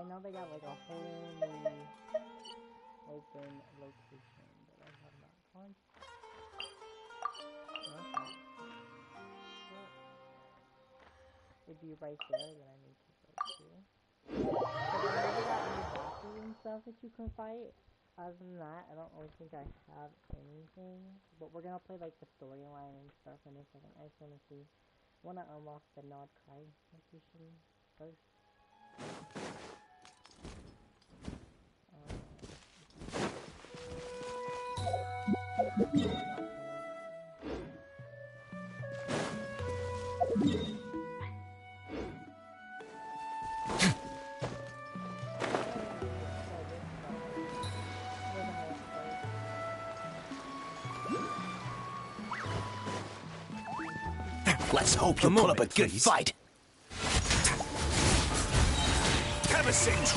I know they got like a whole new open location, but I have not gone. Okay. It'd be right there that I need to go to. But I know they got new bosses and stuff that you can fight. Other than that, I don't really think I have anything. But we're gonna play like the storyline and stuff in a second. I just wanna see. I wanna unlock the Nod Cry location first. Let's hope you pull up a good fight. Have a singe.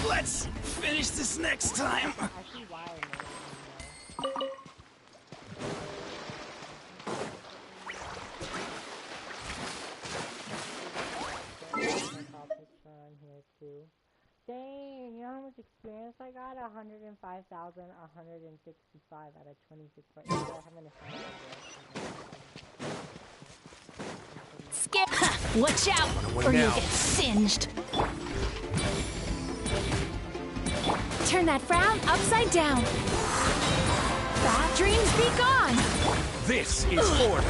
Let's finish this next time. Dang, you know how much experience I got? 105,165 out of 26 points. Skip! Watch out, or you'll get singed. Turn that frown upside down. Bad dreams be gone. This is order.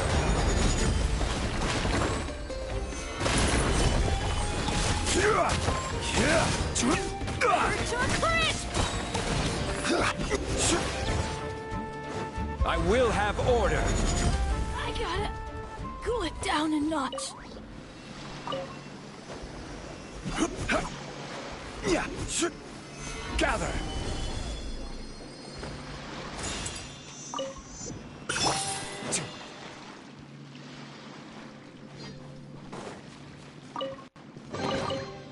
To a crisp! I will have order. I gotta cool it down a notch. Gather.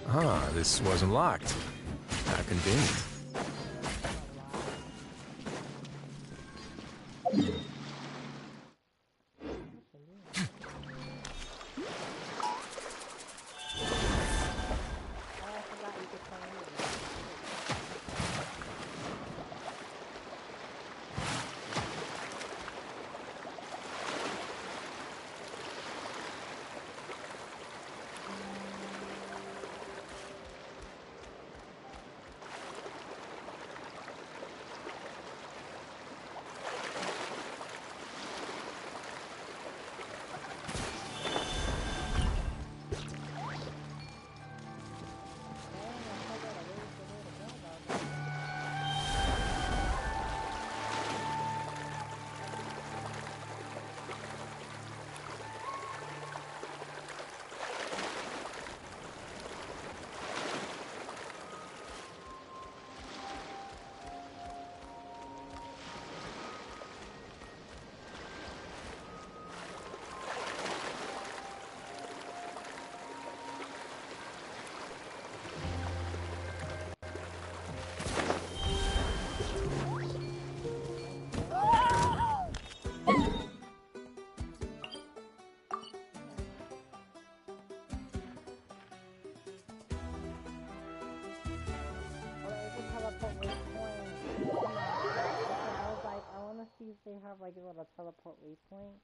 Ah, this wasn't locked. How convenient. They have like a little teleport waypoint,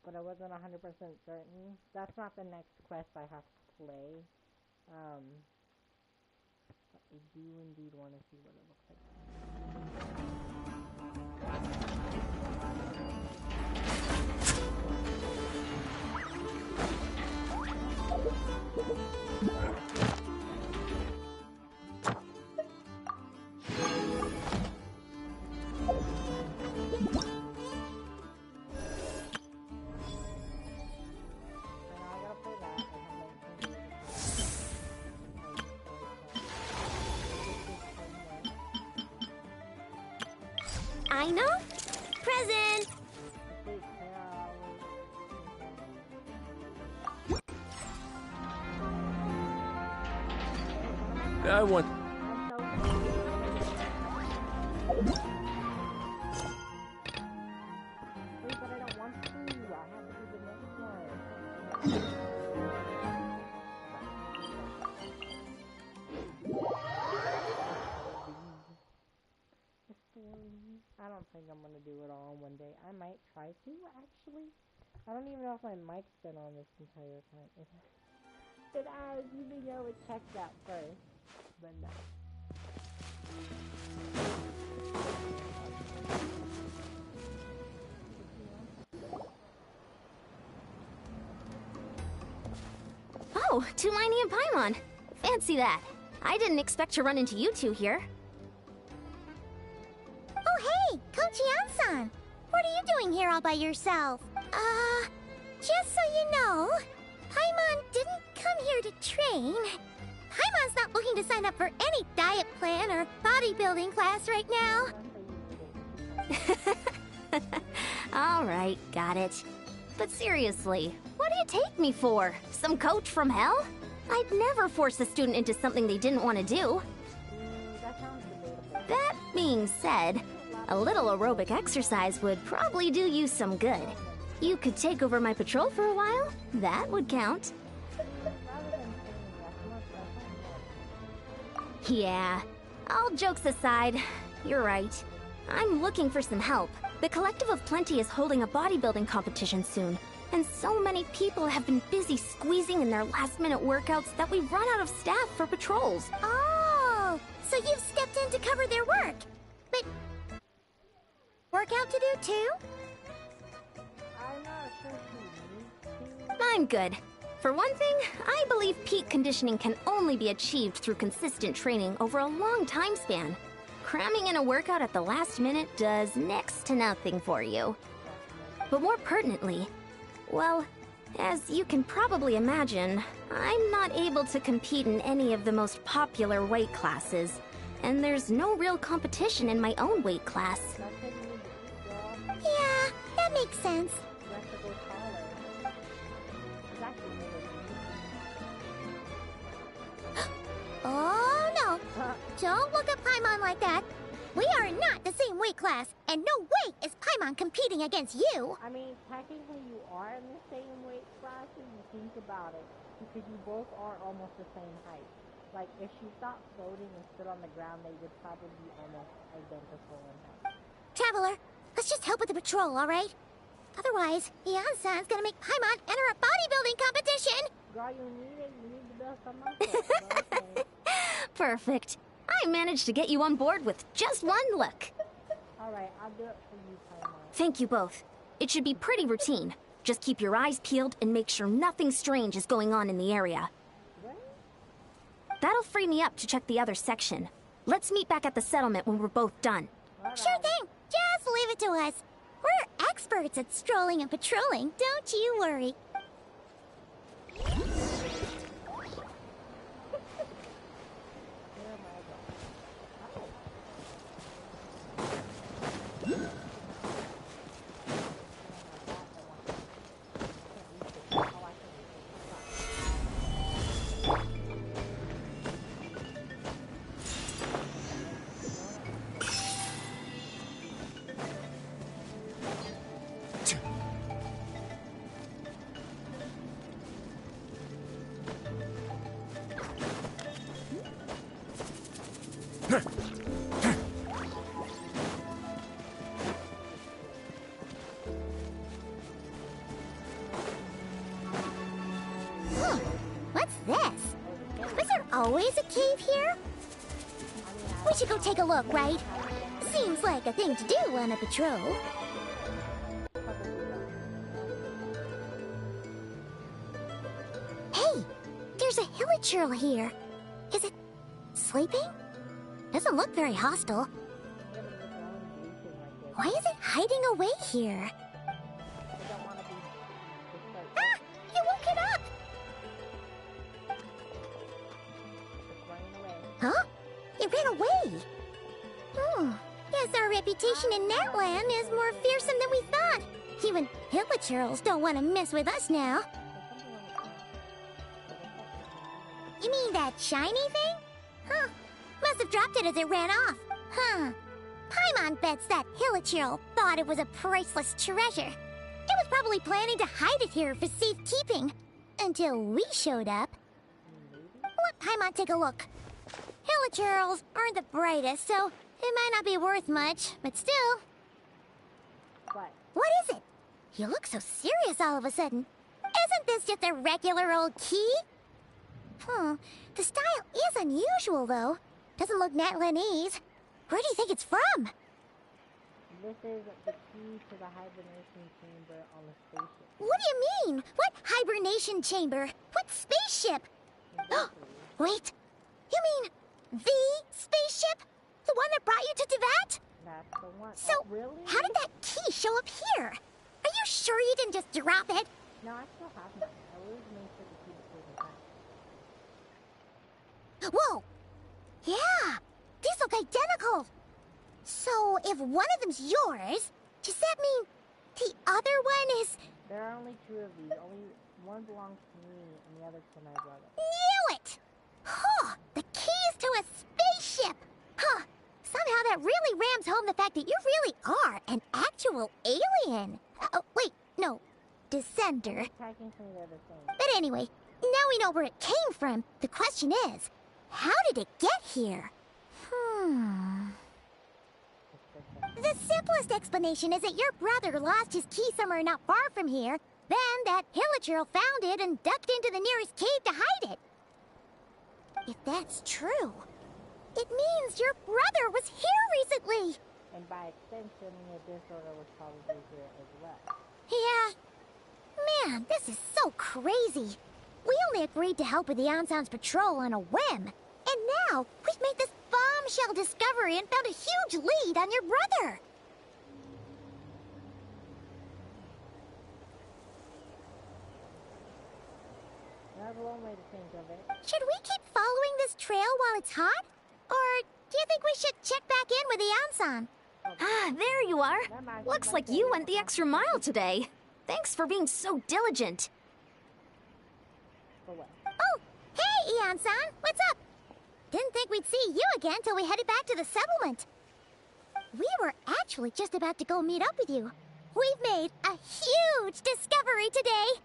but I wasn't 100% certain. That's not the next quest I have to play. But I do indeed want to see what it looks like. I know. Present. I want... Wait, but I don't want to. I have to do the next I don't think I'm gonna do it all in one day. I might try to, actually. I don't even know if my mic's been on this entire time. It has. You think I would check that first, but no. Oh, Tumini and Paimon. Fancy that. I didn't expect to run into you two here. Oh, hey, Coach Yan-san. What are you doing here all by yourself? Just so you know, Paimon didn't come here to train. Paimon's not looking to sign up for any diet plan or bodybuilding class right now. All right, got it. But seriously, what do you take me for? Some coach from hell? I'd never force a student into something they didn't want to do. That sounds debatable. That being said, a little aerobic exercise would probably do you some good. You could take over my patrol for a while. That would count. Rather than saying yes, much Yeah, all jokes aside, you're right. I'm looking for some help. The Collective of Plenty is holding a bodybuilding competition soon, and so many people have been busy squeezing in their last-minute workouts that we've run out of staff for patrols. Oh, so you've stepped in to cover their work. But workout to do too? I'm not sure she needs to. I'm good. For one thing, I believe peak conditioning can only be achieved through consistent training over a long time span. Cramming in a workout at the last minute does next to nothing for you. But more pertinently, well, as you can probably imagine, I'm not able to compete in any of the most popular weight classes, and there's no real competition in my own weight class. That's what you need to eat, girl. Yeah, that makes sense. You have to go taller. It's actually Oh no, don't look at Paimon like that. We are not the same weight class, and no way is Paimon competing against you. I mean, technically you are in the same weight class if you think about it, because you both are almost the same height. Like, if she stopped floating and stood on the ground, they would probably be almost identical in height. Traveler, let's just help with the patrol, alright? Otherwise, Yan-san's gonna make Paimon enter a bodybuilding competition! Girl, you need it. You need to build some muscle. But okay. Perfect. I managed to get you on board with just one look. Alright, I'll do it for you, Paimon. Thank you both. It should be pretty routine. Just keep your eyes peeled and make sure nothing strange is going on in the area. What? That'll free me up to check the other section. Let's meet back at the settlement when we're both done. Sure thing, just leave it to us. We're experts at strolling and patrolling, don't you worry. What's this? Was there always a cave here? We should go take a look, right? Seems like a thing to do on a patrol. Hey, there's a hilichurl here. Is it sleeping? Doesn't look very hostile. Why is it hiding away here? Ah! You woke it up! Huh? It ran away! Guess our reputation in that land is more fearsome than we thought. Even hilichurls don't want to mess with us now. You mean that shiny thing? Huh. Must have dropped it as it ran off. Huh. Paimon bets that hilichurl thought it was a priceless treasure. It was probably planning to hide it here for safekeeping. Until we showed up. Let Paimon take a look. Hilichurls aren't the brightest, so it might not be worth much, but still. What? What is it? You look so serious all of a sudden. Isn't this just a regular old key? The style is unusual, though. Doesn't look Natlanese. Where do you think it's from? This is the key to the hibernation chamber on the spaceship. What do you mean? What hibernation chamber? What spaceship? Exactly. Wait. You mean the spaceship? The one that brought you to Teyvat? That's the one. So, Oh, really? how did that key show up here? Are you sure you didn't just drop it? No, I still have mine. I always make sure to keep it safe and sound. Whoa! Yeah! These look identical! So, if one of them's yours, does that mean the other one is... There are only 2 of these. Only one belongs to me and the other to my brother. Knew it! Huh! The keys to a spaceship! Huh! Somehow that really rams home the fact that you really are an actual alien. Oh, wait, no. Descender. Technically, they're the same. But anyway, now we know where it came from. The question is, how did it get here? The simplest explanation is that your brother lost his key somewhere not far from here, then that Hilichurl found it and ducked into the nearest cave to hide it. If that's true, it means your brother was here recently. And by extension, the disorder was probably here as well. Yeah. Man, this is so crazy. We only agreed to help with the Anson's patrol on a whim. And now, we've made this bombshell discovery and found a huge lead on your brother. That's one way to think of it. Should we keep following this trail while it's hot? Or do you think we should check back in with the Anson? Ah, there you are. Looks like you went the extra mile today. Thanks for being so diligent. For what? Oh, hey, Ian-san, what's up? Didn't think we'd see you again till we headed back to the settlement. We were actually just about to go meet up with you. We've made a huge discovery today.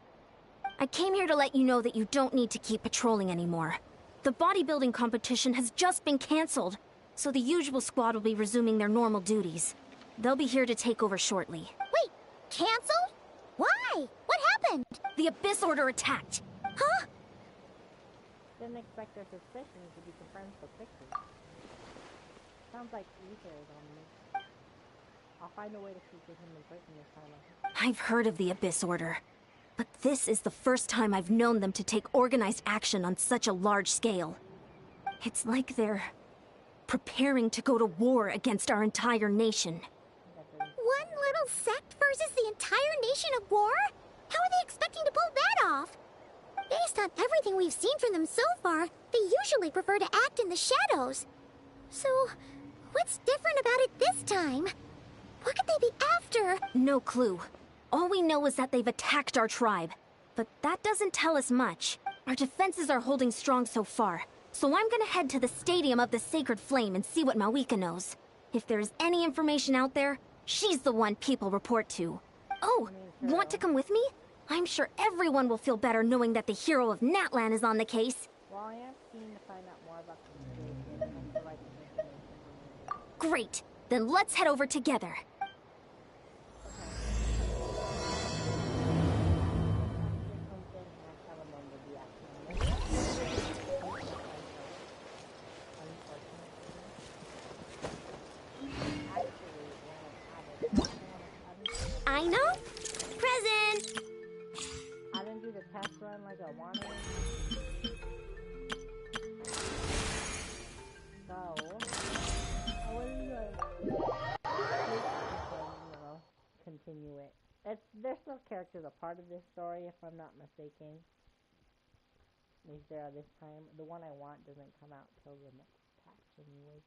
I came here to let you know that you don't need to keep patrolling anymore. The bodybuilding competition has just been cancelled, so the usual squad will be resuming their normal duties. They'll be here to take over shortly. Wait, canceled? Why? What happened? The Abyss Order attacked. Huh? Didn't expect their suspicions to be confirmed so quickly. Sounds like Ether is on me. I'll find a way to speak with him in person this time. I've heard of the Abyss Order, but this is the first time I've known them to take organized action on such a large scale. It's like they're preparing to go to war against our entire nation. One little sect versus the entire nation at war? How are they expecting to pull that off? Based on everything we've seen from them so far, they usually prefer to act in the shadows. So, what's different about it this time? What could they be after? No clue. All we know is that they've attacked our tribe. But that doesn't tell us much. Our defenses are holding strong so far, so I'm gonna head to the Stadium of the Sacred Flame and see what Mawika knows. If there's any information out there, she's the one people report to. Oh, want to come with me? I'm sure everyone will feel better knowing that the hero of Natlan is on the case. Well, I am keen to find out more about the situation and feel like information on it. Great. Then let's head over together. I know. Present. I didn't do the test run like I wanted. So, I wasn't gonna, continue it. There's still characters a part of this story, if I'm not mistaken. At least there are this time. The one I want doesn't come out till the next patch anyway.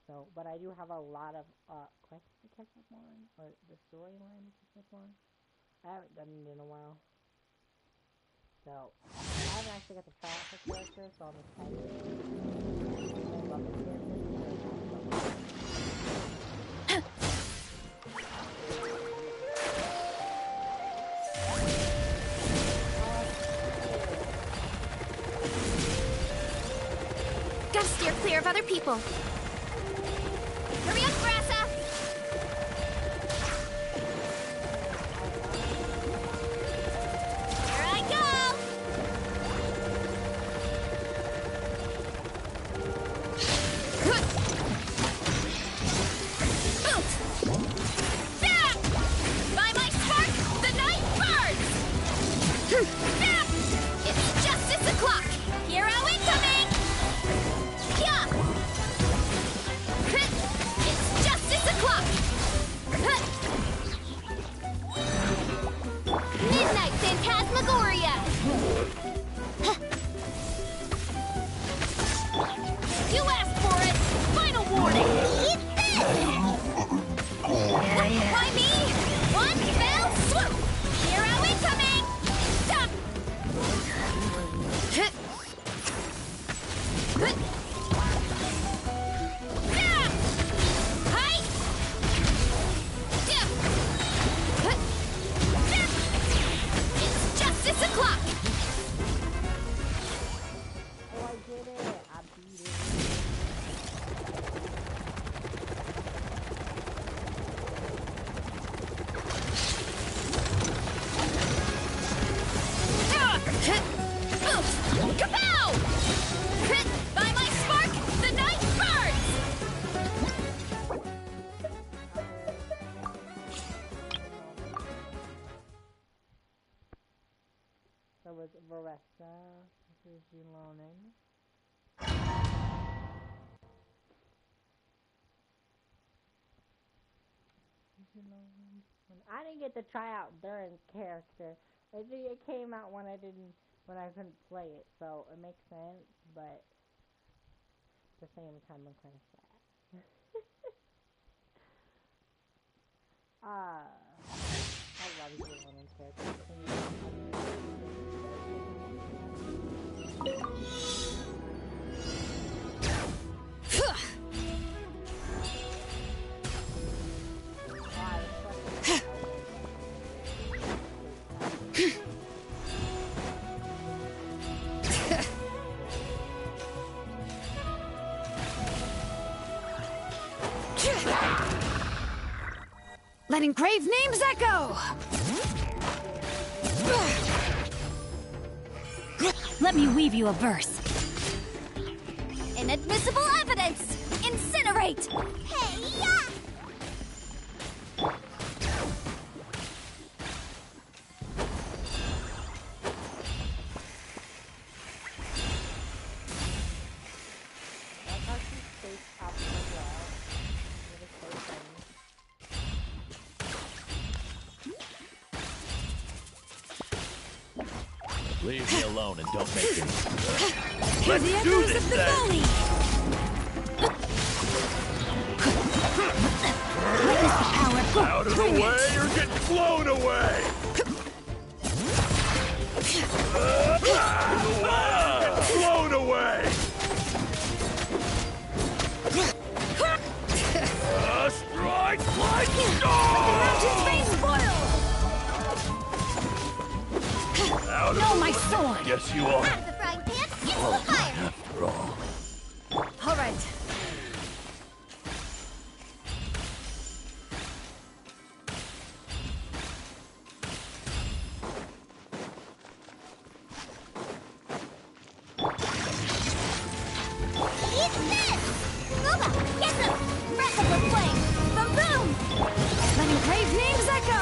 So, but I do have a lot of quests to catch up on, or the storyline to catch up on. I haven't done it in a while. So, I haven't actually got the file for characters, so I'm excited. I love the characters. Gotta steer clear of other people. Hurry up, Grassa! Here I go! By my spark, the night burns! It's justice o'clock! Hero incoming! It's justice o'clock! Midnight Phantasmagoria! You asked for it! Final warning! Eat this! By me! One fell swoop! Hero incoming! Stop! It's justice o'clock! Oh, I did it. I beat it. Kapow! By my spark, the night burns! So was Varessa. This is Julonin. I didn't get to try out Durin's character. I think it came out when I couldn't play it, so it makes sense, but at the same time I'm kind of sad. I love Julonin's character. Let engraved names echo! Let me weave you a verse. Inadmissible evidence! Incinerate! Hey-ya! That's how she stays up the wall. It is so funny. Leave me alone and don't make any. Hear the echoes of the valley! Witness the power. Out of the Bring way, it. you're getting blown away! Blown away! Strike like The mountain's vein spoil! Know my sword! Yes, you are. Out of the frying pan, into the fire! After all. All right. Eat this! Uba, get them! Breath of the flame! Boom boom! Let engraved names echo!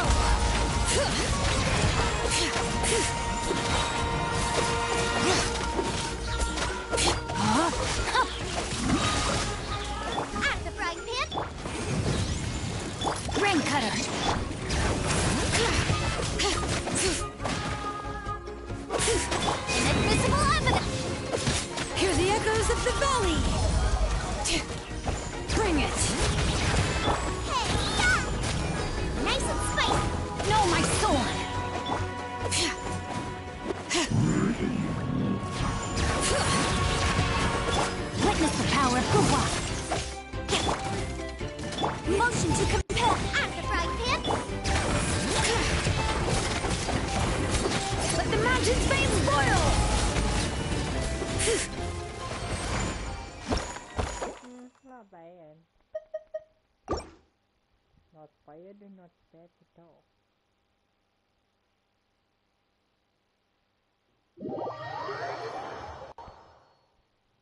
Out of the frying pan! Rain cutter! Inadmissible evidence! Hear the echoes of the valley! Bring it! Hey-ya! Nice and spicy! Know my sword! Witness the power of Guhua! Motion to compel! Out of the frying pan! Let the mountain's veins boil! not bad and not bad at all.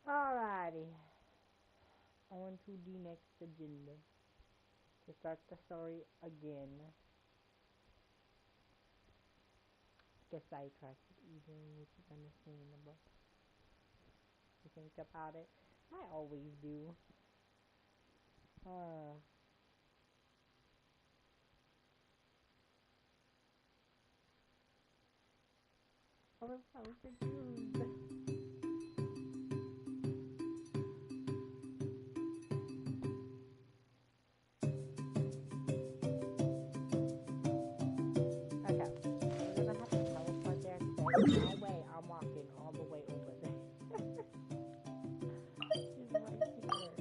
Alrighty. On to the next agenda. To start the story again. Get sidetracked even, which is understandable. To think about it. I always do. I was confused. Okay, we're gonna have to teleport there. No way, I'm walking all the way over there. She's right here.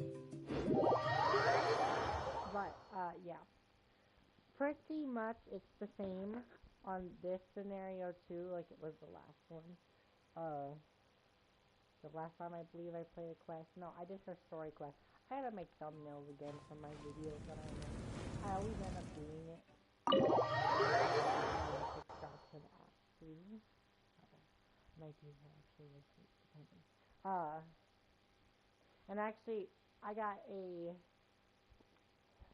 But, yeah. Pretty much it's the same on this scenario too, like it was the last one. The last time I believe I played a quest. No, I did her story quest. I had to make thumbnails again for my videos that I make. I always end up doing it. Subscribe to the app, please. Might do that actually, depending. And actually, I got a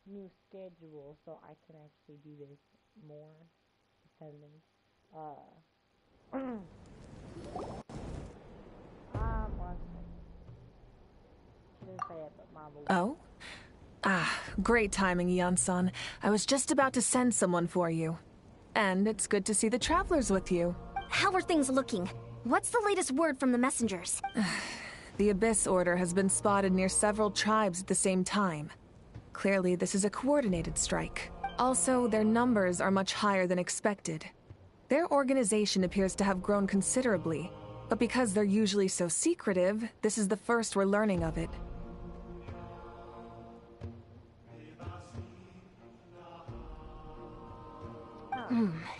new schedule, so I can actually do this more. Depending. One second. She didn't say it, but Mom will. Oh? Ah, great timing, Ian-san. I was just about to send someone for you. And it's good to see the travelers with you. How are things looking? What's the latest word from the messengers? The Abyss Order has been spotted near several tribes at the same time. Clearly, this is a coordinated strike. Also, their numbers are much higher than expected. Their organization appears to have grown considerably, but because they're usually so secretive, this is the first we're learning of it.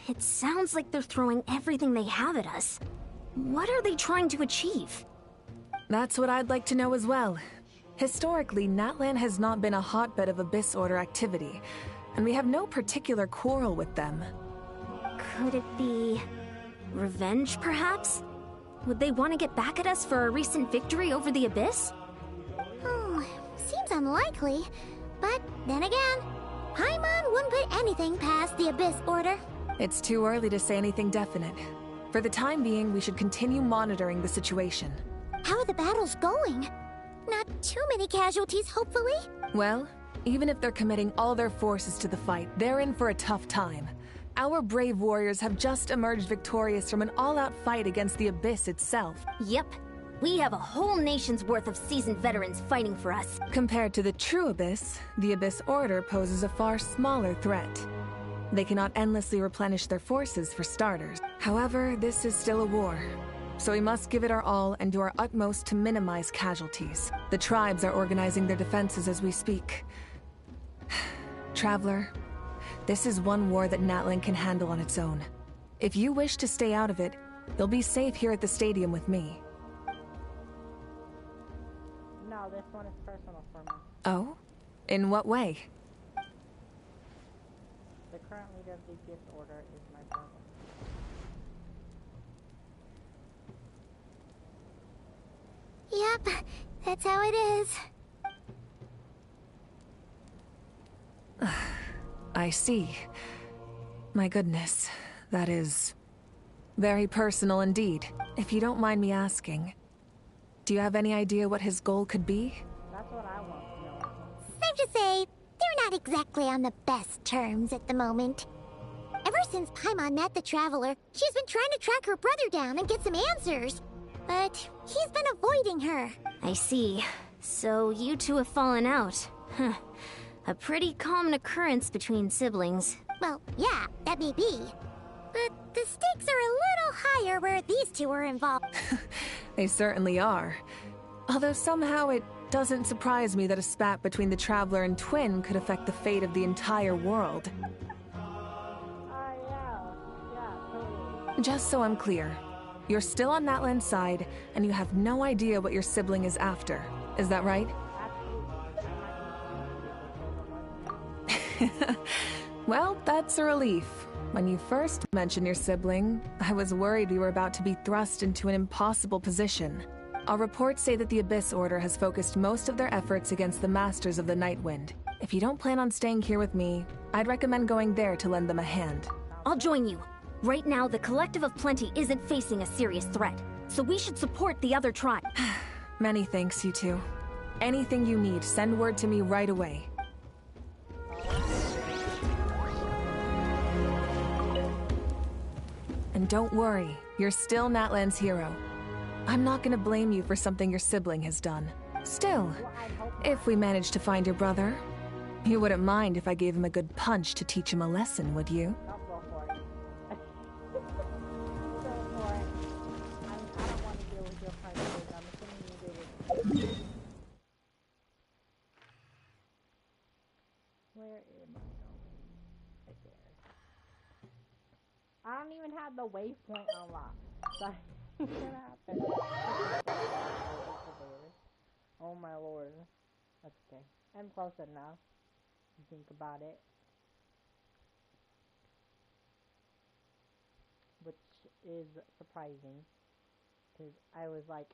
It sounds like they're throwing everything they have at us. What are they trying to achieve? That's what I'd like to know as well. Historically, Natlan has not been a hotbed of Abyss Order activity, and we have no particular quarrel with them. Could it be revenge, perhaps? Would they want to get back at us for a recent victory over the Abyss? Seems unlikely. But then again, Paimon wouldn't put anything past the Abyss Order. It's too early to say anything definite. For the time being, we should continue monitoring the situation. How are the battles going? Not too many casualties, hopefully? Well, even if they're committing all their forces to the fight, they're in for a tough time. Our brave warriors have just emerged victorious from an all-out fight against the Abyss itself. Yep. We have a whole nation's worth of seasoned veterans fighting for us. Compared to the true Abyss, the Abyss Order poses a far smaller threat. They cannot endlessly replenish their forces for starters. However, this is still a war, so we must give it our all and do our utmost to minimize casualties. The tribes are organizing their defenses as we speak. Traveler, this is one war that Natlan can handle on its own. If you wish to stay out of it, you'll be safe here at the stadium with me. No, this one is personal for me. Oh? In what way? The current leader of the Abyss Order is my brother. Yep, that's how it is. I see. My goodness, that is very personal indeed. If you don't mind me asking, do you have any idea what his goal could be? That's what I want to know. Safe to say, they're not exactly on the best terms at the moment. Ever since Paimon met the Traveler, she's been trying to track her brother down and get some answers. But he's been avoiding her. I see. So you two have fallen out. Huh. A pretty common occurrence between siblings. Well, yeah, that may be. But the stakes are a little higher where these two are involved. They certainly are. Although somehow it doesn't surprise me that a spat between the Traveler and Twin could affect the fate of the entire world. Yeah, totally. Just so I'm clear, you're still on Natlan's side, and you have no idea what your sibling is after. Is that right? Well, that's a relief. When you first mentioned your sibling, I was worried we were about to be thrust into an impossible position. Our reports say that the Abyss Order has focused most of their efforts against the Masters of the Nightwind. If you don't plan on staying here with me, I'd recommend going there to lend them a hand. I'll join you. Right now, the Collective of Plenty isn't facing a serious threat, so we should support the other tribe. Many thanks, you two. Anything you need, send word to me right away. And don't worry, you're still Natlan's hero. I'm not gonna blame you for something your sibling has done. Still, if we manage to find your brother, you wouldn't mind if I gave him a good punch to teach him a lesson, would you? I'll go for it. Go for it. I don't want to deal with your punches. I'm assuming you did it. Where am I going? Right there. I don't even have the waypoint unlocked. Sorry. What's gonna happen? Oh my lord. That's okay. I'm closer now. You think about it. Which is surprising. Because I was like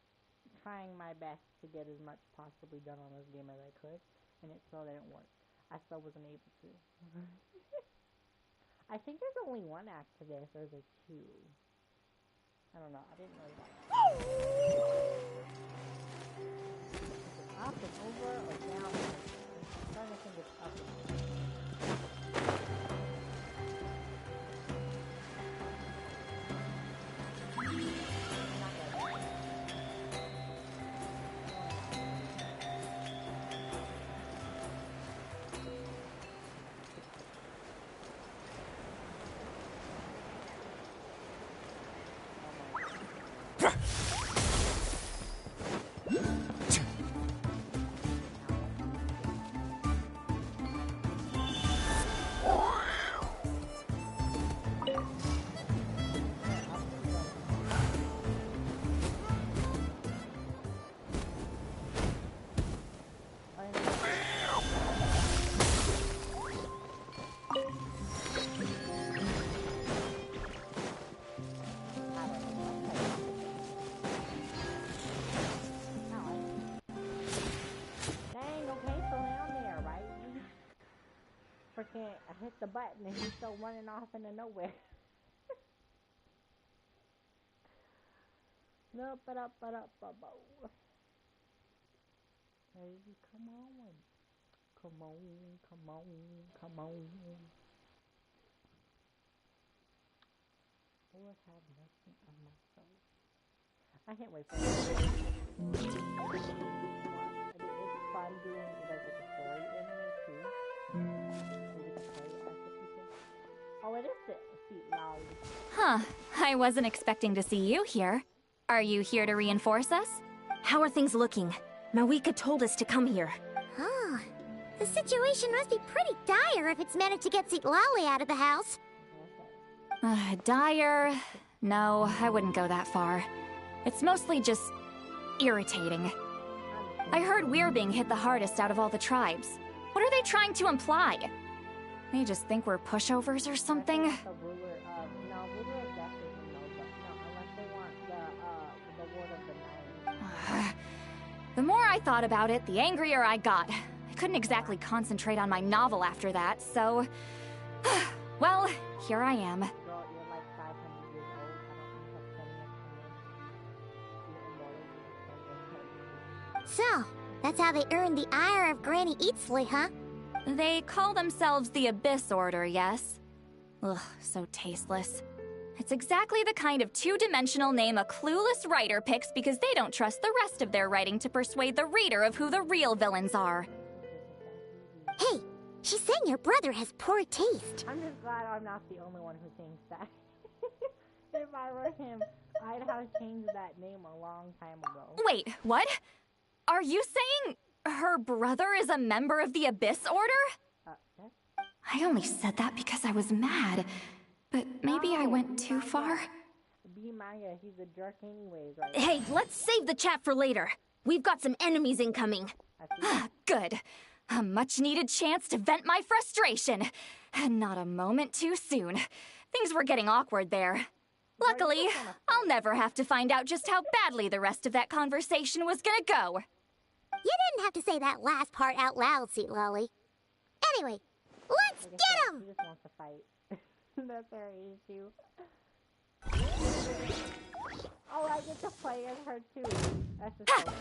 trying my best to get as much possibly done on this game as I could. And it still didn't work. I still wasn't able to. I think there's only one act to this, or there's two. I don't know, I didn't know that. Is it up and over or down? I'm trying to think it's up and over. Freaking, I hit the button and he's still running off into nowhere. No, Baby, come on. Come on, come on, come on. I will have nothing of myself. I can't wait for it. It's fun doing like a story anime too. Oh, it is the seat loud. Huh. I wasn't expecting to see you here. Are you here to reinforce us? How are things looking? Mawika told us to come here. Oh, the situation must be pretty dire if it's managed to get Seat Lolly out of the house. Dire? No, I wouldn't go that far. It's mostly just irritating. I heard we're being hit the hardest out of all the tribes. What are they trying to imply? They just think we're pushovers or something? The ruler of death is no, but no, unless they want the word of the night. The more I thought about it, the angrier I got. I couldn't exactly concentrate on my novel after that, so... well, here I am. Girl, you're like 500 years old. I don't think that's So, that's how they earned the ire of Granny Eatsley, huh? They call themselves the Abyss Order, yes? Ugh, so tasteless. It's exactly the kind of two-dimensional name a clueless writer picks because they don't trust the rest of their writing to persuade the reader of who the real villains are. Hey, she's saying your brother has poor taste. I'm just glad I'm not the only one who thinks that. If I were him, I'd have changed that name a long time ago. Wait, what? Are you saying her brother is a member of the Abyss Order? Yes? I only said that because I was mad. But maybe I went too far. B Maya, he's a jerk anyways, right? Hey, let's save the chat for later. We've got some enemies incoming. Good. A much-needed chance to vent my frustration. And not a moment too soon. Things were getting awkward there. Luckily, I'll never have to find out just how badly the rest of that conversation was gonna go. You didn't have to say that last part out loud, Sweet Lolly. Anyway, let's get him! He just wants to fight. That's our issue. Oh, I get to play as her too. That's just so cool.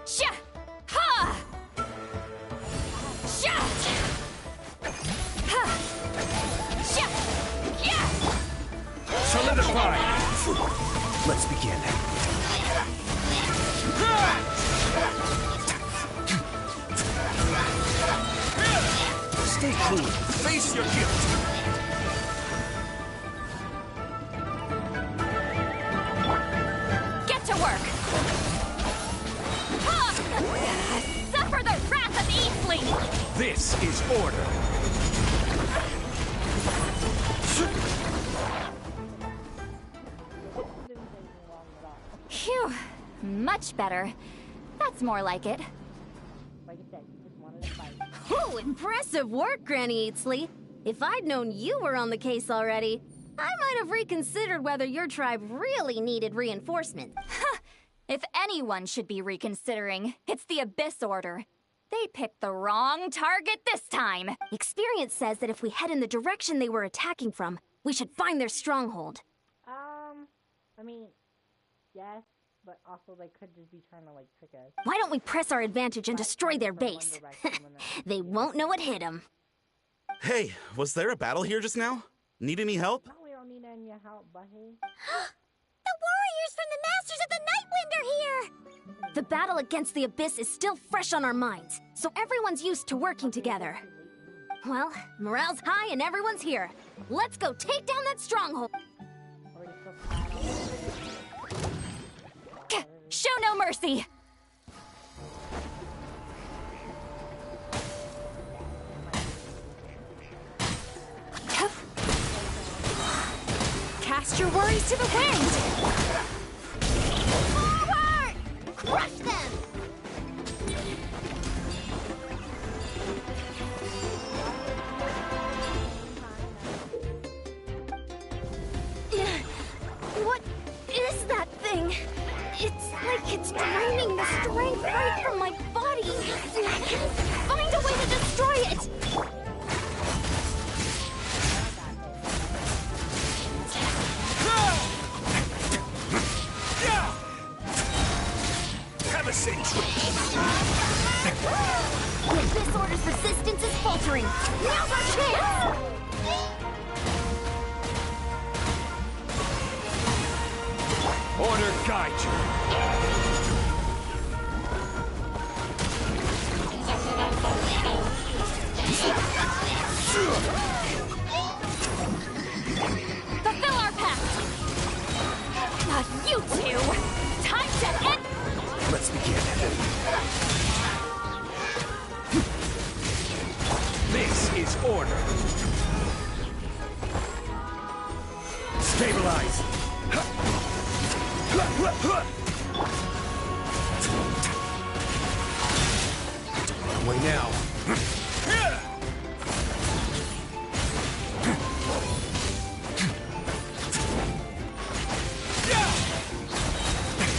Sha! Ha! Sha! Ha! Sha! Yeah! Solidify! Let's begin. Stay cool. Face your guilt. Get to work! Ha! Suffer the wrath of Eastling! This is order. Phew. Much better. That's more like it. Like I said, you just wanted to fight. Oh, impressive work, Granny Eatsley. If I'd known you were on the case already, I might have reconsidered whether your tribe really needed reinforcements. If anyone should be reconsidering, it's the Abyss Order. They picked the wrong target this time. Experience says that if we head in the direction they were attacking from, we should find their stronghold. I mean, yes, but also they could just be trying to, like, trick us. Why don't we press our advantage and destroy their base? They won't know it hit them. Hey, was there a battle here just now? Need any help? No, we don't need any help, buddy. The warriors from the Masters of the Nightwind are here! The battle against the Abyss is still fresh on our minds, so everyone's used to working together. Well, morale's high and everyone's here. Let's go take down that stronghold. Show no mercy! Cast your worries to the wind! Forward! Crush them! What is that thing? It's like it's draining the strength right from my body. Find a way to destroy it! Have a century. This order's resistance is faltering. Now's our chance! Order guide you. Fulfill our pact! Not you two! Time to end... Let's begin. This is order. Stabilize. Way now.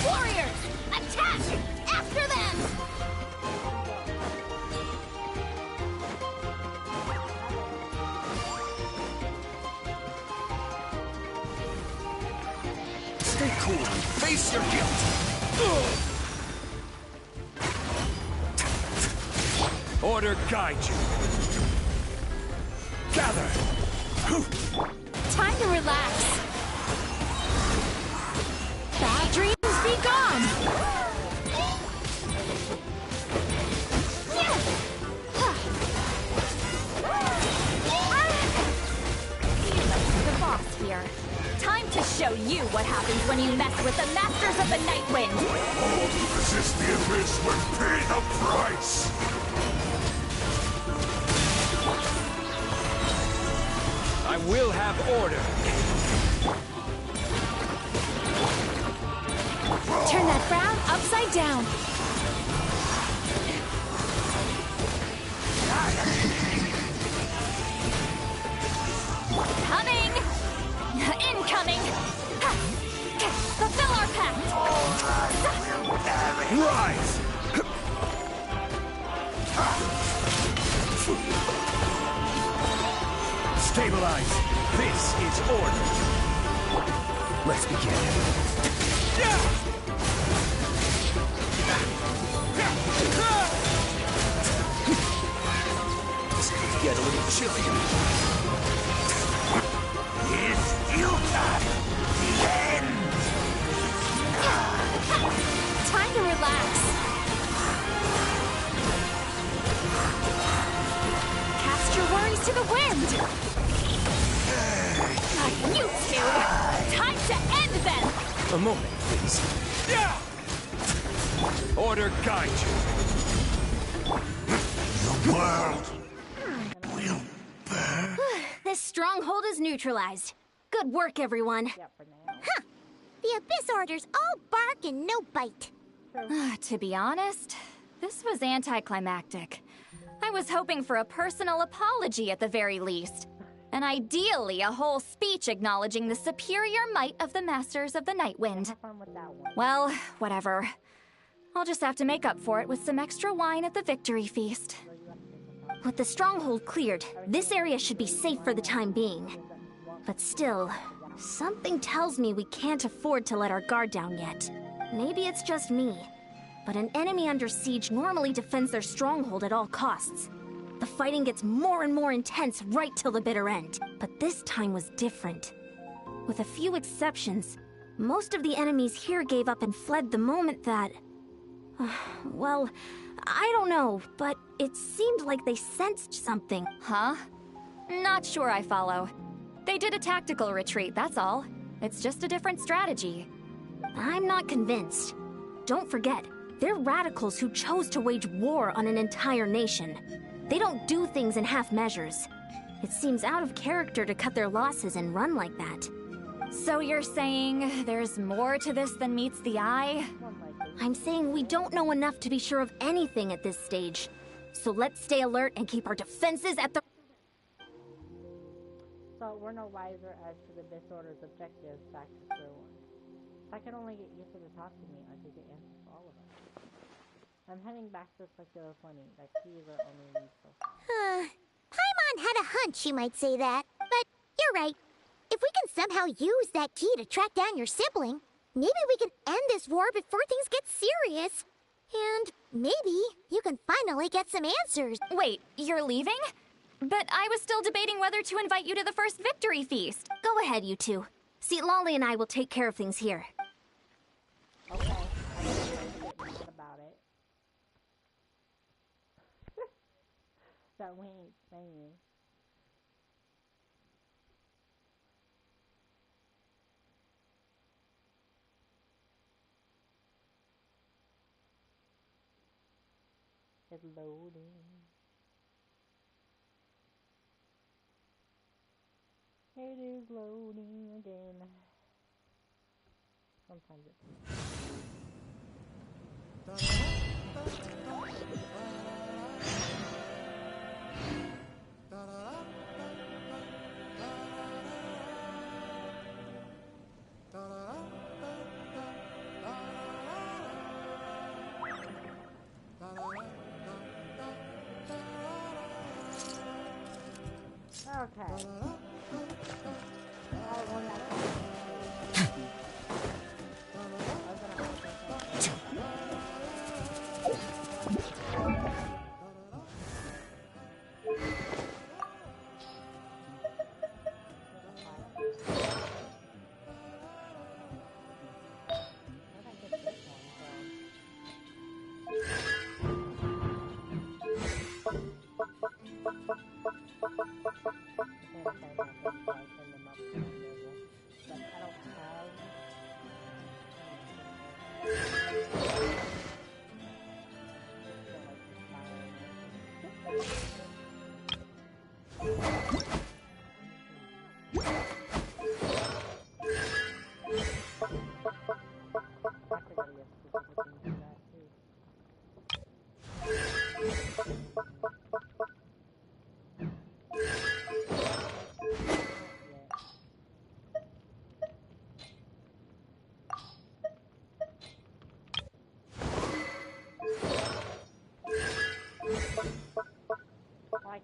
Warriors! Attack! After them! Stay cool. Face your guilt. Order guide you. Gather. Time to relax. Bad dreams be gone! The boss here. Time to show you what happens when you mess with the Masters of the Nightwind. All who resist the Abyss will pay the price! I will have order. Turn that frown upside down. Fulfill our pact! Rise! Stabilize. This is order. Let's begin. This could get a little chilly. It's Yuka! The end! Time to relax. Cast your worries to the wind. You two! Time to end them! A moment, please. Order guide you. The world will burn. This stronghold is neutralized. Good work, everyone. Yeah, for now. Huh. The Abyss Order's all bark and no bite. To be honest, this was anticlimactic. I was hoping for a personal apology at the very least. And ideally, a whole speech acknowledging the superior might of the Masters of the Nightwind. Have fun with that one. Well, whatever. I'll just have to make up for it with some extra wine at the victory feast. With the stronghold cleared, this area should be safe for the time being. But still, something tells me we can't afford to let our guard down yet. Maybe it's just me, but an enemy under siege normally defends their stronghold at all costs. The fighting gets more and more intense right till the bitter end. But this time was different. With a few exceptions, most of the enemies here gave up and fled the moment that... well, I don't know, but it seemed like they sensed something. Huh? Not sure I follow. They did a tactical retreat, that's all. It's just a different strategy. I'm not convinced. Don't forget, they're radicals who chose to wage war on an entire nation. They don't do things in half measures. It seems out of character to cut their losses and run like that. So you're saying there's more to this than meets the eye? I'm saying we don't know enough to be sure of anything at this stage. So let's stay alert and keep our defenses at the... So we're no wiser as to the Abyss Order's objectives back to square one. If I could only get Yuka to talk to me, I could get answers for all of us. I'm heading back to the circular plenty. That key is our only lead so far. Paimon had a hunch you might say that, but you're right. If we can somehow use that key to track down your sibling, maybe we can end this war before things get serious. And maybe you can finally get some answers. Wait, you're leaving? But I was still debating whether to invite you to the first victory feast. Go ahead, you two. See, Lolly and I will take care of things here. Okay. I forget about it. That we ain't saying. It's loading. It is loading again. Sometimes it's... Okay.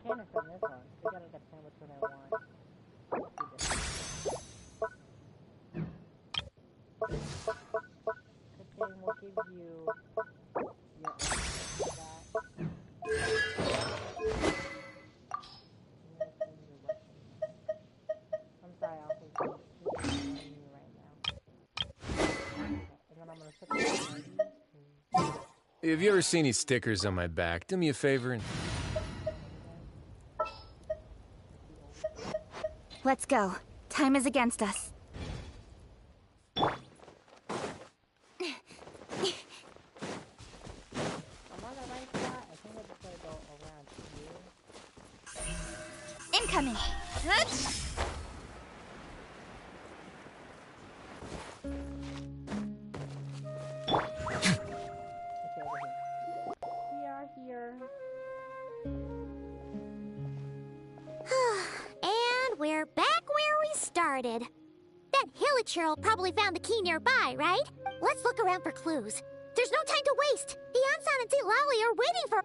mechanics on this one. They gotta depend which one I want. Let's do this. Good thing will give you your own that. I'm sorry, I'll take you right now. And then I'm gonna put this on. Have you ever seen these stickers on my back? Do me a favor and... Let's go. Time is against us. I'm on the right spot. I think I'm just gonna go around here. Incoming. Hut! We are here. And we're back where we started. That Hilichurl probably found the key nearby, right? Let's look around for clues. There's no time to waste. Yansan and Tilali are waiting for...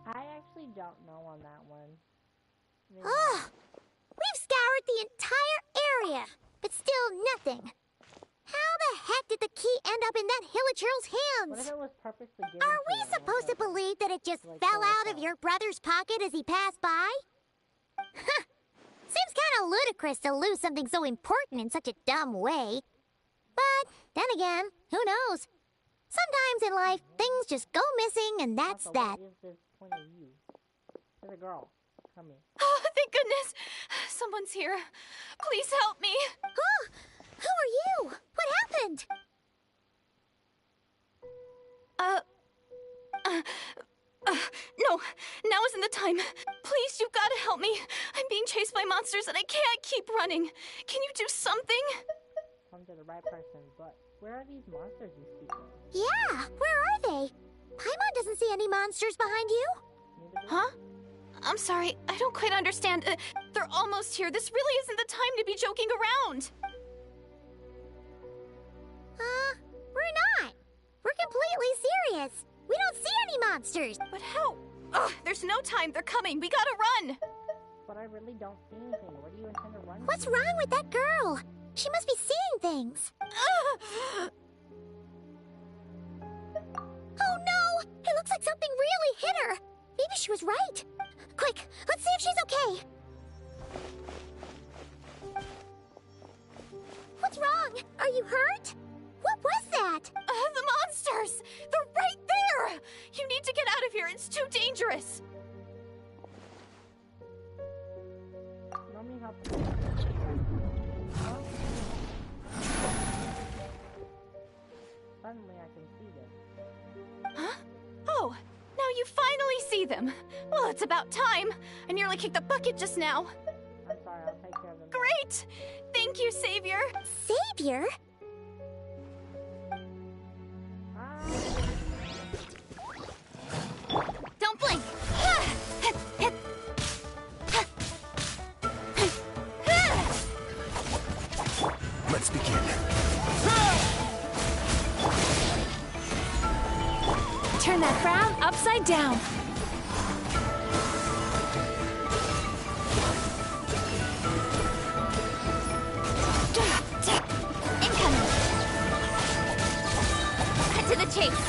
I actually don't know on that one. Ugh! We've scoured the entire area, but still nothing. How the heck did the key end up in that Hilichurl's hands? What if it was purposely given Are to we you? supposed to believe that it just Like fell Philip out of Roth. your brother's pocket as he passed by? Huh. Seems kind of ludicrous to lose something so important in such a dumb way. But then again, who knows? Sometimes in life, things just go missing, and that's Also, that. what is this point of view? There's a girl. Come here. Oh, thank goodness. Someone's here. Please help me. Oh, who are you? What happened? No, now isn't the time. Please, you've got to help me. I'm being chased by monsters and I can't keep running. Can you do something? Come to the right person, but where are these monsters you speak of? Yeah, where are they? Paimon doesn't see any monsters behind you. Neither do Huh? I'm sorry, I don't quite understand. They're almost here. This really isn't the time to be joking around. We're not. We're completely serious. We don't see any monsters. But how? Ugh, there's no time. They're coming. We gotta run. But I really don't see anything. Where do you intend to run? What's wrong with that girl? She must be seeing things. Oh no! It looks like something really hit her. Maybe she was right. Quick, let's see if she's okay. What's wrong? Are you hurt? What was that? The monsters! They're right there! You need to get out of here. It's too dangerous. Let me help you. Suddenly I can see this. Huh? Oh, now you finally see them. Well, it's about time. I nearly kicked the bucket just now. I'm sorry, I'll take care of them. Great! Thank you, Savior. Savior? Don't blink. Let's begin. Turn that frown upside down. Incoming. Cut to the chase.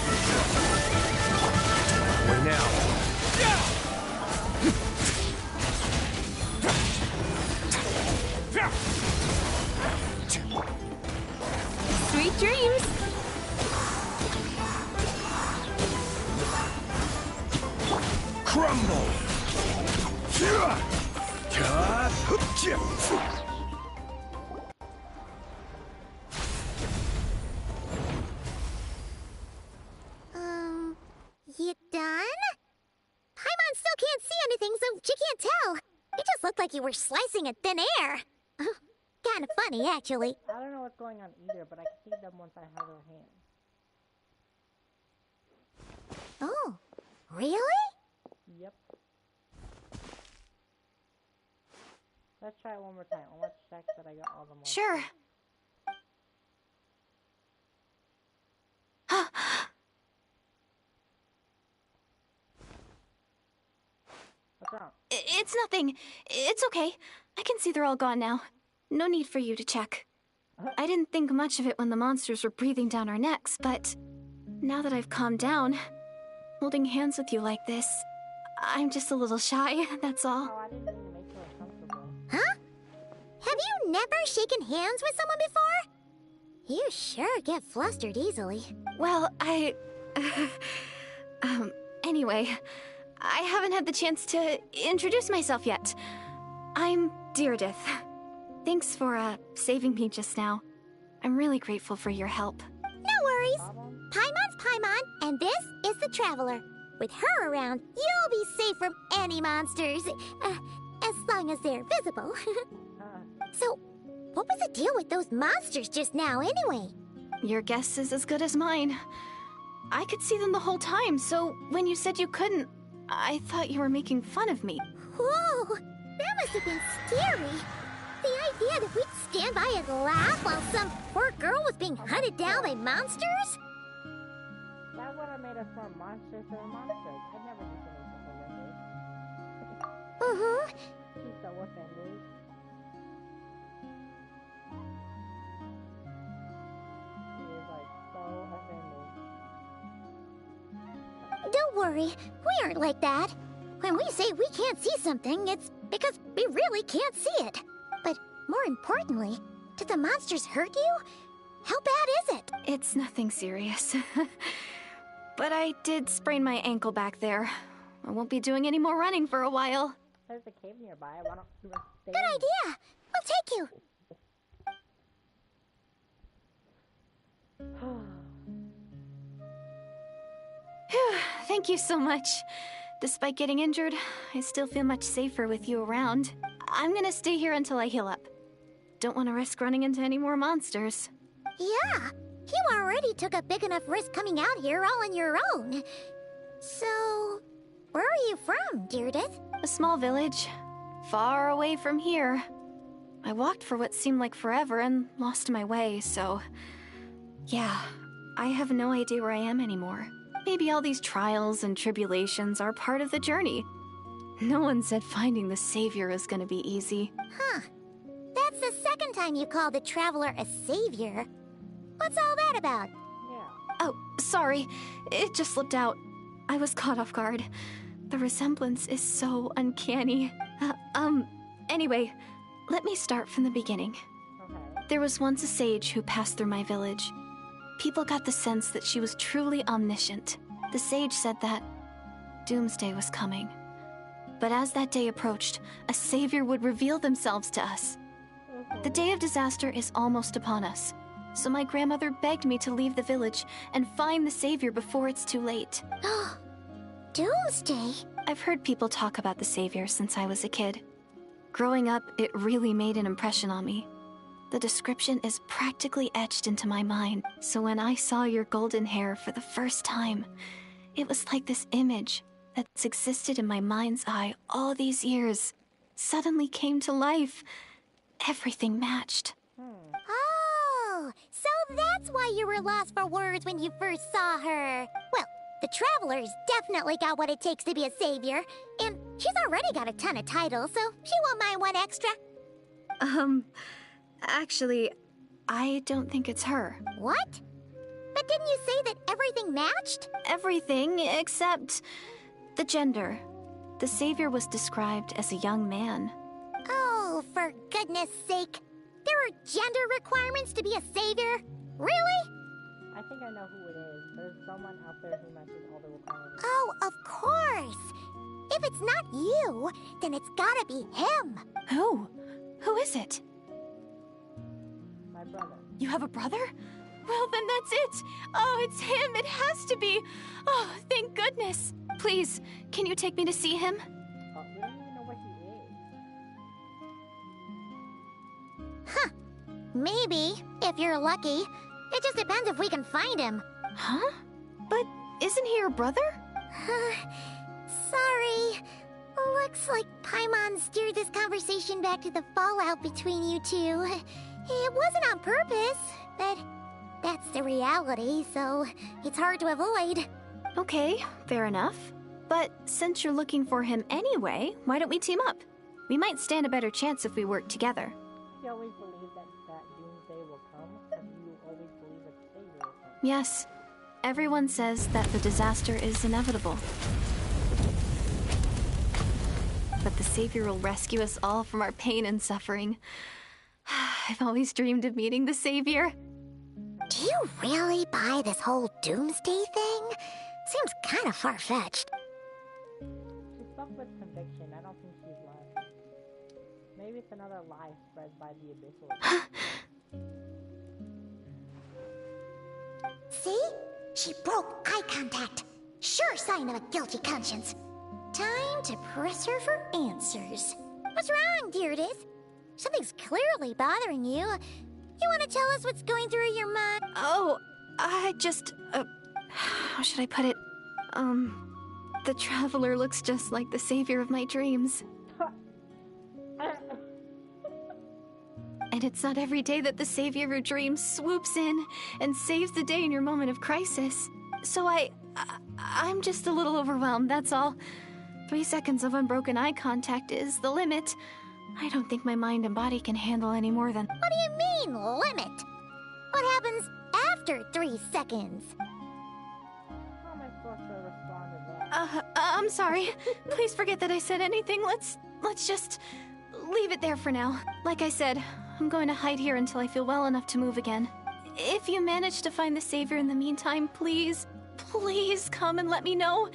Wait now. Sweet dreams. Crumble! You done? Paimon still can't see anything, so she can't tell. It just looked like you were slicing at thin air. Kinda funny, actually. I don't know what's going on either, but I can see them once I have their hands. Oh, really? Yep. Let's try it one more time. I want to check that I got all the monsters. Sure. it's nothing. It's okay. I can see they're all gone now. No need for you to check. I didn't think much of it when the monsters were breathing down our necks, but now that I've calmed down, holding hands with you like this, I'm just a little shy, that's all. Oh, I didn't mean to make her uncomfortable. Huh? Have you never shaken hands with someone before? You sure get flustered easily. Well, anyway, I haven't had the chance to introduce myself yet. I'm Deirdith. Thanks for, saving me just now. I'm really grateful for your help. No worries. Paimon's Paimon, and this is the Traveler. With her around, you'll be safe from any monsters. As long as they're visible. So, what was the deal with those monsters just now, anyway? Your guess is as good as mine. I could see them the whole time, so when you said you couldn't, I thought you were making fun of me. Whoa! That must have been scary. The idea that we'd stand by and laugh while some poor girl was being hunted down by monsters? That would have made us more monsters than monsters. I'd never do something so horrendous. She's so offended. She is like so offended. Don't worry, we aren't like that. When we say we can't see something, it's because we really can't see it. But more importantly, did the monsters hurt you? How bad is it? It's nothing serious. But I did sprain my ankle back there. I won't be doing any more running for a while. There's a cave nearby. Why don't you stay? Good idea. We'll take you. Thank you so much. Despite getting injured, I still feel much safer with you around. I'm gonna stay here until I heal up. Don't want to risk running into any more monsters. Yeah, you already took a big enough risk coming out here all on your own. So, where are you from, Deirdith? A small village, far away from here. I walked for what seemed like forever and lost my way, so... yeah, I have no idea where I am anymore. Maybe all these trials and tribulations are part of the journey. No one said finding the Savior is gonna be easy. Huh. That's the second time you called the Traveler a savior. What's all that about? Yeah. Oh, sorry. It just slipped out. I was caught off guard. The resemblance is so uncanny. Anyway, let me start from the beginning. Okay. There was once a sage who passed through my village. People got the sense that she was truly omniscient. The sage said that doomsday was coming. But as that day approached, a savior would reveal themselves to us. The day of disaster is almost upon us, so my grandmother begged me to leave the village and find the savior before it's too late. Doomsday? I've heard people talk about the savior since I was a kid. Growing up, it really made an impression on me. The description is practically etched into my mind, so when I saw your golden hair for the first time, it was like this image that's existed in my mind's eye all these years suddenly came to life. Everything matched. Oh, so that's why you were lost for words when you first saw her. Well, the Traveler's definitely got what it takes to be a savior, and she's already got a ton of titles, so she won't mind one extra. Actually, I don't think it's her. What? But didn't you say that everything matched? Everything except the gender. The savior was described as a young man. Oh, for goodness sake. There are gender requirements to be a savior? Really? I think I know who it is. There's someone out there who matches all the requirements. Oh, of course. If it's not you, then it's gotta be him. Who? Who is it? My brother. You have a brother? Well, then that's it. Oh, it's him. It has to be. Oh, thank goodness. Please, can you take me to see him? Oh, we don't even know what he is. Huh. Maybe, if you're lucky. It just depends if we can find him. Huh? But isn't he your brother? Sorry. Looks like Paimon steered this conversation back to the fallout between you two. It wasn't on purpose, but that's the reality, so it's hard to avoid. Okay, fair enough. But since you're looking for him anyway, why don't we team up? We might stand a better chance if we work together. You always believe that doomsday will come? Have you always believed that the savior will come? Yes. Everyone says that the disaster is inevitable. But the savior will rescue us all from our pain and suffering. I've always dreamed of meeting the savior. Do you really buy this whole doomsday thing? Seems kind of far-fetched. She spoke with conviction. I don't think she's lying. Maybe it's another lie spread by the Abyssal. See? She broke eye contact. Sure sign of a guilty conscience. Time to press her for answers. What's wrong, Deirdis? Something's clearly bothering you. You want to tell us what's going through your mind? Oh, I just... how should I put it? The Traveler looks just like the savior of my dreams. And it's not every day that the savior of your dreams swoops in and saves the day in your moment of crisis. So I'm just a little overwhelmed, that's all. 3 seconds of unbroken eye contact is the limit. I don't think my mind and body can handle any more than... What do you mean, limit? What happens after 3 seconds? How am I supposed to respond to that? I'm sorry. Please forget that I said anything. Let's just leave it there for now. Like I said, I'm going to hide here until I feel well enough to move again. If you manage to find the savior in the meantime, please come and let me know.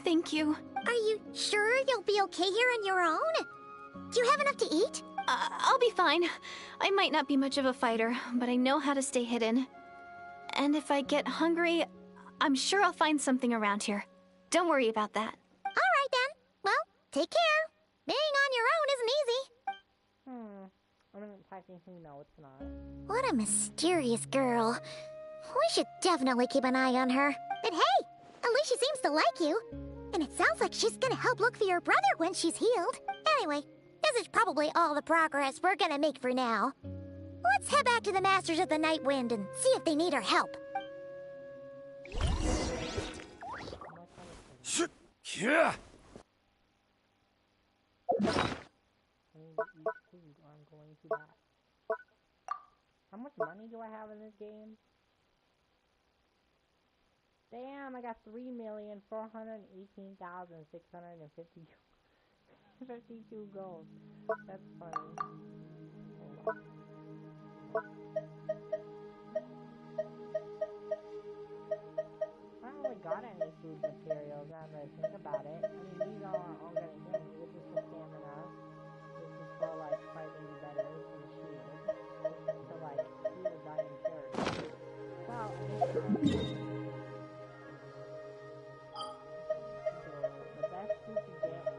Thank you. Are you sure you'll be okay here on your own? Do you have enough to eat? I'll be fine. I might not be much of a fighter, but I know how to stay hidden. And if I get hungry, I'm sure I'll find something around here. Don't worry about that. All right, then. Well, take care. Being on your own isn't easy. I mean, technically, no, it's not. What a mysterious girl. We should definitely keep an eye on her. But hey, at least she seems to like you. And it sounds like she's gonna help look for your brother when she's healed. Anyway, this is probably all the progress we're gonna make for now. Let's head back to the Masters of the Night Wind and see if they need our help. Yeah. I'm going to that. How much money do I have in this game? Damn, I got 3,418,652 gold. That's funny. Hold on. I haven't really got any food materials now that I think about it. I mean, these all getting things. This is for stamina. This is for, like, fighting better with the shield. This is to, like, do the dying character. Well, I think so the best food to get is in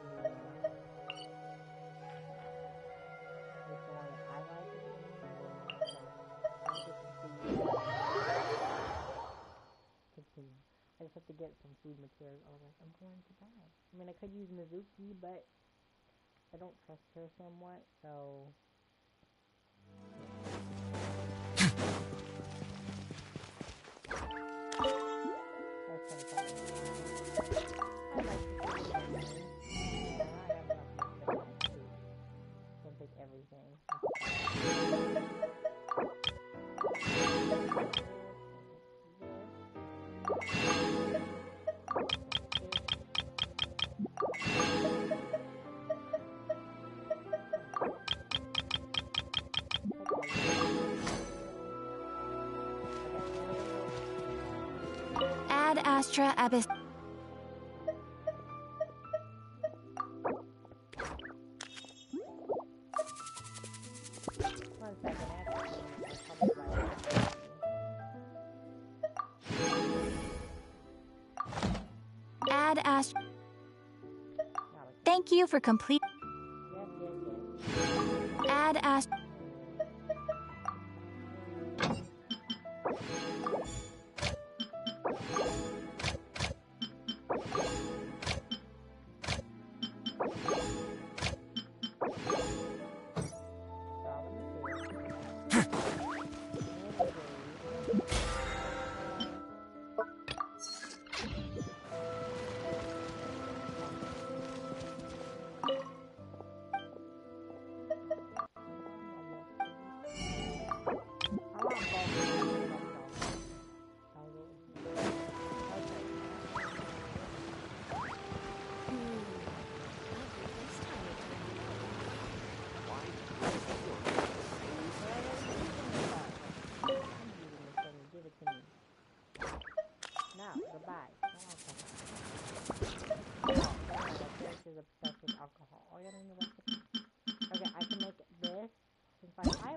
this the one that I like. Continue. I just have to get some food materials. Otherwise, I'm going to die. I mean, I could use Mizuki, but I don't trust her somewhat, so... That's kind of I like don't take everything. Ad Astra Abyss. Ad Astra. Thank you for complete. Ad Astra.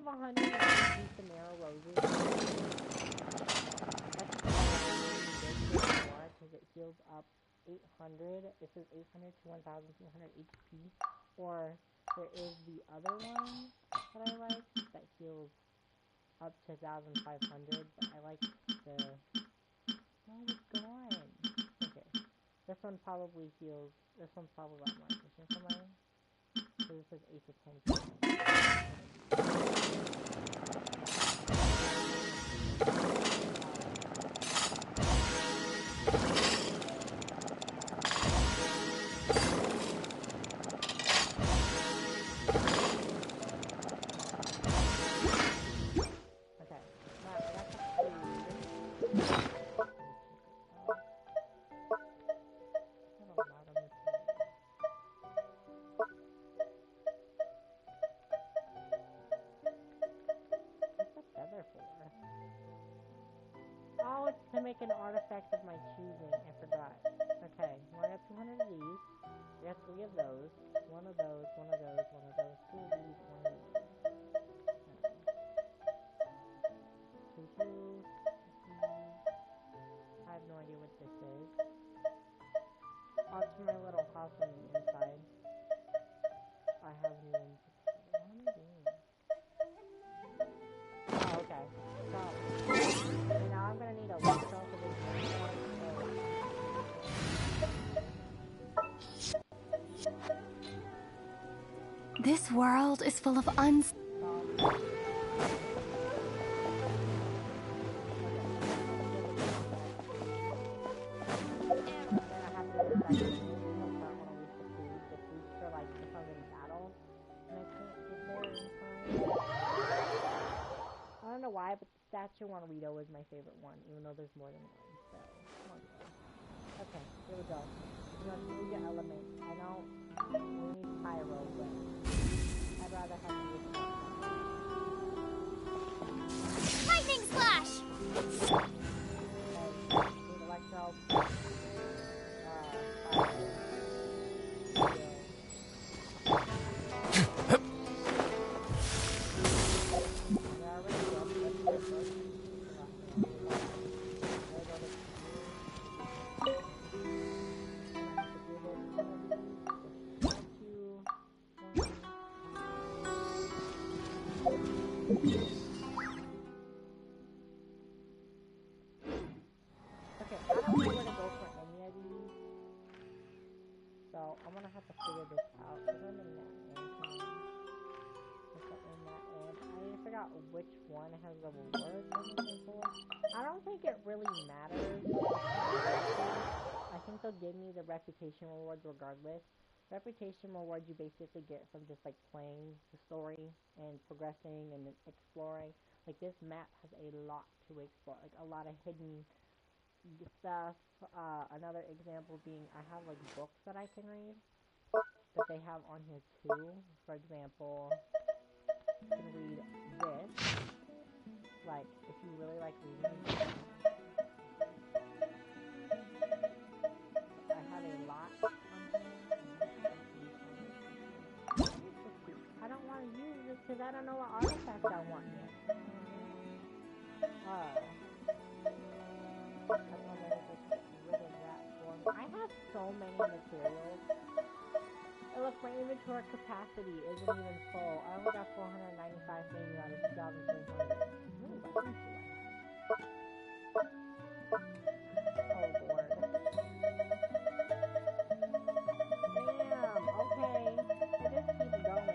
have 150 Samara Roses. That's more because it heals up 800. This is 800 to 1,200 HP. Or there is the other one that I like that heals up to 1,500. But I like the... Oh, it's gone. Okay. This one probably heals... This one's probably a lot more efficient for mine. So this is 8 to 10%. To make an artifact of my choosing, I forgot. Okay, well, I got 200 of these. I got 3 of those. One of those, one of those, one of those. 2 of these, 1 of these. 2, 2. I have no idea what this is. Oh, it's my little house on the inside. I have new ones. What am I doing? Oh, okay. So, now I'm gonna need a light cell for this. This world is full of why, but the statue on Rito is my favorite one, even though there's more than one, so, okay, here we go. We're gonna use your element. I know we need pyro, but I'd rather have this one. Lightning Slash! Okay, electro, I'm gonna have to figure this out. I need to figure out which one has the rewards I'm looking for. I don't think it really matters. I think they'll give me the reputation rewards regardless. Reputation rewards you basically get from just like playing the story and progressing and exploring. Like this map has a lot to explore, like a lot of hidden stuff. Another example being I have like books that I can read that they have on here too. For example, you can read this. Like if you really like reading, I have a lot on here. I don't want to use this because I don't know what artifact I want yet. I have so many materials. And look, my inventory capacity isn't even full. I only got 495 things out of 2,300. Really, that's not too bad. Oh, Lord. Damn, okay. I just keep going.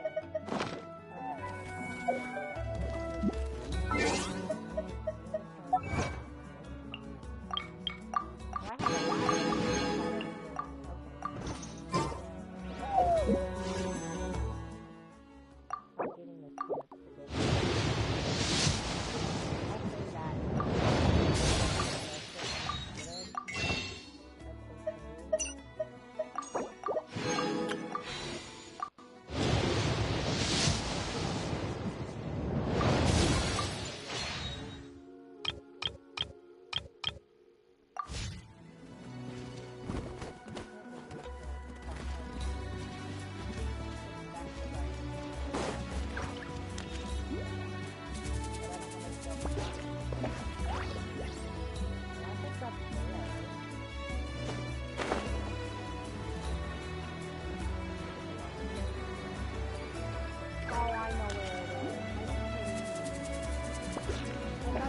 I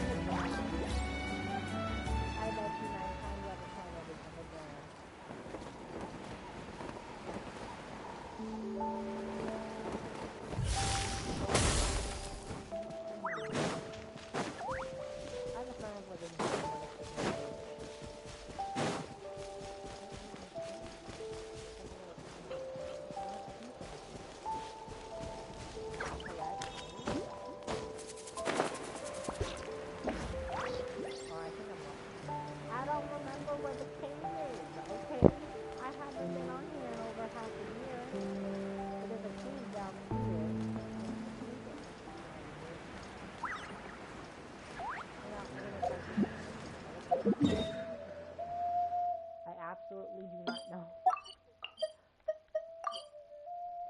bet you 9 times out of 10 every single time. I have a friend with a I don't remember where the cave is, okay? I haven't been on here in over half a year. But there's a cave down here. I absolutely do not know.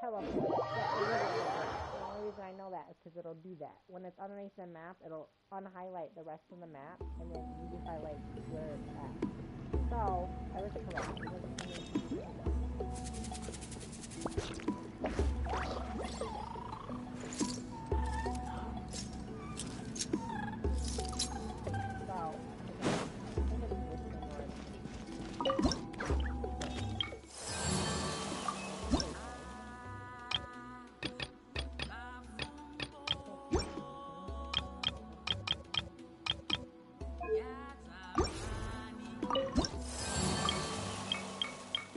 Teleport. Yeah, it will. The only reason I know that is because it'll do that. When it's underneath the map, it'll unhighlight the rest of the map, and then you just highlight where it's at. So, everything correct.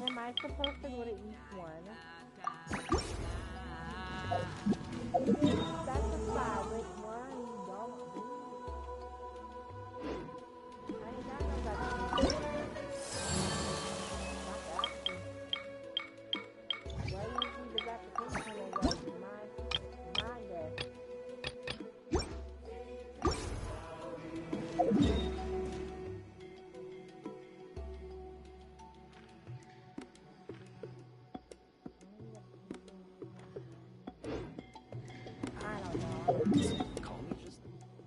Am I supposed to go to each one? Specify which one you don't do. I ain't got no recipe. Where you see the repetition is like my guess.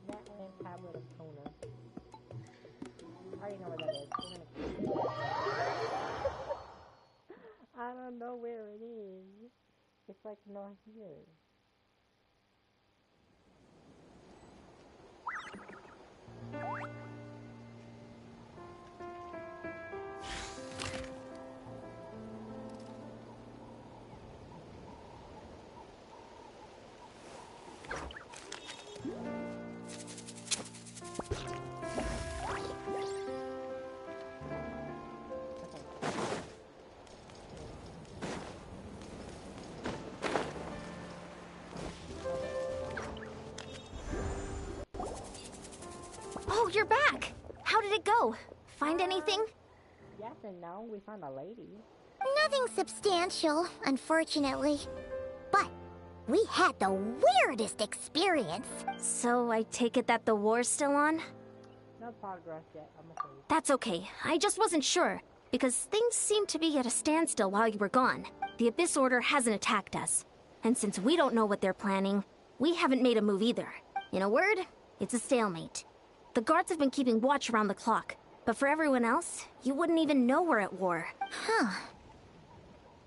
That and tablet of toner. I already know where that is. I don't know where it is. It's like not here. Oh, you're back! How did it go? Find anything? Yes and no. We found a lady. Nothing substantial, unfortunately. But we had the weirdest experience. So I take it that the war's still on? No progress yet, I'm afraid. That's okay. I just wasn't sure, because things seemed to be at a standstill while you were gone. The Abyss Order hasn't attacked us. And since we don't know what they're planning, we haven't made a move either. In a word, it's a stalemate. The guards have been keeping watch around the clock, but for everyone else, you wouldn't even know we're at war. Huh.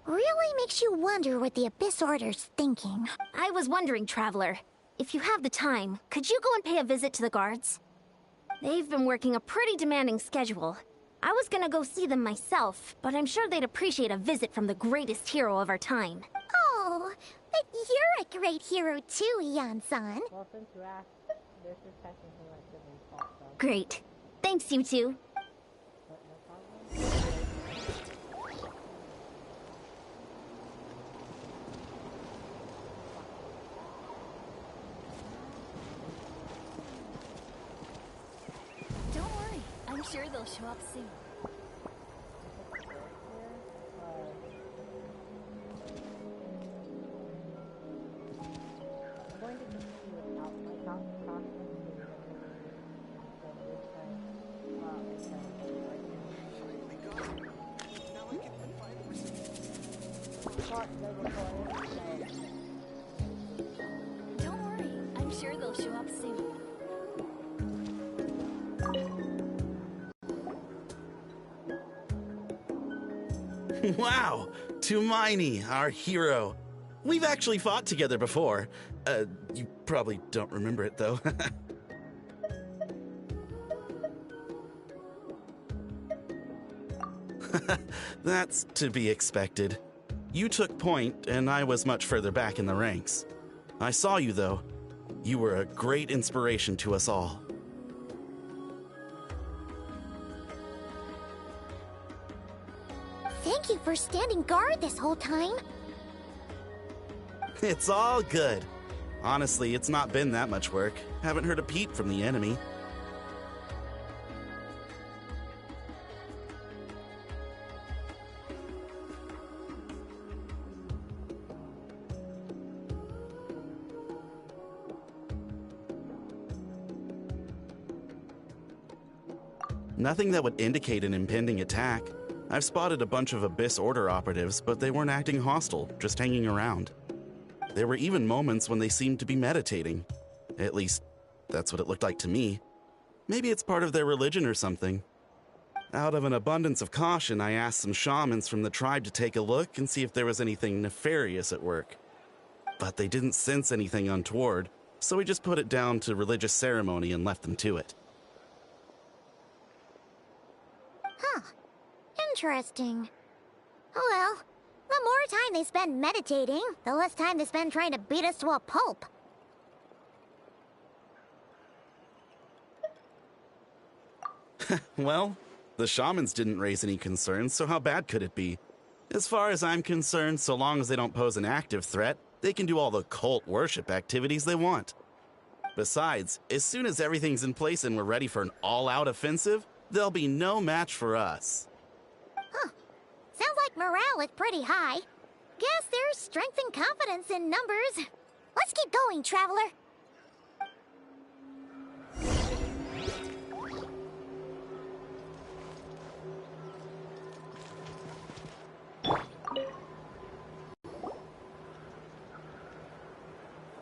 Really makes you wonder what the Abyss Order's thinking. I was wondering, Traveler, if you have the time, could you go and pay a visit to the guards? They've been working a pretty demanding schedule. I was gonna go see them myself, but I'm sure they'd appreciate a visit from the greatest hero of our time. Oh, but you're a great hero too, Ian-san. Well, since you asked, this is technically like Sydney's fault, so. Great. Thanks, you two. But no problem. Don't worry. I'm sure they'll show up soon. I'm going to continue without my costume. Don't worry. I'm sure they'll show up soon. Wow! Tumaini, our hero. We've actually fought together before. You probably don't remember it, though. That's to be expected. You took point, and I was much further back in the ranks. I saw you, though. You were a great inspiration to us all. Thank you for standing guard this whole time. It's all good. Honestly, it's not been that much work. Haven't heard a peep from the enemy. Nothing that would indicate an impending attack. I've spotted a bunch of Abyss Order operatives, but they weren't acting hostile, just hanging around. There were even moments when they seemed to be meditating. At least, that's what it looked like to me. Maybe it's part of their religion or something. Out of an abundance of caution, I asked some shamans from the tribe to take a look and see if there was anything nefarious at work. But they didn't sense anything untoward, so we just put it down to religious ceremony and left them to it. Huh. Interesting. Oh well, the more time they spend meditating, the less time they spend trying to beat us to a pulp. Well, the shamans didn't raise any concerns, so how bad could it be? As far as I'm concerned, so long as they don't pose an active threat, they can do all the cult worship activities they want. Besides, as soon as everything's in place and we're ready for an all-out offensive, there'll be no match for us. Huh. Sounds like morale is pretty high. Guess there's strength and confidence in numbers. Let's keep going, Traveler.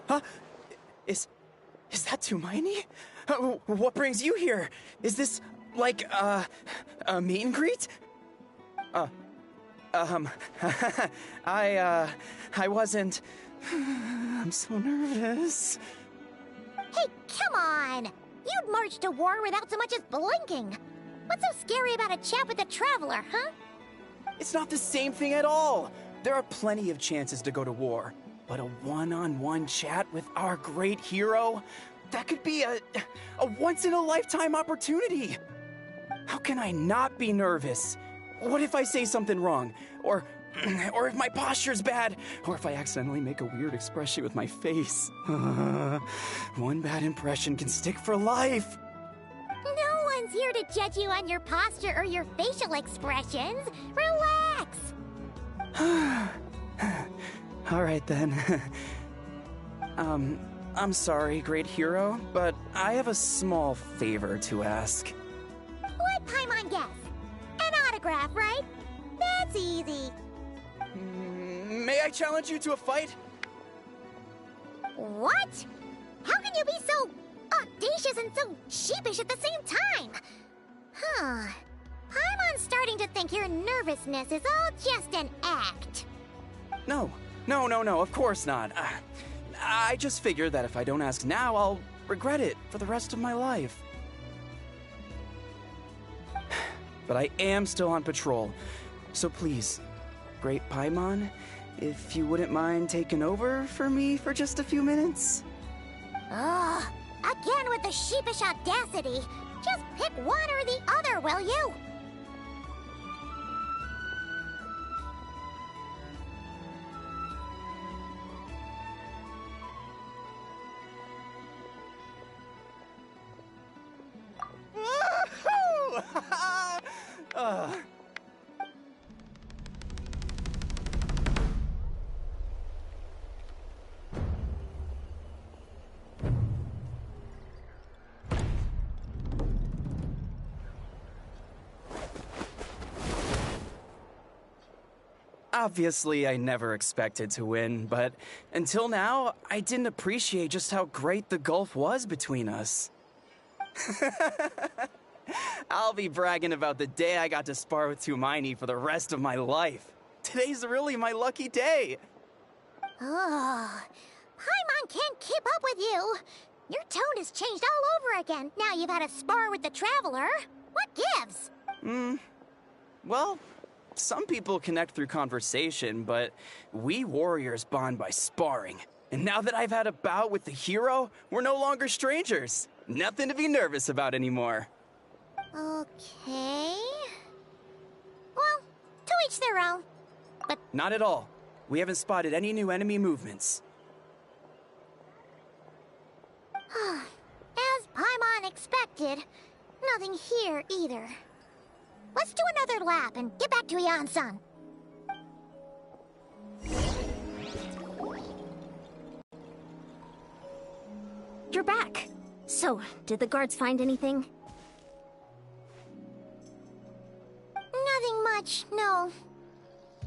Huh? Is that Tumaini? What brings you here? Is this, like, a meet and greet? I wasn't... I'm so nervous. Hey, come on! You'd march to war without so much as blinking. What's so scary about a chat with a Traveler, huh? It's not the same thing at all. There are plenty of chances to go to war. But a one-on-one chat with our great hero? That could be a once-in-a-lifetime opportunity. How can I not be nervous? What if I say something wrong? Or if my posture's bad? Or if I accidentally make a weird expression with my face? One bad impression can stick for life. No one's here to judge you on your posture or your facial expressions. Relax! All right, then. I'm sorry, great hero, but I have a small favor to ask. Let Paimon guess. An autograph, right? That's easy. May I challenge you to a fight? What? How can you be so audacious and so sheepish at the same time? Huh. Paimon's starting to think your nervousness is all just an act. No, of course not. I just figured that if I don't ask now, I'll regret it for the rest of my life. But I am still on patrol, so please, Great Paimon, if you wouldn't mind taking over for me for just a few minutes? Ugh, again with the sheepish audacity. Just pick one or the other, will you? Obviously, I never expected to win, but until now, I didn't appreciate just how great the gulf was between us. I'll be bragging about the day I got to spar with Tumaini for the rest of my life. Today's really my lucky day. Oh, Paimon can't keep up with you. Your tone has changed all over again. Now you've had a spar with the Traveler. What gives? Well, some people connect through conversation, but we warriors bond by sparring. And now that I've had a bout with the hero, we're no longer strangers. Nothing to be nervous about anymore. Okay. Well, to each their own. But not at all. We haven't spotted any new enemy movements. as Paimon expected, nothing here either. Let's do another lap and get back to Ian-san. You're back. So, did the guards find anything? Nothing much, no.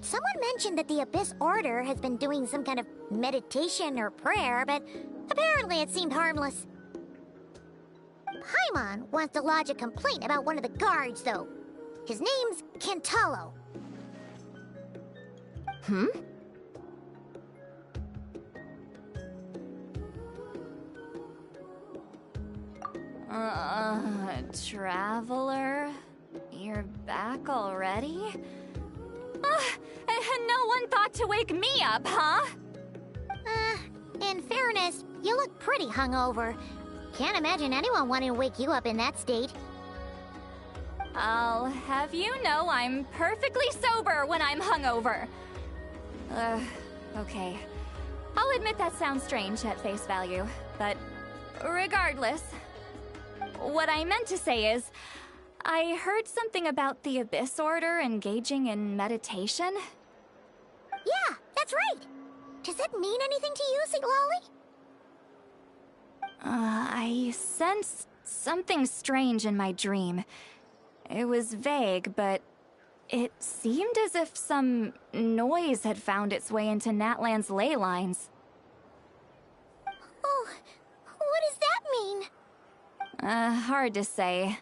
Someone mentioned that the Abyss Order has been doing some kind of meditation or prayer, but apparently it seemed harmless. Paimon wants to lodge a complaint about one of the guards, though. His name's Kentaro. Hmm? Traveler? You're back already? And no one thought to wake me up, huh? In fairness, you look pretty hungover. Can't imagine anyone wanting to wake you up in that state. I'll have you know I'm perfectly sober when I'm hungover. Okay. I'll admit that sounds strange at face value, but regardless, what I meant to say is, I heard something about the Abyss Order engaging in meditation. Yeah, that's right. Does that mean anything to you, Siglali? I sensed something strange in my dream. It was vague, but it seemed as if some noise had found its way into Natlan's ley lines. Oh, what does that mean? Hard to say.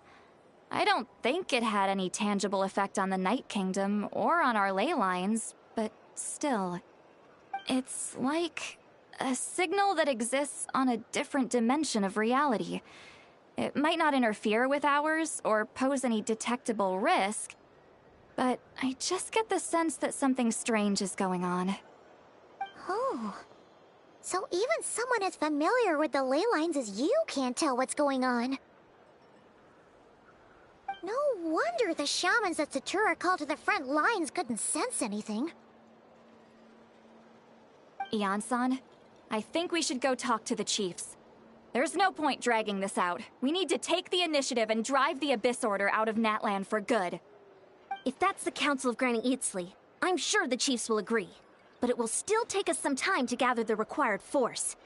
I don't think it had any tangible effect on the Night Kingdom or on our ley lines, but still. It's like a signal that exists on a different dimension of reality. It might not interfere with ours or pose any detectable risk, but I just get the sense that something strange is going on. Oh. So even someone as familiar with the ley lines as you can't tell what's going on. No wonder the shamans that Satura called to the front lines couldn't sense anything. Ian-san, I think we should go talk to the chiefs. There's no point dragging this out. We need to take the initiative and drive the Abyss Order out of Natlan for good. If that's the Council of Granny Eatsley, I'm sure the chiefs will agree. But it will still take us some time to gather the required force.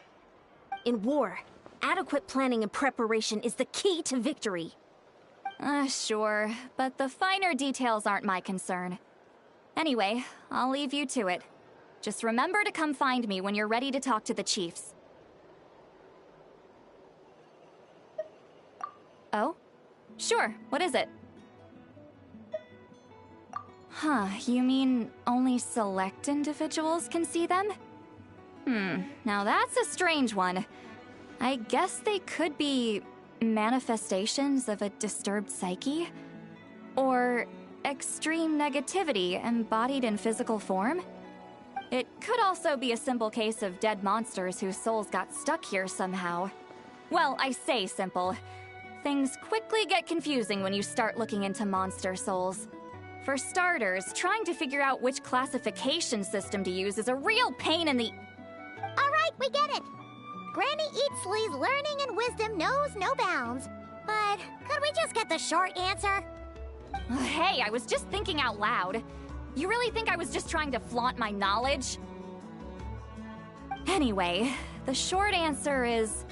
In war, adequate planning and preparation is the key to victory. Sure, but the finer details aren't my concern. Anyway, I'll leave you to it. Just remember to come find me when you're ready to talk to the chiefs. Oh? Sure, what is it? Huh, you mean only select individuals can see them? Now that's a strange one. I guess they could be manifestations of a disturbed psyche? Or extreme negativity embodied in physical form? It could also be a simple case of dead monsters whose souls got stuck here somehow. Well, I say simple. Things quickly get confusing when you start looking into monster souls. For starters, trying to figure out which classification system to use is a real pain in the... Alright, we get it! Granny Eatsley's learning and wisdom knows no bounds. But could we just get the short answer? Hey, I was just thinking out loud. You really think I was just trying to flaunt my knowledge? Anyway, the short answer is...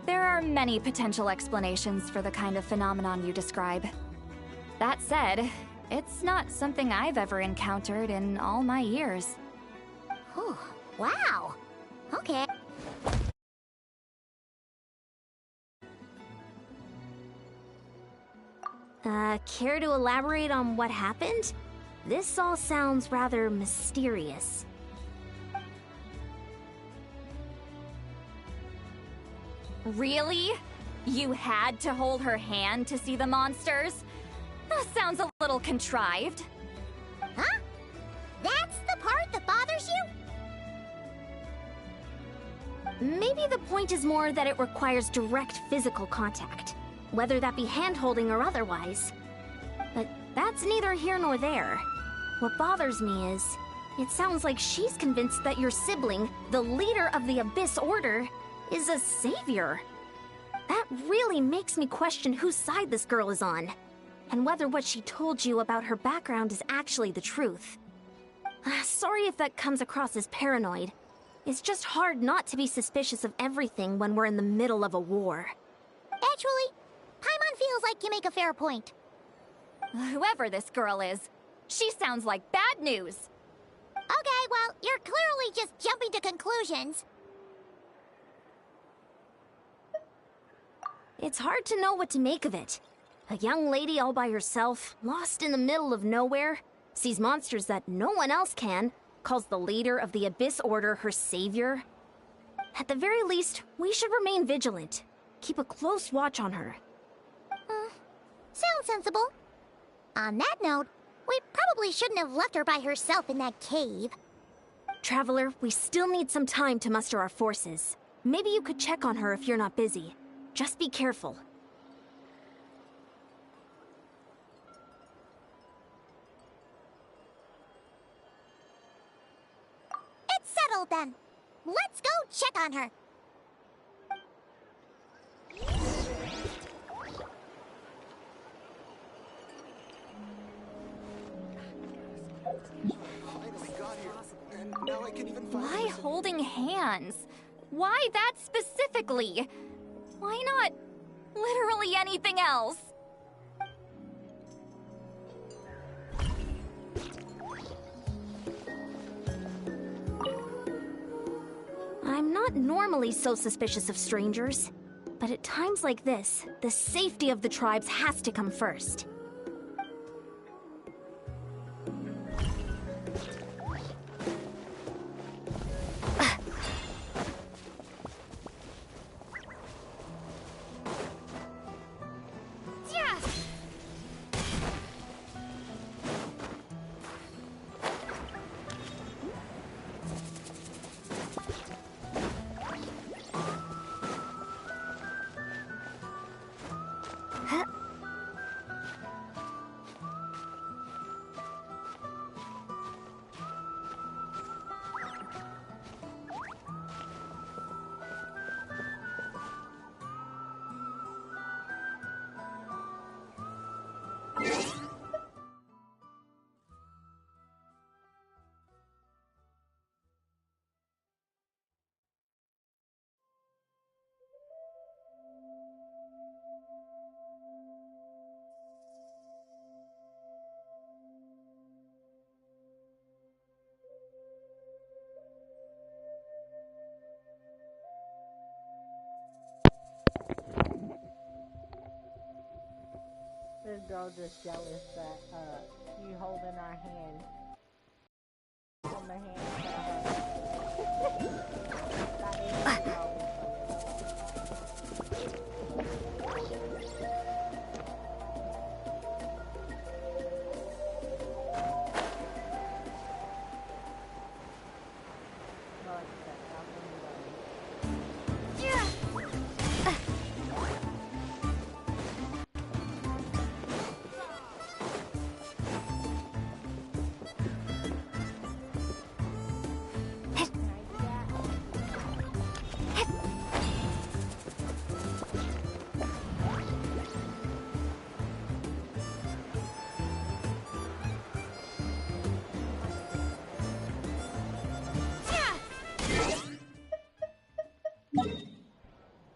there are many potential explanations for the kind of phenomenon you describe. That said, it's not something I've ever encountered in all my years. Oh, wow. Okay. Care to elaborate on what happened? This all sounds rather mysterious. Really? You had to hold her hand to see the monsters? That sounds a little contrived. Maybe the point is more that it requires direct physical contact, whether that be hand-holding or otherwise. But that's neither here nor there. What bothers me is, it sounds like she's convinced that your sibling, the leader of the Abyss Order, is a savior. That really makes me question whose side this girl is on, and whether what she told you about her background is actually the truth. Sorry if that comes across as paranoid. It's just hard not to be suspicious of everything when we're in the middle of a war. Actually, Paimon feels like you make a fair point. Whoever this girl is, she sounds like bad news. Okay, well, you're clearly just jumping to conclusions. It's hard to know what to make of it. A young lady all by herself, lost in the middle of nowhere, sees monsters that no one else can, calls the leader of the Abyss Order her savior. At the very least, we should remain vigilant. Keep a close watch on her. Sounds sensible. On that note, we probably shouldn't have left her by herself in that cave. Traveler, we still need some time to muster our forces. Maybe you could check on her if you're not busy. Just be careful. It's settled then. Let's go check on her. Why holding hands? Why that specifically? Why not literally anything else? I'm not normally so suspicious of strangers, but at times like this, the safety of the tribes has to come first. This girl just jealous that you holding our hand. Holding her hand.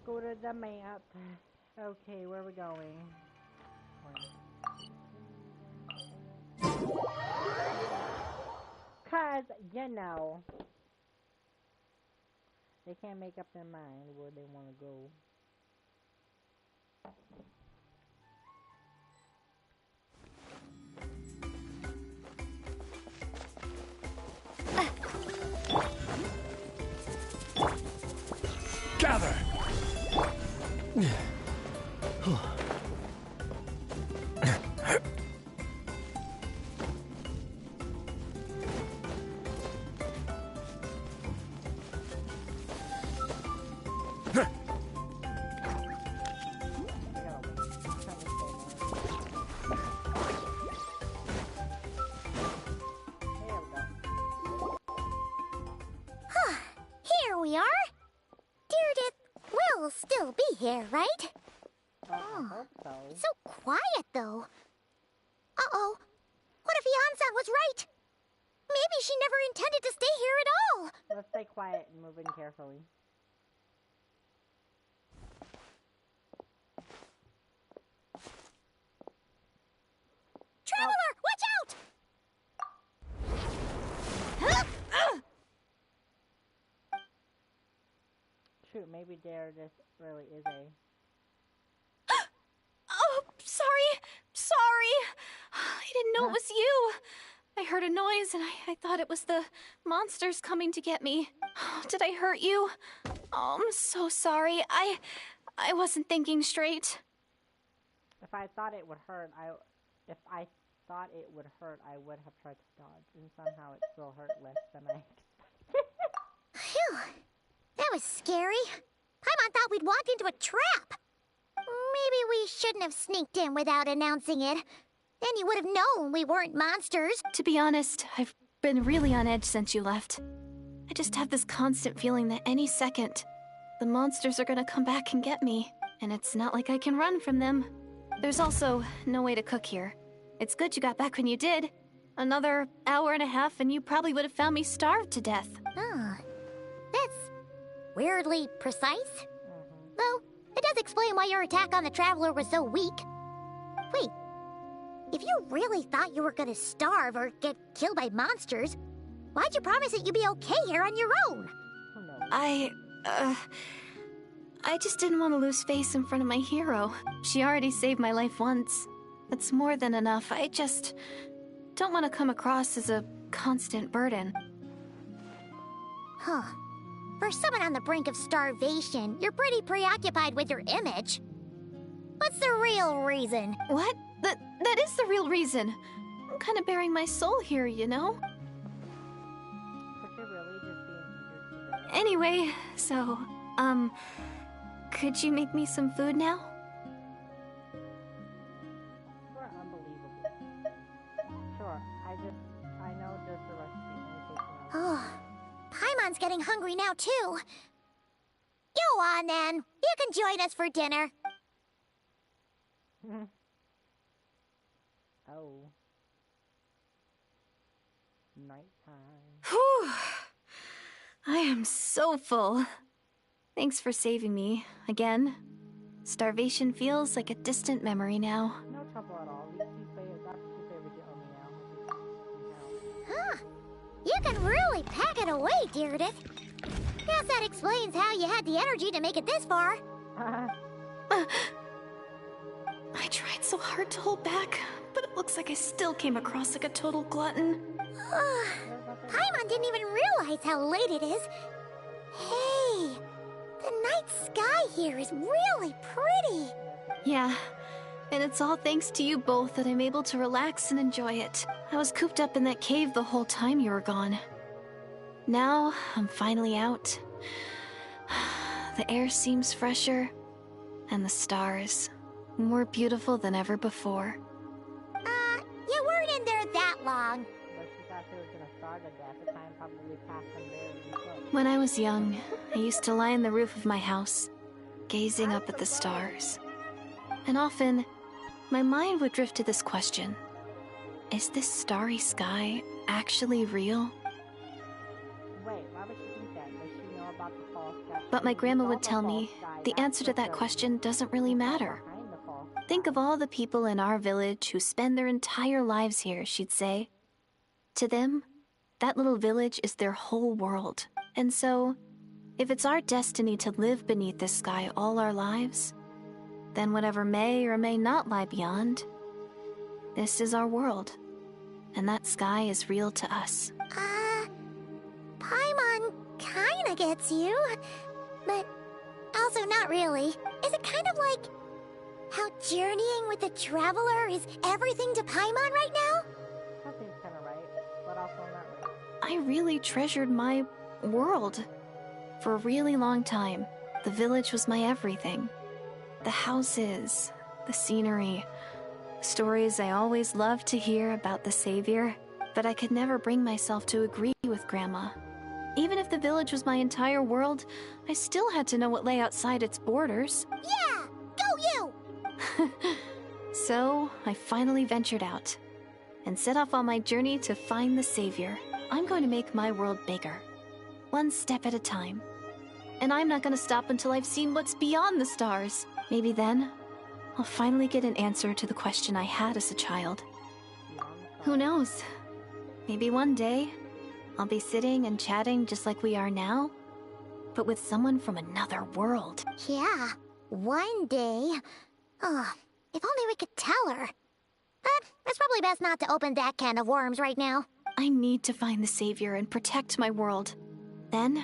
Go to the map. Okay, where are we going? Cause, you know, they can't make up their mind where they want to go. Gather! here, right? I hope so. It's so quiet, though. Uh-oh. What if Yan-san was right? Maybe she never intended to stay here at all. Let's stay quiet and move in carefully. Traveler, watch out! Shoot, maybe there just really is a... Oh, sorry. I didn't know it was you. I heard a noise and I thought it was the monsters coming to get me. Did I hurt you? Oh, I'm so sorry. I wasn't thinking straight. If I thought it would hurt, I would have tried to dodge, and somehow it still hurt less than I expected. Phew. That was scary. Paimon thought we'd walked into a trap. Maybe we shouldn't have sneaked in without announcing it. Then you would have known we weren't monsters. To be honest, I've been really on edge since you left. I just have this constant feeling that any second, the monsters are gonna come back and get me. And it's not like I can run from them. There's also no way to cook here. It's good you got back when you did. Another hour and a half and you probably would have found me starved to death. That's weirdly precise. Though, it does explain why your attack on the Traveler was so weak. Wait, if you really thought you were gonna starve or get killed by monsters, why'd you promise that you'd be okay here on your own? I just didn't want to lose face in front of my hero. She already saved my life once. That's more than enough. I just don't want to come across as a constant burden. Huh. For someone on the brink of starvation, you're pretty preoccupied with your image. What's the real reason? What? That is the real reason. I'm kind of bearing my soul here, you know? Anyway, so, could you make me some food now? You're unbelievable. Sure, I know just the recipe. Oh, Paimon's getting hungry now, too. Go on, then. You can join us for dinner. Oh. Nighttime. Whew. I am so full. Thanks for saving me, again. Starvation feels like a distant memory now. No trouble at all. That's two favors you owe me now. Huh. You can really pack it away, Deardith. Guess that explains how you had the energy to make it this far. I tried so hard to hold back, but it looks like I still came across like a total glutton. Paimon didn't even realize how late it is. Hey, the night sky here is really pretty. Yeah, and it's all thanks to you both that I'm able to relax and enjoy it. I was cooped up in that cave the whole time you were gone. Now, I'm finally out. The air seems fresher, and the stars more beautiful than ever before. You weren't in there that long. But she thought she was gonna starve to death. The time probably passed them very quick. When I was young, I used to lie on the roof of my house, gazing up at the stars. And often, my mind would drift to this question. Is this starry sky actually real? Wait, why would she think that? Does she know about the false sky? But my grandma would tell me, the answer to that question doesn't really matter. Think of all the people in our village who spend their entire lives here, she'd say. To them, that little village is their whole world. And so, if it's our destiny to live beneath this sky all our lives, then whatever may or may not lie beyond, this is our world. And that sky is real to us. Paimon kinda gets you, but also not really. Is it kind of like how journeying with the Traveler is everything to Paimon right now? That seems kinda right, but also not right. I really treasured my world. For a really long time, the village was my everything. The houses, the scenery, stories I always loved to hear about the Savior, but I could never bring myself to agree with Grandma. Even if the village was my entire world, I still had to know what lay outside its borders. Yeah! Go you! So, I finally ventured out and set off on my journey to find the Savior. I'm going to make my world bigger, one step at a time. And I'm not going to stop until I've seen what's beyond the stars. Maybe then, I'll finally get an answer to the question I had as a child. Who knows? Maybe one day, I'll be sitting and chatting just like we are now, but with someone from another world. Yeah, one day. Oh, if only we could tell her. But it's probably best not to open that can of worms right now. I need to find the Savior and protect my world. Then,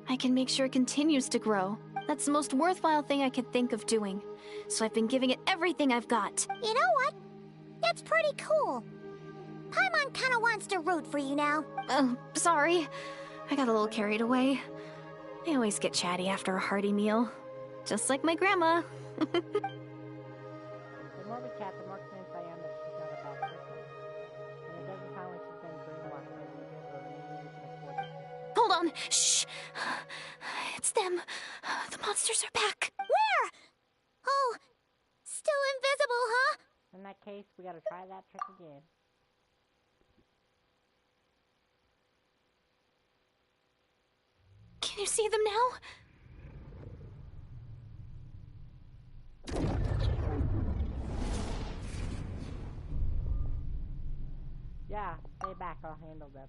I can make sure it continues to grow. That's the most worthwhile thing I could think of doing. So I've been giving it everything I've got. You know what? It's pretty cool. Paimon kinda wants to root for you now. Oh, sorry. I got a little carried away. I always get chatty after a hearty meal. Just like my grandma. The more we chat, the more convinced I am that she's not a bad person. And it doesn't sound like she's been brainwashed by Lucas or anything we can afford it. Hold on. Shh. It's them. The monsters are back. Where? Oh, still invisible, huh? In that case, we gotta try that trick again. Can you see them now? Yeah, stay back, I'll handle them.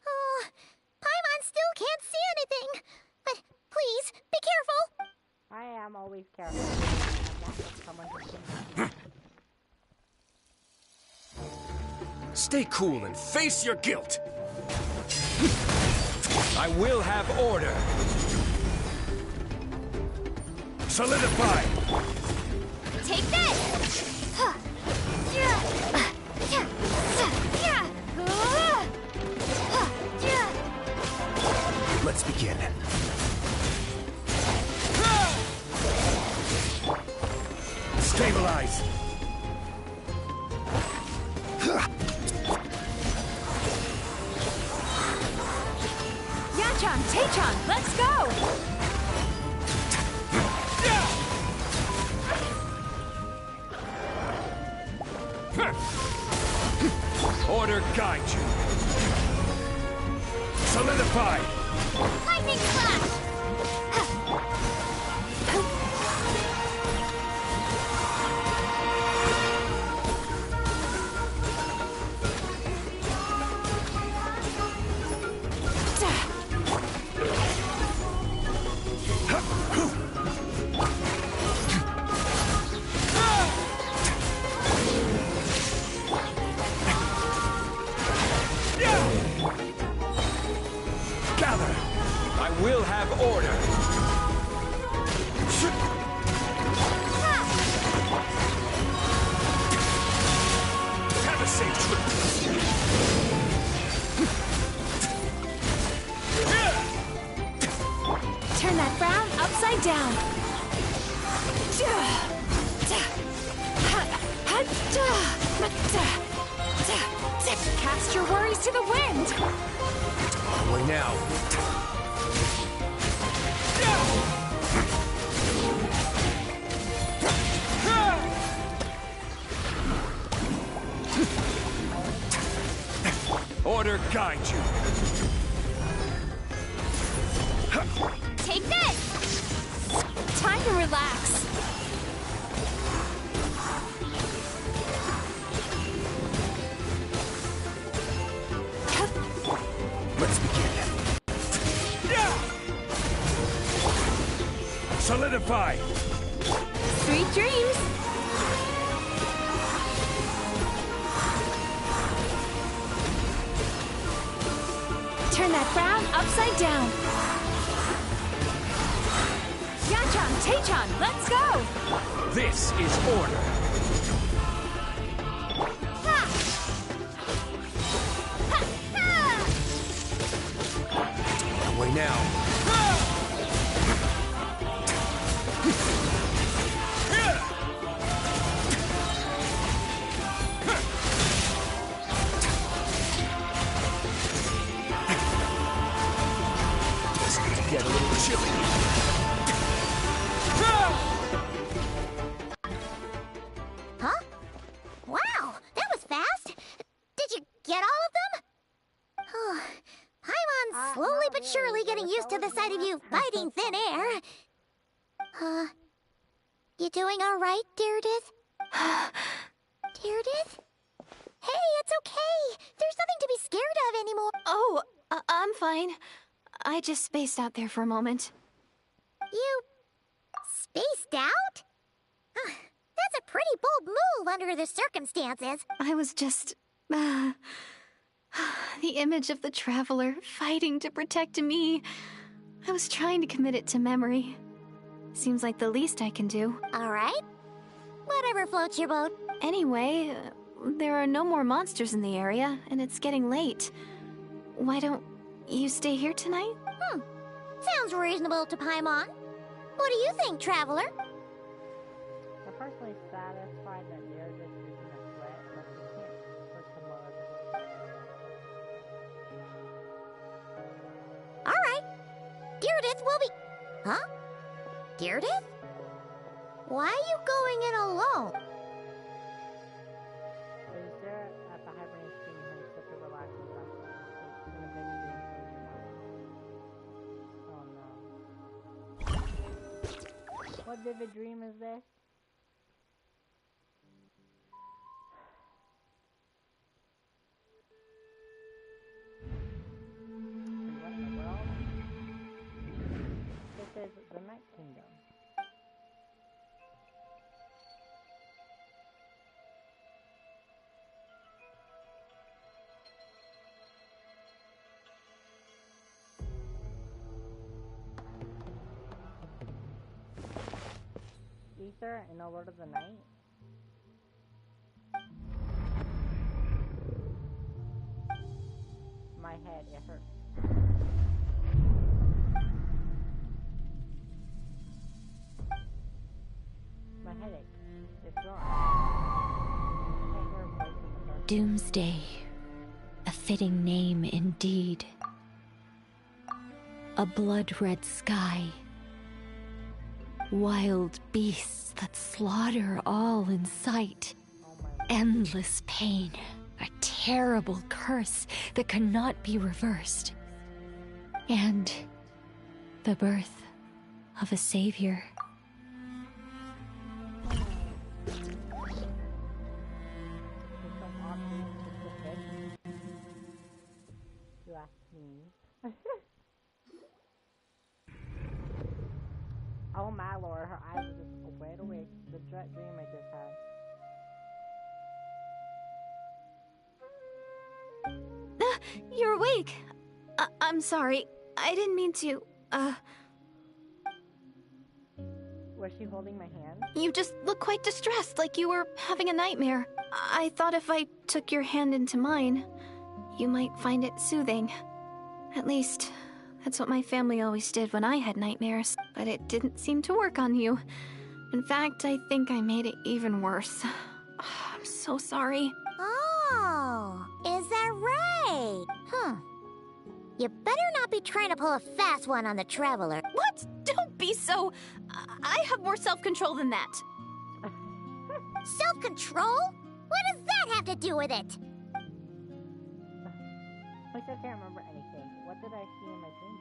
Oh, Paimon still can't see anything. But please, be careful. I am always careful. Someone who can... Stay cool and face your guilt. I will have order. Solidify. Take this! Let's begin. Stabilize. Yachan, Teichan, let's go! Order guide you. Solidify. Lightning flash! Gather. I will have order. Have a safe trip. Turn that frown upside down. Cast your worries to the wind. Away now. Order guide you. Take this! Time to relax. Let's begin. Solidify. Sweet dreams. Turn that frown upside down. Yachan, Teichan, let's go! This is order. Away now. chilly. Huh? Wow, that was fast. Did you get all of them? Oh, Paimon's slowly but surely getting used to the sight of you fighting thin air. You doing all right, Deirdith? Deirdith? Hey, it's okay. There's nothing to be scared of anymore. Oh, I'm fine. I just spaced out there for a moment. You spaced out? That's a pretty bold move under the circumstances. I was just... the image of the Traveler fighting to protect me. I was trying to commit it to memory. Seems like the least I can do. All right. Whatever floats your boat. Anyway, there are no more monsters in the area, and it's getting late. Why don't you stay here tonight? Sounds reasonable to Paimon. What do you think, Traveler? I'm personally satisfied that Deirdith isn't a threat, but we can't push them all over. All right. Deirdith will be... Huh? Deirdith? Why are you going in alone? Is there at the hibernation stream has such a relaxing process? It's been a big dream for you. Oh no. What vivid dream is this? What in the world? This is the Night Kingdom. Ether in the Lord of the Night? My head, it hurts. My headache is gone. I can't hear a voice in the dark. Doomsday. A fitting name indeed. A blood-red sky. Wild beasts that slaughter all in sight. Endless pain. A terrible curse that cannot be reversed. And the birth of a savior. You asked me. Oh my lord, her eyes are just wide awake. The dream I just had. You're awake. I'm sorry. I didn't mean to, Was she holding my hand? You just look quite distressed, like you were having a nightmare. I thought if I took your hand into mine, you might find it soothing. At least, that's what my family always did when I had nightmares, but it didn't seem to work on you. In fact, I think I made it even worse. I'm so sorry. Oh, is that right? You better not be trying to pull a fast one on the Traveler. What? Don't be so... I have more self-control than that. Self-control? What does that have to do with it? I still can't remember anything. What did I see in my dream?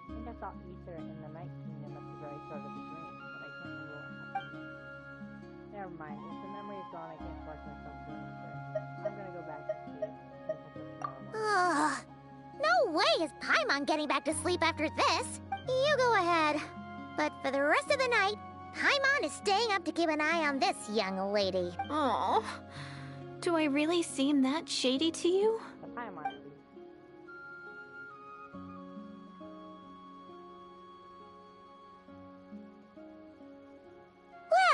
I think I saw Ether in the Night Kingdom at the very start of the dream, but I can't remember what happened. Never mind. If the memory is gone, I can't force myself to remember. I'm gonna go back to sleep until tomorrow. No way is Paimon getting back to sleep after this. You go ahead. But for the rest of the night, Paimon is staying up to keep an eye on this young lady. Oh, do I really seem that shady to you? The Paimon at least.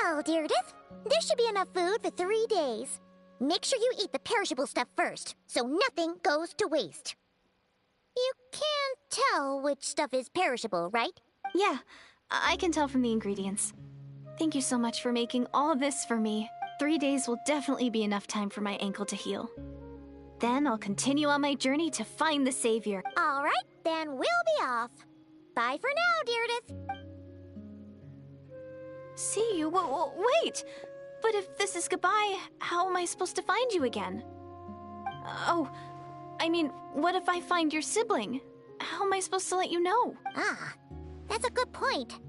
Well, Deirdith, there should be enough food for 3 days. Make sure you eat the perishable stuff first, so nothing goes to waste. You can't tell which stuff is perishable, right? Yeah, I can tell from the ingredients. Thank you so much for making all this for me. 3 days will definitely be enough time for my ankle to heal. Then I'll continue on my journey to find the savior. All right, then we'll be off. Bye for now, Deirdre. See you? Wait! But if this is goodbye, how am I supposed to find you again? Oh, I mean, what if I find your sibling? How am I supposed to let you know? Ah, that's a good point.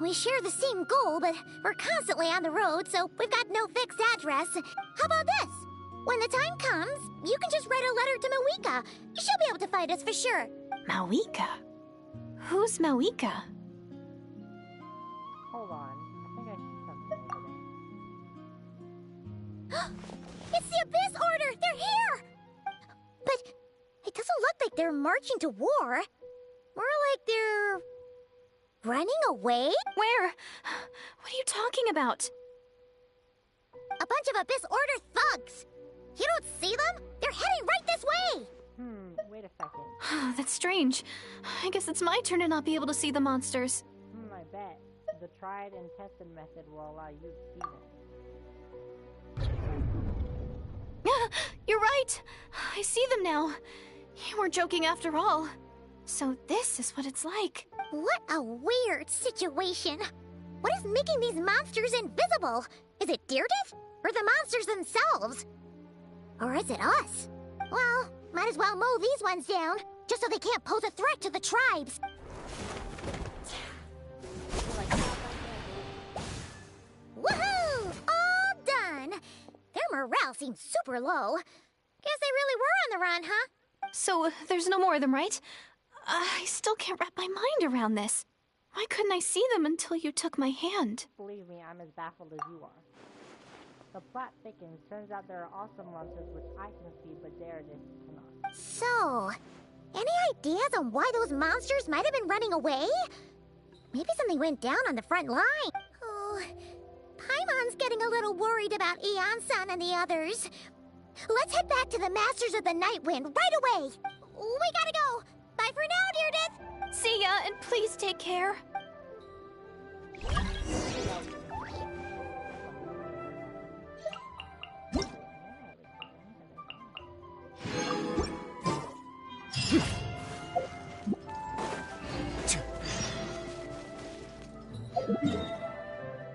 We share the same goal, but we're constantly on the road, so we've got no fixed address. How about this? When the time comes, you can just write a letter to Mawika. She'll be able to find us for sure. Mawika? Who's Mawika? Hold on. I think I see something over there. It's the Abyss Order! They're here! But it doesn't look like they're marching to war. More like they're running away? Where? What are you talking about? A bunch of Abyss Order thugs. You don't see them? They're heading right this way! Wait a second. That's strange. I guess it's my turn to not be able to see the monsters. I bet. The tried and tested method will allow you to see them. You're right! I see them now. You weren't joking after all. So this is what it's like. What a weird situation. What is making these monsters invisible? Is it Deirdre? Or the monsters themselves? Or is it us? Well, might as well mow these ones down, just so they can't pose a threat to the tribes. Woohoo! All done! Their morale seems super low. Guess they really were on the run, huh? So, there's no more of them, right? I still can't wrap my mind around this. Why couldn't I see them until you took my hand? Believe me, I'm as baffled as you are. The plot thickens. Turns out there are also monsters which I can see, but Deirdre cannot. So, any ideas on why those monsters might have been running away? Maybe something went down on the front line. Oh, Paimon's getting a little worried about Eon-san and the others. Let's head back to the Masters of the Night Wind right away. We gotta go. Bye for now, Deirdre. See ya, and please take care.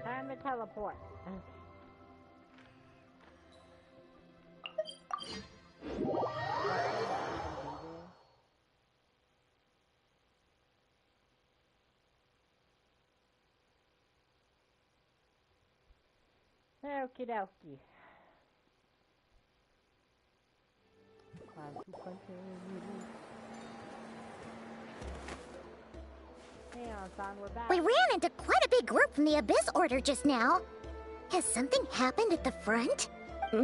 Time to teleport. Okie dokie. Time to continue. Hey, Ansan, we're back. We ran into quite a big group from the Abyss Order just now. Has something happened at the front? She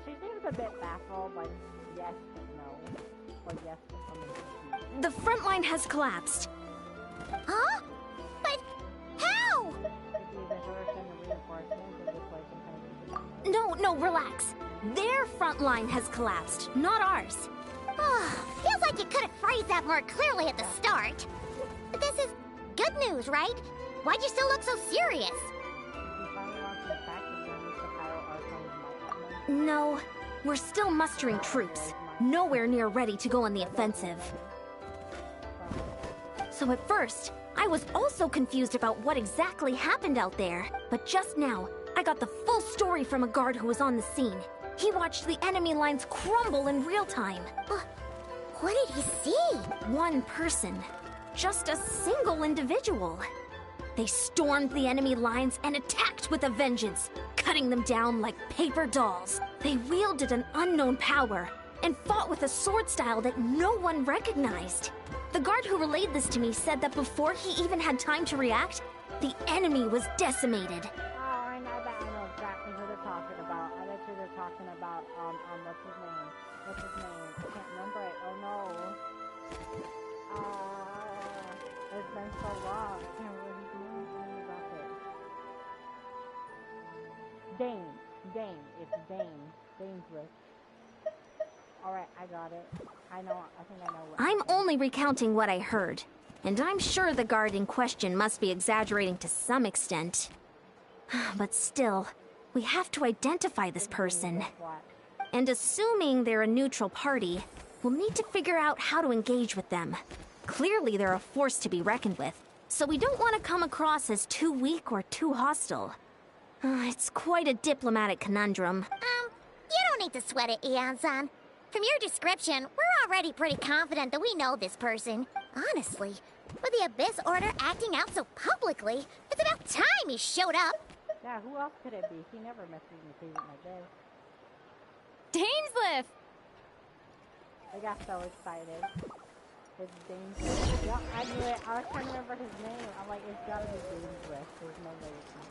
seems a bit baffled, like yes but no. Or yes but something. The front line has collapsed. Huh? But how? No, relax. Their front line has collapsed, not ours. Feels like you could have phrased that more clearly at the start. But this is good news, right? Why'd you still look so serious? No, we're still mustering troops. Nowhere near ready to go on the offensive. So at first, I was also confused about what exactly happened out there. But just now, I got the full story from a guard who was on the scene. He watched the enemy lines crumble in real time. What did he see? One person. Just a single individual. They stormed the enemy lines and attacked with a vengeance, cutting them down like paper dolls. They wielded an unknown power and fought with a sword style that no one recognized. The guard who relayed this to me said that before he even had time to react, the enemy was decimated. I know exactly who they're talking about. I bet you they're talking about, what's his name? I can't remember it. Oh no. It's been so long. I can't remember his name. Tell me about it. Dane. It's Dane. Dangerous. Alright, I got it. I think I know what. I'm only recounting what I heard, and I'm sure the guard in question must be exaggerating to some extent. But still, we have to identify this person. And assuming they're a neutral party, we'll need to figure out how to engage with them. Clearly they're a force to be reckoned with, so we don't want to come across as too weak or too hostile. It's quite a diplomatic conundrum. You don't need to sweat it, Ian-san. From your description, we're already pretty confident that we know this person. Honestly, with the Abyss Order acting out so publicly, it's about time he showed up. Yeah, who else could it be? He never messes with me like this. Dainsleif! I got so excited. It's Dainsleif. Yeah, I knew it. I was trying to remember his name. I'm like, it's gotta be Dainsleif. There's no way it's not.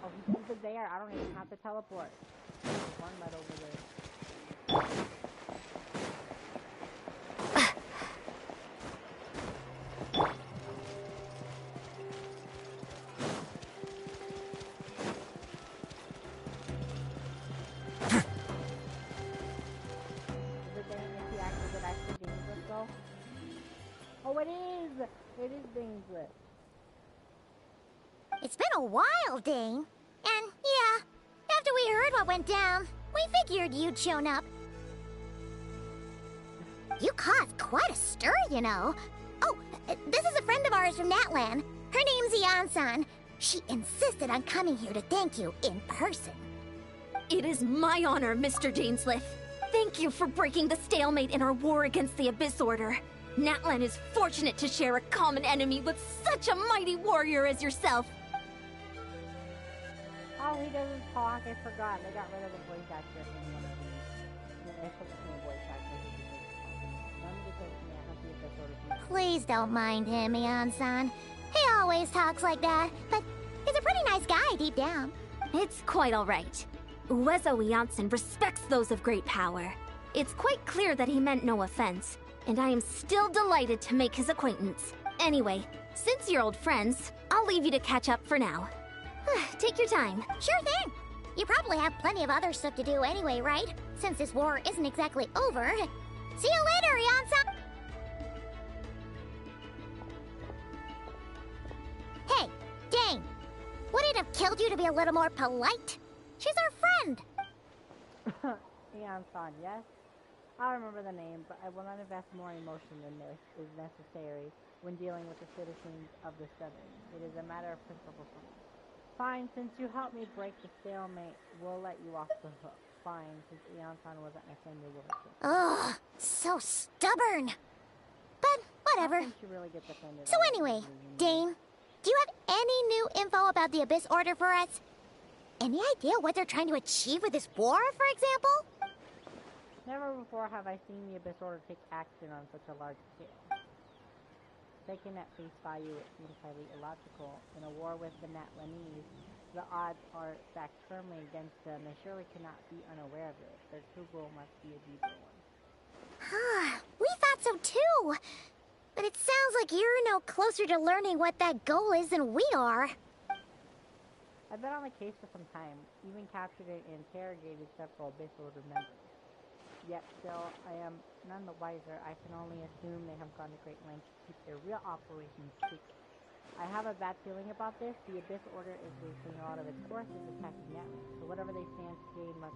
Oh, he's over there. I don't even have to teleport. There's one right over there. Oh, it is! It is Dainsleif. It's been a while, Dane. And, yeah, after we heard what went down, we figured you'd shown up. You caused quite a stir, you know. Oh, this is a friend of ours from Natlan. Her name's Ian-san. She insisted on coming here to thank you in person. It is my honor, Mr. Dainsleif. Thank you for breaking the stalemate in our war against the Abyss Order. Natlan is fortunate to share a common enemy with such a mighty warrior as yourself. Oh, he doesn't talk. I forgot. They got rid of the voice actor in one of these. They took the voice actor. Please don't mind him, Ian-san. He always talks like that, but he's a pretty nice guy deep down. It's quite all right. Uezo Iansan respects those of great power. It's quite clear that he meant no offense, and I am still delighted to make his acquaintance. Anyway, since you're old friends, I'll leave you to catch up for now. Take your time. Sure thing. You probably have plenty of other stuff to do anyway, right? Since this war isn't exactly over. See you later, Ian-san! Hey, Dane! Would it have killed you to be a little more polite? She's our friend! Ian-san, yes? I remember the name, but I will not invest more emotion than this is necessary when dealing with the citizens of the Southern. It is a matter of principle for me. Fine, since you helped me break the stalemate, we'll let you off the hook. Fine, since Ian-san wasn't my friend, you will. Ugh, so stubborn. But whatever. I think you really get offended. So anyway, Dane, do you have any new info about the Abyss Order for us? Any idea what they're trying to achieve with this war, for example? Never before have I seen the Abyss Order take action on such a large scale. Taken at face value, it seems highly illogical. In a war with the Natlanese, the odds are stacked firmly against them. They surely cannot be unaware of it. Their true goal must be a deeper one. We thought so too. But it sounds like you're no closer to learning what that goal is than we are. I've been on the case for some time, even captured and interrogated several Abyss Order members. Yet still, I am none the wiser. I can only assume they have gone to great lengths to keep their real operations secret. I have a bad feeling about this. The Abyss Order is wasting a lot of its forces attacking Natlan, so whatever they stand to gain must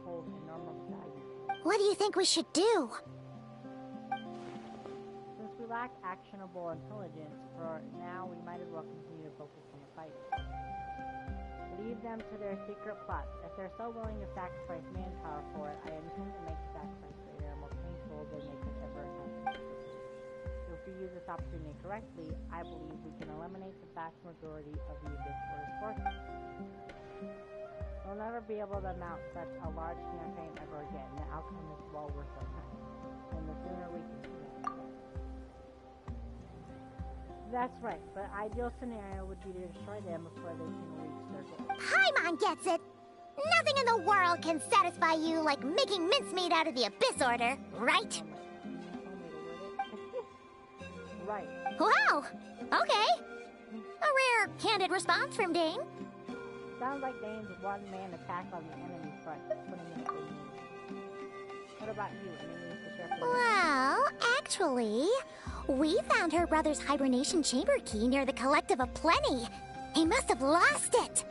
hold enormous value. What do you think we should do? Since we lack actionable intelligence, for now we might as well continue to focus on the fight. Leave them to their secret plots. If they're so willing to sacrifice manpower for it, I intend to make the sacrifice greater and more painful than they could ever have. If we use this opportunity correctly, I believe we can eliminate the vast majority of the Abyss Order's forces. We'll never be able to mount such a large campaign ever again. The outcome is well worth our time. And the sooner we can do that, the better. That's right, but ideal scenario would be to destroy them before they can reach their goal. Paimon gets it! Nothing in the world can satisfy you like making mincemeat out of the Abyss Order, right? Right. Wow! Okay! A rare, candid response from Dane. Sounds like Dane's one-man attack on the enemy front, putting in a good mood. What about you? Any news to share? Well, actually, we found her brother's hibernation chamber key near the Collective of Plenty. He must have lost it.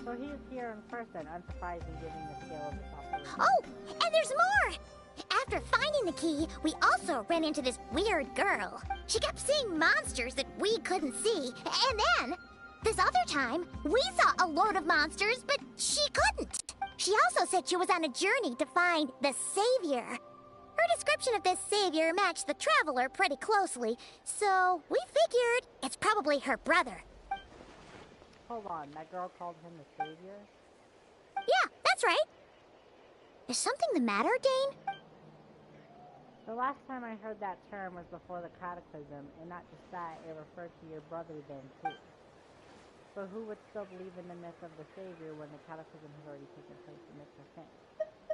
So he's here in person, unsurprised in giving the scale of this operation. Oh, and there's more! After finding the key, we also ran into this weird girl. She kept seeing monsters that we couldn't see, and then, this other time, we saw a load of monsters, but she couldn't. She also said she was on a journey to find the Savior. Her description of this Savior matched the Traveler pretty closely, so we figured it's probably her brother. Hold on, that girl called him the Savior? Yeah, that's right. Is something the matter, Dane? The last time I heard that term was before the Cataclysm, and not just that, it referred to your brother then, too. So who would still believe in the myth of the Savior when the Cataclysm has already taken place? It makes no sense.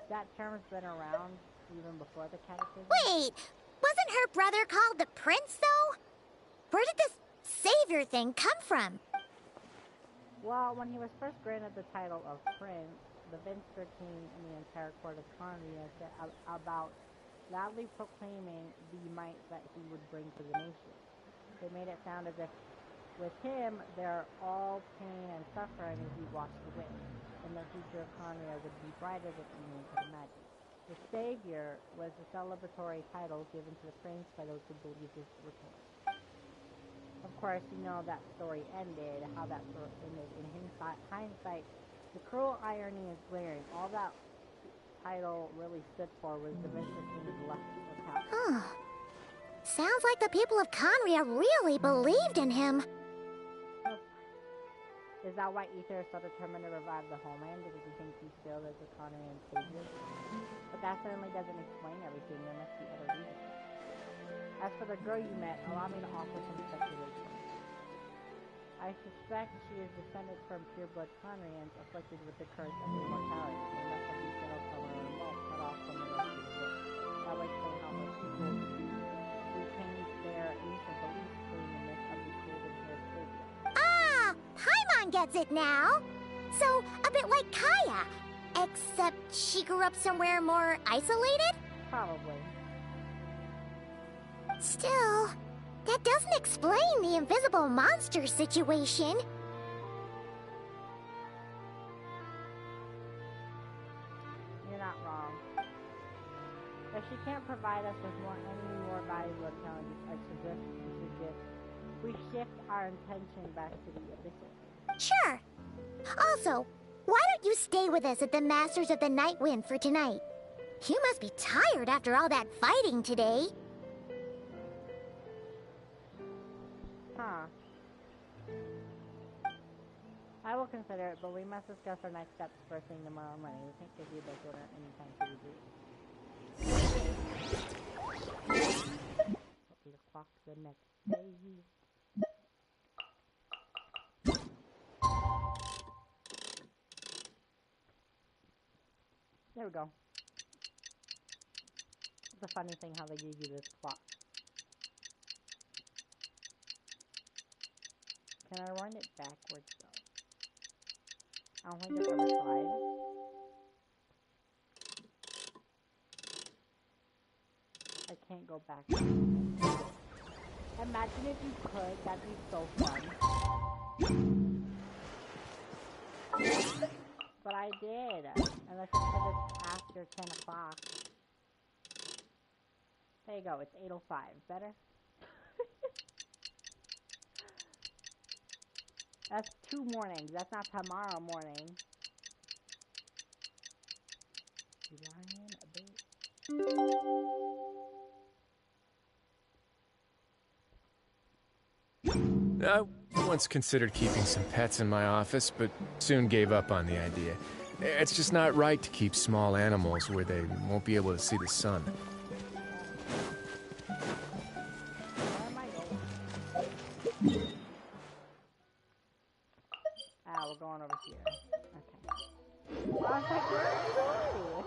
That term's been around even before the Cataclysm? Wait, wasn't her brother called the Prince, though? Where did this Savior thing come from? Well, when he was first granted the title of Prince, the Venstre King and the entire court of Conria set about loudly proclaiming the might that he would bring to the nation. They made it sound as if with him, they're all pain and suffering as he washed away, and the future of Conria would be brighter than anyone could imagine. The Savior was the celebratory title given to the prince by those who believed his return. Of course, you know that story ended, how that story ended. In hindsight, the cruel irony is glaring. All that title really stood for was the Venstre King's lust for power. Huh. Sounds like the people of Conria really believed in him. Is that why Aether is so determined to revive the homeland? Because he thinks he's still as a Conrian savior? But that certainly doesn't explain everything. There must be other reasons. As for the girl you met, allow me to offer some speculation. I suspect she is descended from pureblood Conrians afflicted with the curse of immortality. They must have been settled somewhere remote, cut off from the rest of the world. That would explain how most people retain their ancient beliefs, including the myth of the created hair savior. Ah! Paimon gets it now! So, a bit like Kaya, except she grew up somewhere more isolated? Probably. Still, that doesn't explain the invisible monster situation. You're not wrong. If she can't provide us with any more valuable intelligence, I suggest we shift our intention back to the Abyss. Sure. Also, why don't you stay with us at the Masters of the Night Wind for tonight? You must be tired after all that fighting today. Huh. I will consider it, but we must discuss our next steps first thing tomorrow morning. We can't give you this order anytime soon. It'll be the clock the next day. There we go. It's a funny thing how they gave you this clock. Can I run it backwards though? I don't think I've ever tried. I can't go backwards. Imagine if you could, that'd be so fun. But I did. Unless you said it's after 10 o'clock. There you go, it's 8:05. Better? That's 2 mornings. That's not tomorrow morning. You lying a bit? I once considered keeping some pets in my office, but soon gave up on the idea. It's just not right to keep small animals where they won't be able to see the sun. We're going over here. Okay. I was like, where are you going?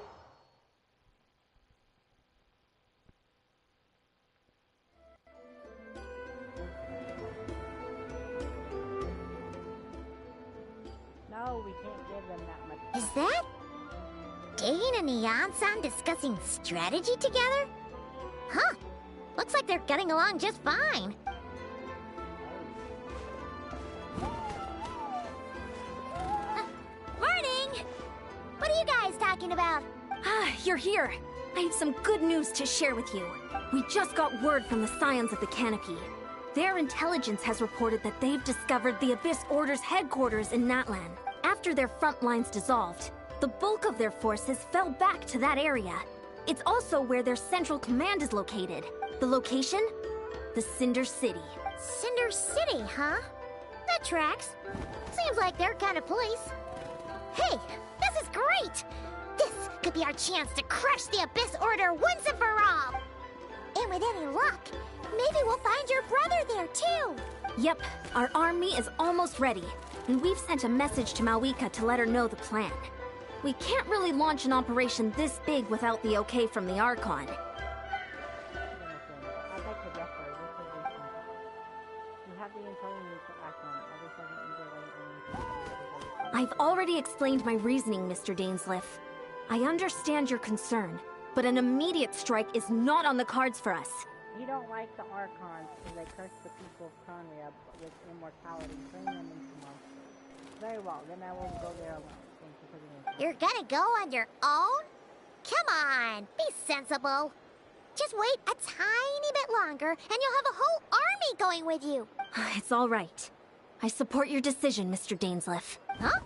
No, we can't give them that much. Is that Dane and Neon-san discussing strategy together? Huh. Looks like they're getting along just fine. are you guys talking about? Ah, you're here. I have some good news to share with you. We just got word from the Scions of the Canopy. Their intelligence has reported that they've discovered the Abyss Order's headquarters in Natlan. After their front lines dissolved, the bulk of their forces fell back to that area. It's also where their central command is located. The location? The Cinder City. Cinder City, huh? That tracks. Seems like their kind of place. Hey, this is great! This could be our chance to crush the Abyss Order once and for all! And with any luck, maybe we'll find your brother there too! Yep, our army is almost ready, and we've sent a message to Malika to let her know the plan. We can't really launch an operation this big without the okay from the Archon. I've already explained my reasoning, Mr. Dainsleif. I understand your concern, but an immediate strike is not on the cards for us. You don't like the Archons because they curse the people of Conria with immortality, turning them into monsters. Very well, then I will go there alone. Thank you for the info. You're gonna go on your own? Come on, be sensible. Just wait a tiny bit longer, and you'll have a whole army going with you. It's all right. I support your decision, Mr. Dainsleif. Huh?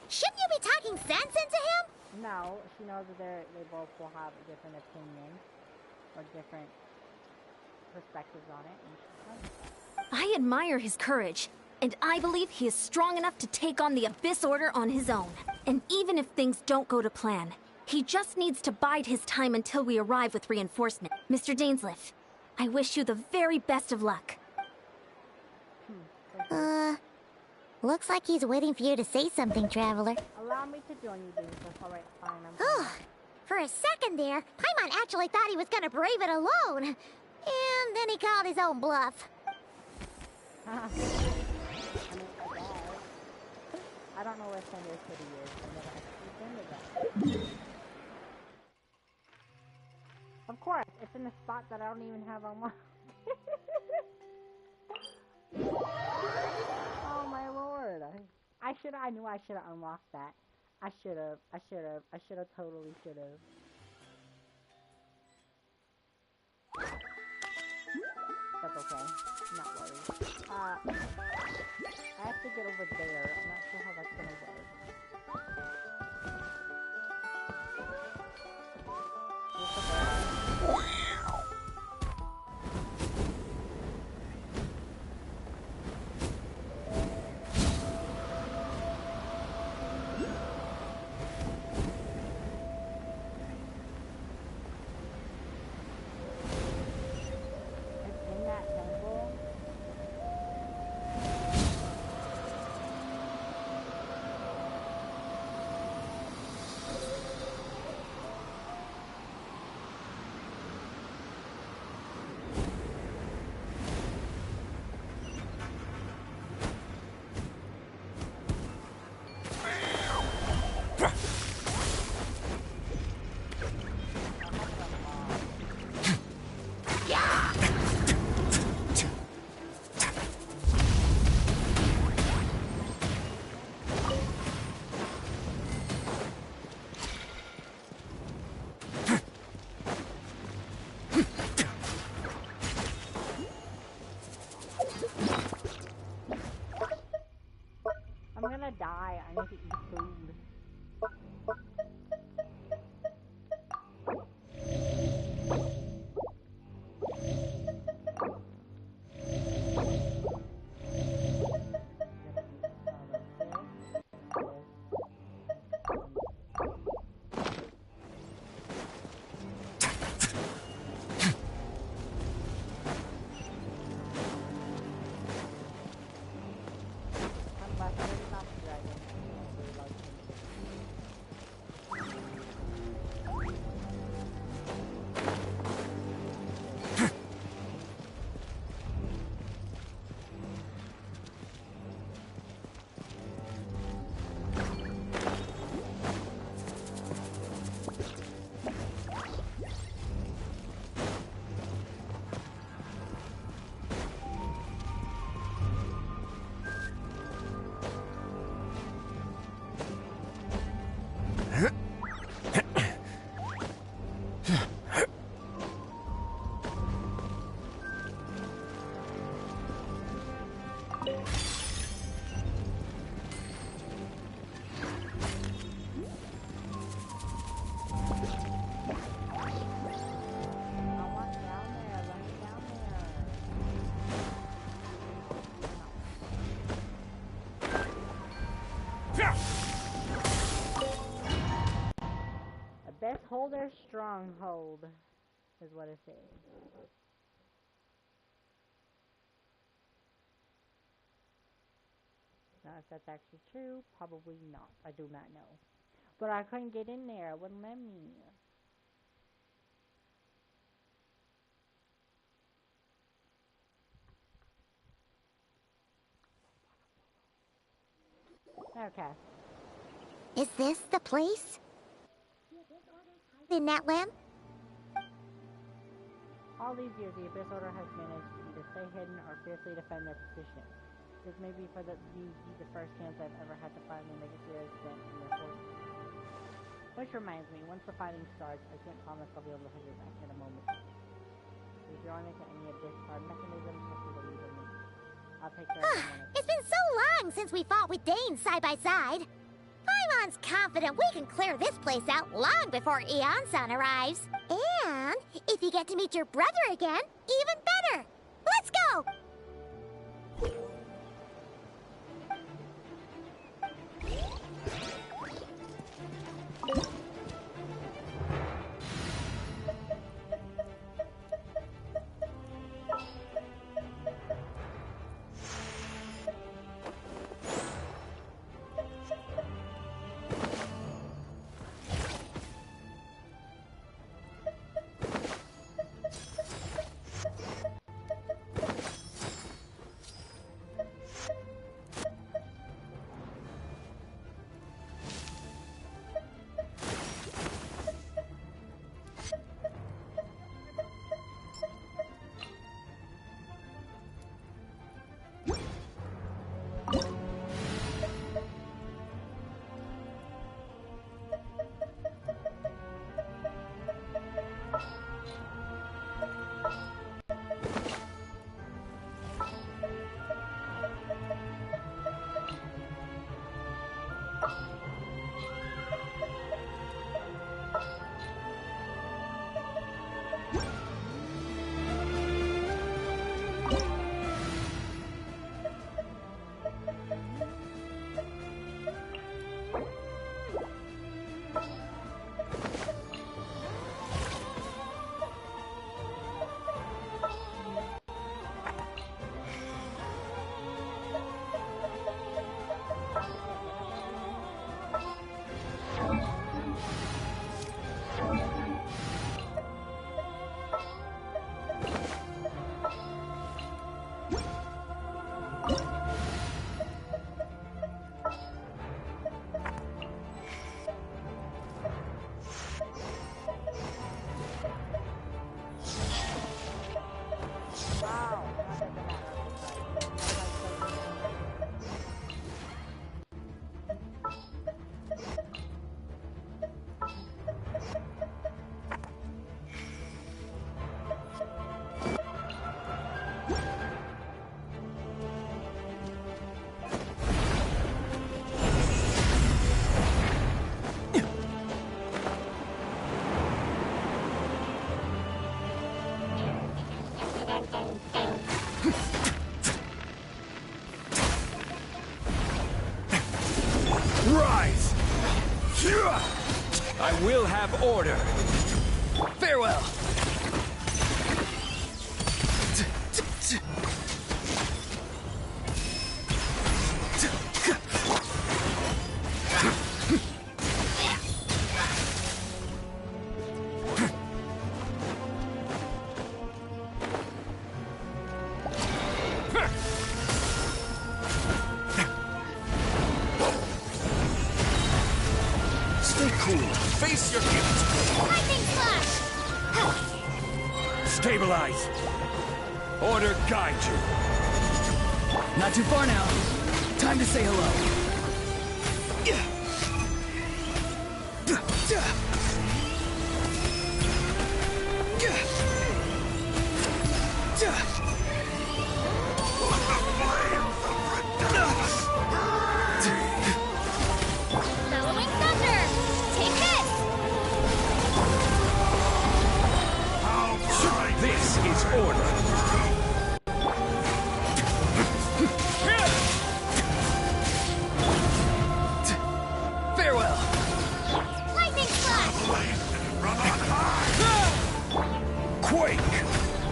Shouldn't you be talking sense into him? No, she knows that they both will have different opinions or different perspectives on it. And I admire his courage, and I believe he is strong enough to take on the Abyss Order on his own. And even if things don't go to plan, he just needs to bide his time until we arrive with reinforcement. Mr. Dainsleif, I wish you the very best of luck. Looks like he's waiting for you to say something, Traveler. allow me to join you, Dainsleif. Alright, fine, I'm Oh, for a second there, Paimon actually thought he was gonna brave it alone. And then he called his own bluff. I don't know where Cinder City is. I've never actually been to that. Of course, it's in a spot that I don't even have unlocked. Oh my lord! I knew I should have unlocked that. I should have totally should have. That's okay. I'm not worried. I have to get over there. I'm not sure how that's gonna work. I'm gonna die. I need to eat food. stronghold, is what it says. Now, if that's actually true, probably not. I do not know. But I couldn't get in there. It wouldn't let me. Okay. Is this the place? In that lamp? All these years, the Abyss Order has managed to either stay hidden or fiercely defend their position. This may be for the first chance I've ever had to finally make a serious dent in their forces. Which reminds me, once the fighting starts, I can't promise I'll be able to hit it back in a moment. If you're on into any Abyss card mechanism, I should believe in me. I'll take care of it. It's been so long since we fought with Dane side by side. Paimon's confident we can clear this place out long before Eon-san arrives. And if you get to meet your brother again, even better. Let's go! Rise! I will have order. Farewell! Stay cool. Face your guilt. Lightning Slash! Stabilize. Order guide you. Not too far now. Time to say hello. Bellowing Thunder! Take this! This is order. Farewell! Lightning Slash! Run on high!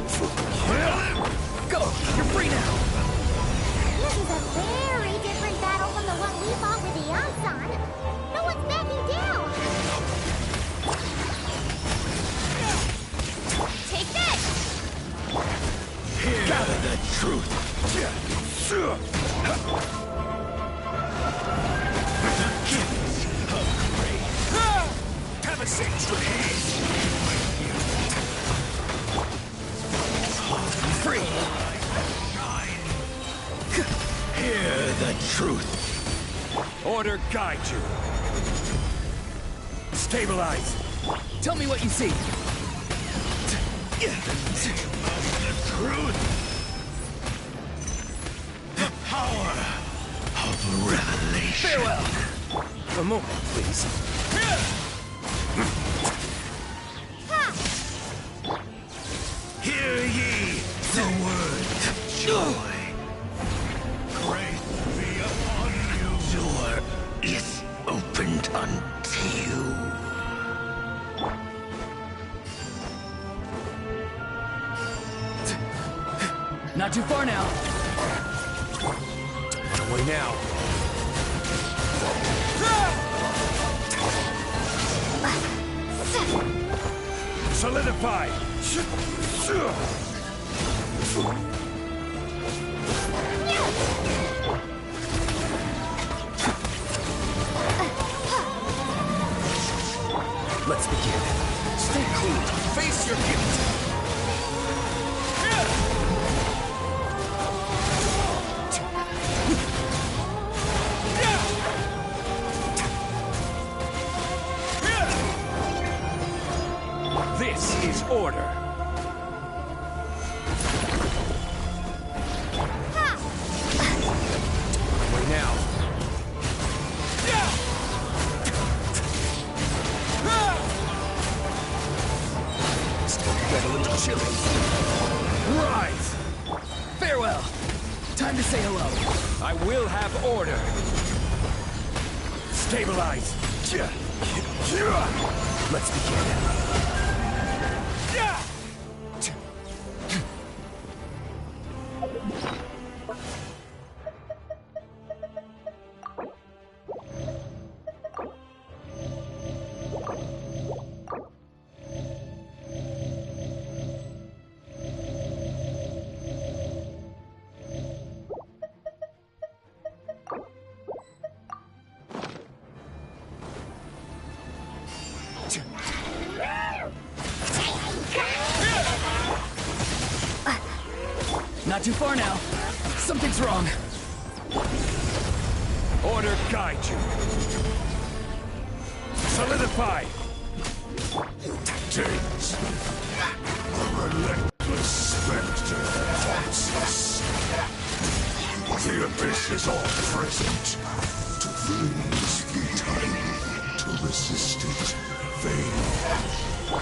Strike! Go! You're free now! This is a very different battle from the one we fought with the Yansan. No one's backing down. Take this! Gather the truth! Have a seat, Free! Hear the truth. Order guide you. Stabilize. Tell me what you see. The truth. The power of revelation. Farewell! A moment, please. Hear ye the word joy. Grace be upon you. Door is opened unto you. Not too far now. Away now. Solidify. Let's begin. Stay cool. Face your guilt. This is order. Away now. Still get a little chilly. Rise! Farewell! Time to say hello. I will have order. Stabilize. Let's begin. Not too far now. Something's wrong. Order guide you. Solidify. Takes a relentless specter haunts us. The abyss is all present. To things futile, to resist it, vain.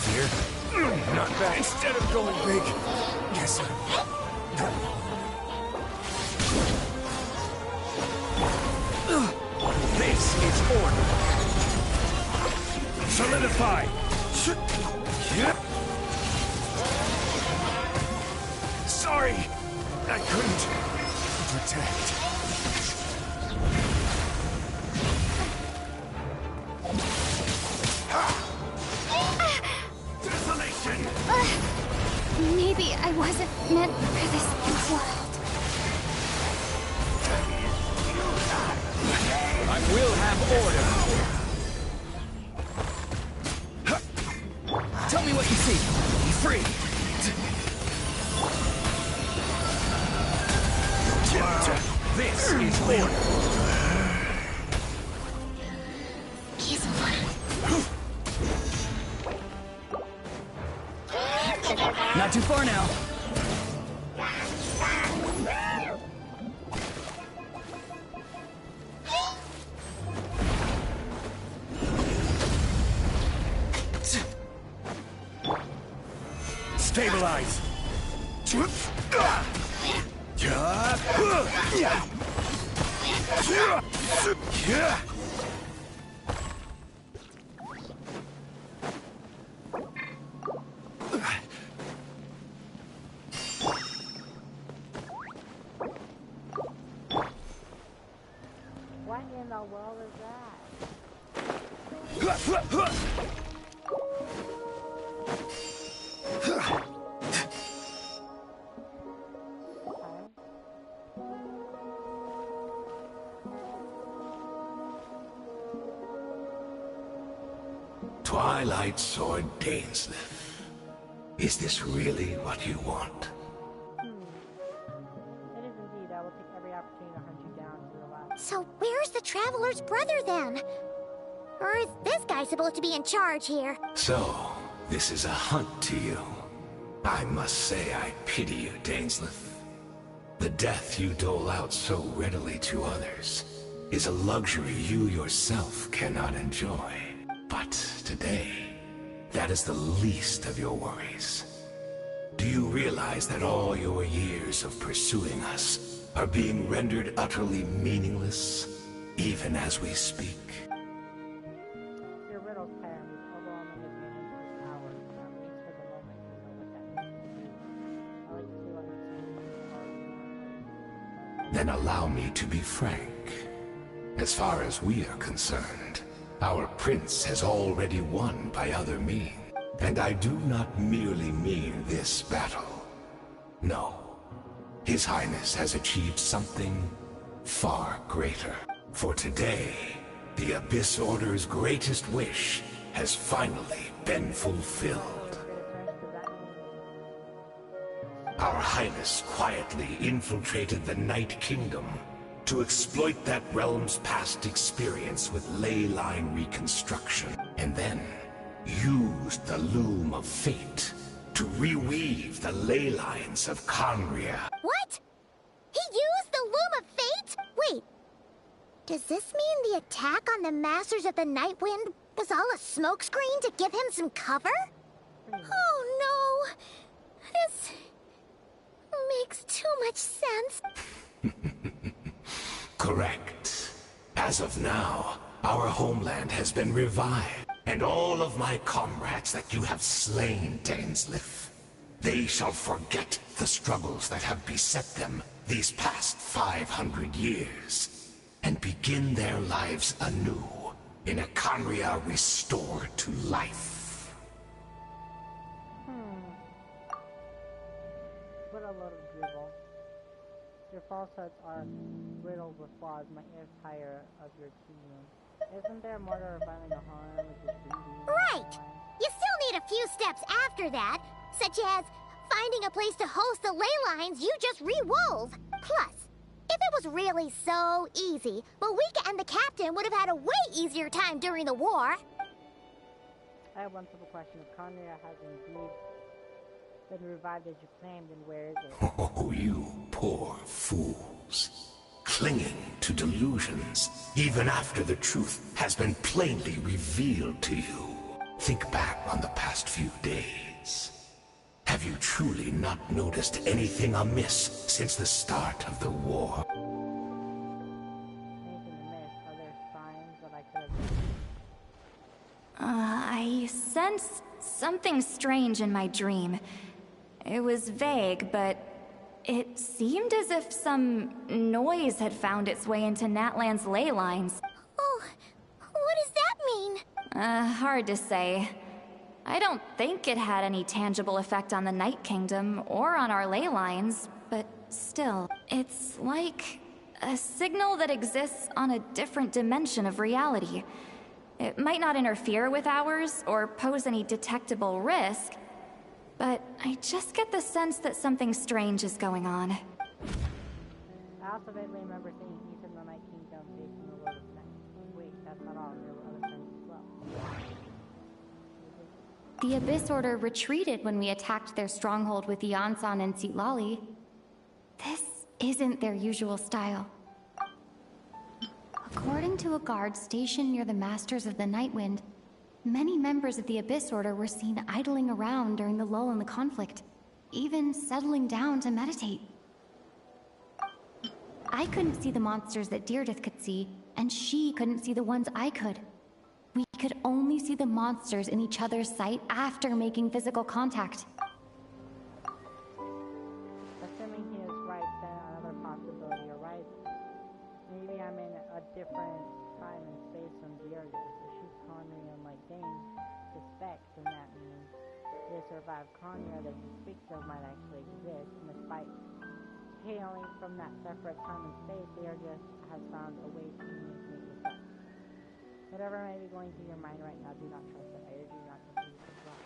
Here? Not bad. Instead of going big, Yes, sir. this is order. Solidify. Sorry, I couldn't protect. Desolation. Maybe I wasn't meant for this world. I will have order. Tell me what you see. Be free. This is order. Not too far now. Stabilize! What in the world is that? Twilight Sword Dainsleif. Is this really what you want? It is indeed. I will take every opportunity to hunt you down to the last. So where's the Traveler's brother then? Or is this guy supposed to be in charge here? So, this is a hunt to you. I must say I pity you, Dainsleif. The death you dole out so readily to others is a luxury you yourself cannot enjoy. But today, that is the least of your worries. Do you realize that all your years of pursuing us are being rendered utterly meaningless, even as we speak? Your riddles tire me, overwhelming advantage of power, at least for the moment, you know what that means to me. I like to understand. Then allow me to be frank. As far as we are concerned, our prince has already won by other means. And I do not merely mean this battle. No. His Highness has achieved something far greater. For today, the Abyss Order's greatest wish has finally been fulfilled. Our Highness quietly infiltrated the Night Kingdom to exploit that realm's past experience with ley line reconstruction, and then used the Loom of Fate to reweave the ley lines of Khaenri'ah. What? He used the Loom of Fate? Wait. Does this mean the attack on the Masters of the Nightwind was all a smokescreen to give him some cover? Oh no! This makes too much sense. Correct. As of now, our homeland has been revived, and all of my comrades that you have slain, Dainsleif, they shall forget the struggles that have beset them these past 500 years, and begin their lives anew in a Khaenri'ah restored to life. What a load of drivel. Your falsehoods are riddled with flaws. My ears tire of your teaching. Isn't there more to reviling the harm with your breathing? Right! You still need a few steps after that, such as finding a place to host the ley lines you just re-wove. Plus, if it was really so easy, Moika and the captain would have had a way easier time during the war. I have one simple question. If Khaenri'ah has indeed been revived as you claimed, then where is it? Oh, you poor fools. Clinging to delusions, even after the truth has been plainly revealed to you. Think back on the past few days. Have you truly not noticed anything amiss since the start of the war? Anything amiss? Are there signs that I could have... I sensed something strange in my dream. It was vague, but it seemed as if some noise had found its way into Natlan's ley lines. Oh, what does that mean? Hard to say. I don't think it had any tangible effect on the Night Kingdom or on our ley lines, but still, it's like a signal that exists on a different dimension of reality. It might not interfere with ours or pose any detectable risk, but I just get the sense that something strange is going on. I also vaguely remember seeing East in the Night Kingdom facing the Lord of Night. Wait, that's not all. There were other things as well. The Abyss Order retreated when we attacked their stronghold with Yansan and Citlali. This isn't their usual style. According to a guard stationed near the Masters of the Nightwind, Many members of the Abyss Order were seen idling around during the lull in the conflict, even settling down to meditate. I couldn't see the monsters that Deirdre could see, and she couldn't see the ones I could. We could only see the monsters in each other's sight after making physical contact. Assuming he is right, then another possibility arises. Maybe I'm in a different time and space from Deirdre. If she's Conria and like Dane suspects, then that means the survived Conria that he speaks of might actually exist, and despite hailing from that separate time and space, Deirdre has found a way to communicate with us. Whatever may be going through your mind right now, do not trust it. I urge you not to believe the plot.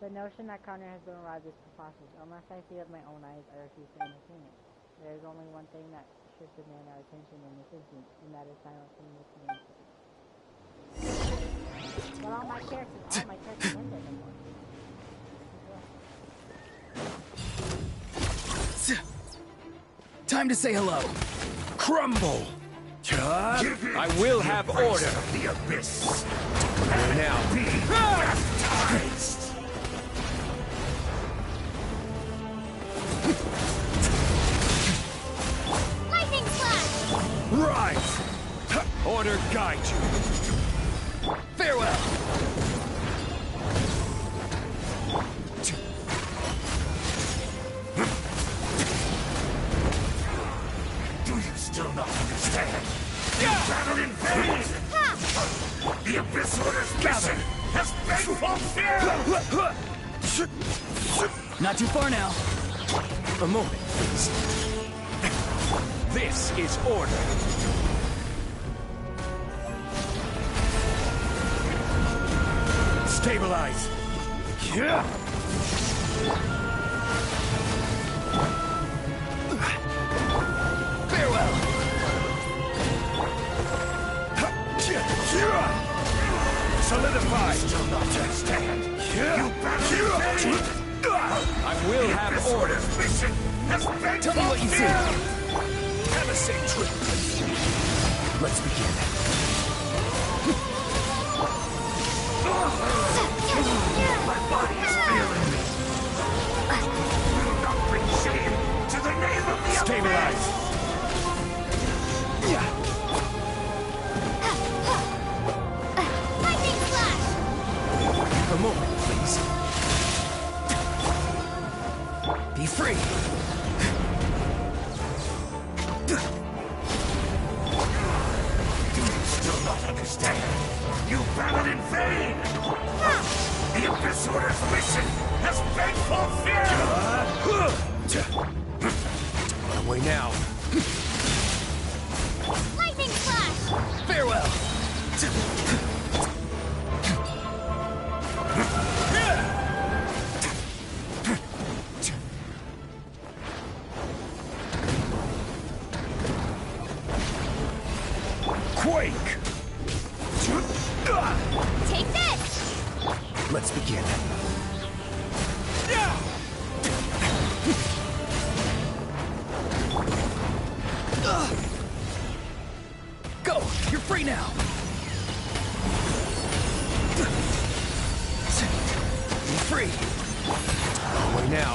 The notion that Conria has been arrived is preposterous. Unless I see it with my own eyes, I refuse to entertain it. There is only one thing that should demand our attention in this instance, and that is silencing this community. But all my characters win it anymore. Time to say hello. Crumble! I will have order. The abyss. Now. Be baptized. Lightning slash! Rise! Order guide you. Farewell! Do you still not understand? You battled in vain! The Abyss Order's mission has been fulfilled! Not too far now. A moment, please. This is order. Stabilize. Yeah. Farewell. Solidify. Still not understand. You battled in vain! I will have order. Order's mission has been Tell me what you see. Palisade trip. Let's begin. My body is failing me. Will not bring shame to the name of the Stabilize. Lightning slash! A moment, please. Be free. Do you still not understand? You battled in vain! The Abyss Order's mission has been fulfilled! On my way now. Lightning slash! Farewell. Quake! Take this! Let's begin. Go. You're free now. Be free. On my way now.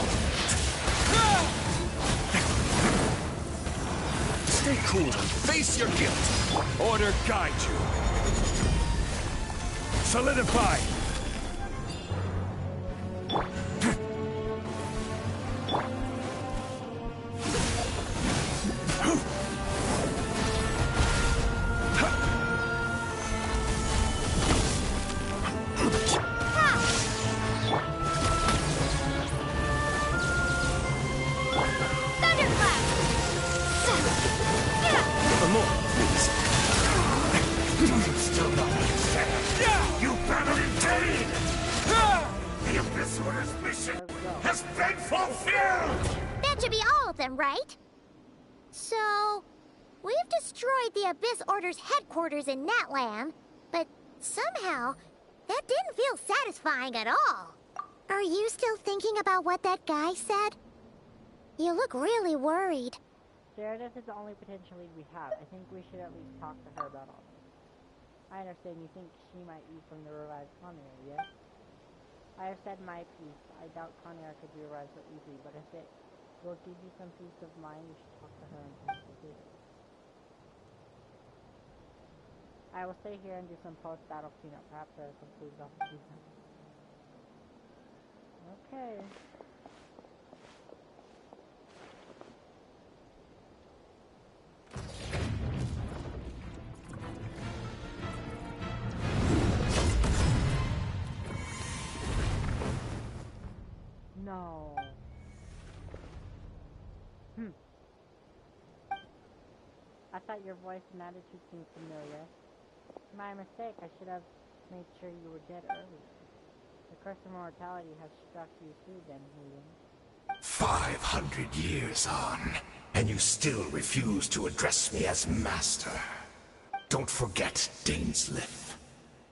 Stay cool and face your guilt. Order guide you. Solidify. A moment, please. Do you still not understand? You battled in vain! The Abyss Order's mission has been fulfilled! That should be all of them, right? So, we've destroyed the Abyss Order's headquarters in Natlan, but somehow, that didn't feel satisfying at all. Are you still thinking about what that guy said? You look really worried. Meredith is the only potential lead we have. I think we should at least talk to her about all this. I understand you think she might be from the revived Conair, yes? I have said my piece. I doubt Conair could be revived so easily, but if it will give you some peace of mind, you should talk to her and investigate it. I will stay here and do some post-battle cleanup. Perhaps there are some clues I'll do them. Okay. No. I thought your voice and attitude seemed familiar. My mistake. I should have made sure you were dead earlier. The curse of mortality has struck you too, then, Hayden. 500 years on, and you still refuse to address me as master. Don't forget, Dainsleif.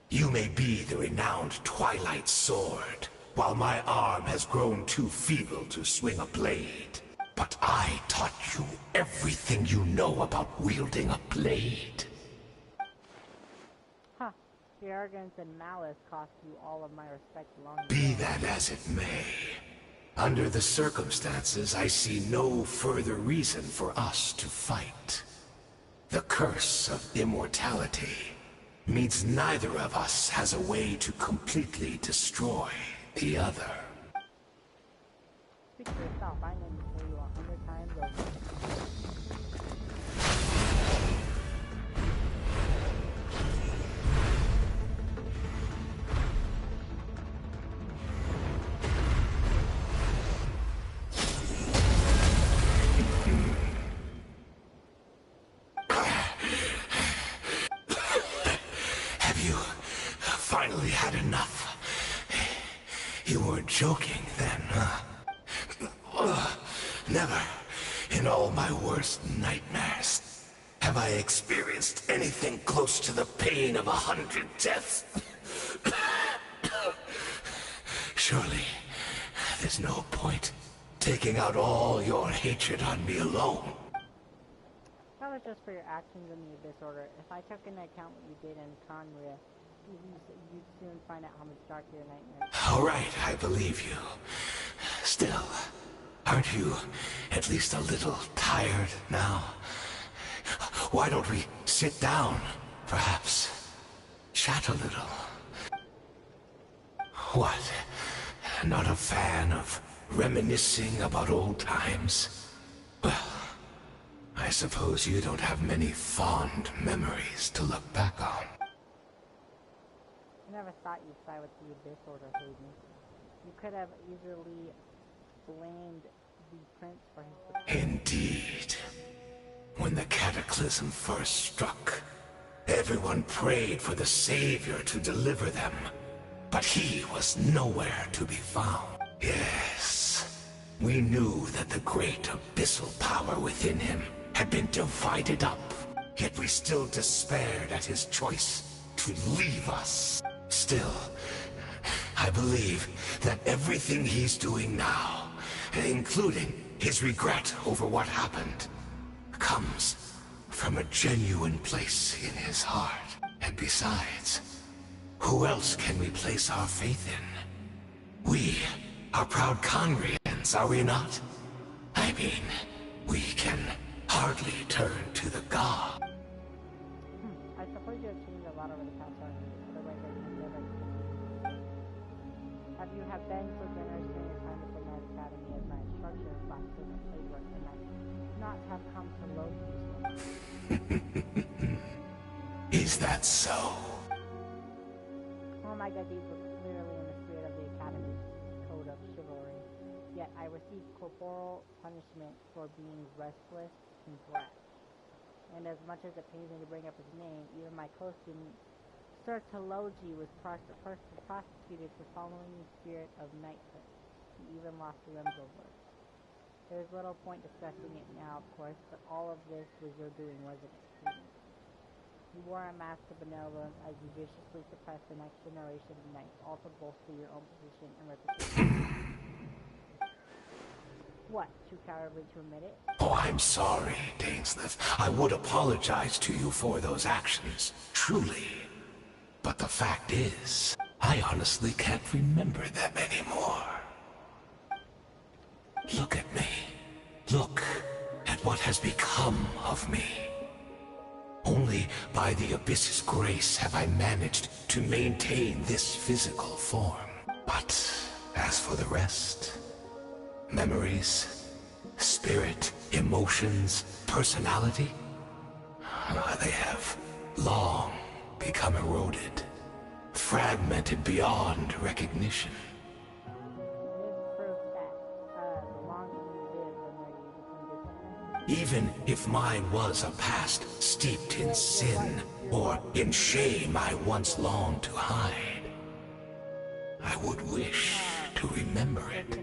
You may be the renowned Twilight Sword, while my arm has grown too feeble to swing a blade. But I taught you everything you know about wielding a blade. Huh. Your arrogance and malice cost you all of my respect long ago. Be that as it may, under the circumstances, I see no further reason for us to fight. The curse of immortality means neither of us has a way to completely destroy the other. Speak for yourself. I know you tell you 100 times over. Finally had enough. You weren't joking then, huh? Never, in all my worst nightmares, have I experienced anything close to the pain of 100 deaths. Surely, there's no point taking out all your hatred on me alone. That was just for your actions in the Abyss Order. If I took into account what you did in Conria, you'd soon find out how much darker your nightmares. All right, I believe you. Still, aren't you at least a little tired now? Why don't we sit down, perhaps? Chat a little. What? Not a fan of reminiscing about old times? Well, I suppose you don't have many fond memories to look back on. I never thought you'd side with the Abyss Order, Hayden. You could have easily blamed the Prince for his... Indeed. When the cataclysm first struck, everyone prayed for the Savior to deliver them. But he was nowhere to be found. Yes, we knew that the great abyssal power within him had been divided up. Yet we still despaired at his choice to leave us. Still, I believe that everything he's doing now, including his regret over what happened, comes from a genuine place in his heart. And besides, who else can we place our faith in? We are proud Conrians, are we not? I mean, we can hardly turn to the god. I suppose you have changed a lot over the past 100 years. Otherwise, I would never expect. Have you have been so generous during your time at the Knight Academy as my instructor of boxing and blade work, and I not have come to loathe you so much. Is that so? All my good deeds were clearly in the spirit of the Academy's code of chivalry. Yet I received corporal punishment for being restless and brash. And as much as it pains me to bring up his name, even my co-student, Sir Taloji, was prosecuted for following the spirit of knighthood. He even lost a limbs over it. There's little point discussing it now, of course, but all of this was your doing, wasn't it? You wore a mask of benevolence as you viciously suppressed the next generation of knights, all to bolster your own position and reputation. What, too cowardly to admit it? Oh, I'm sorry, Dainsleif. I would apologize to you for those actions. Truly. But the fact is, I honestly can't remember them anymore. Look at me. Look at what has become of me. Only by the Abyss's grace have I managed to maintain this physical form. But as for the rest, memories, spirit, emotions, personality, they have long become eroded, fragmented beyond recognition. Even if mine was a past steeped in sin, or in shame I once longed to hide, I would wish to remember it.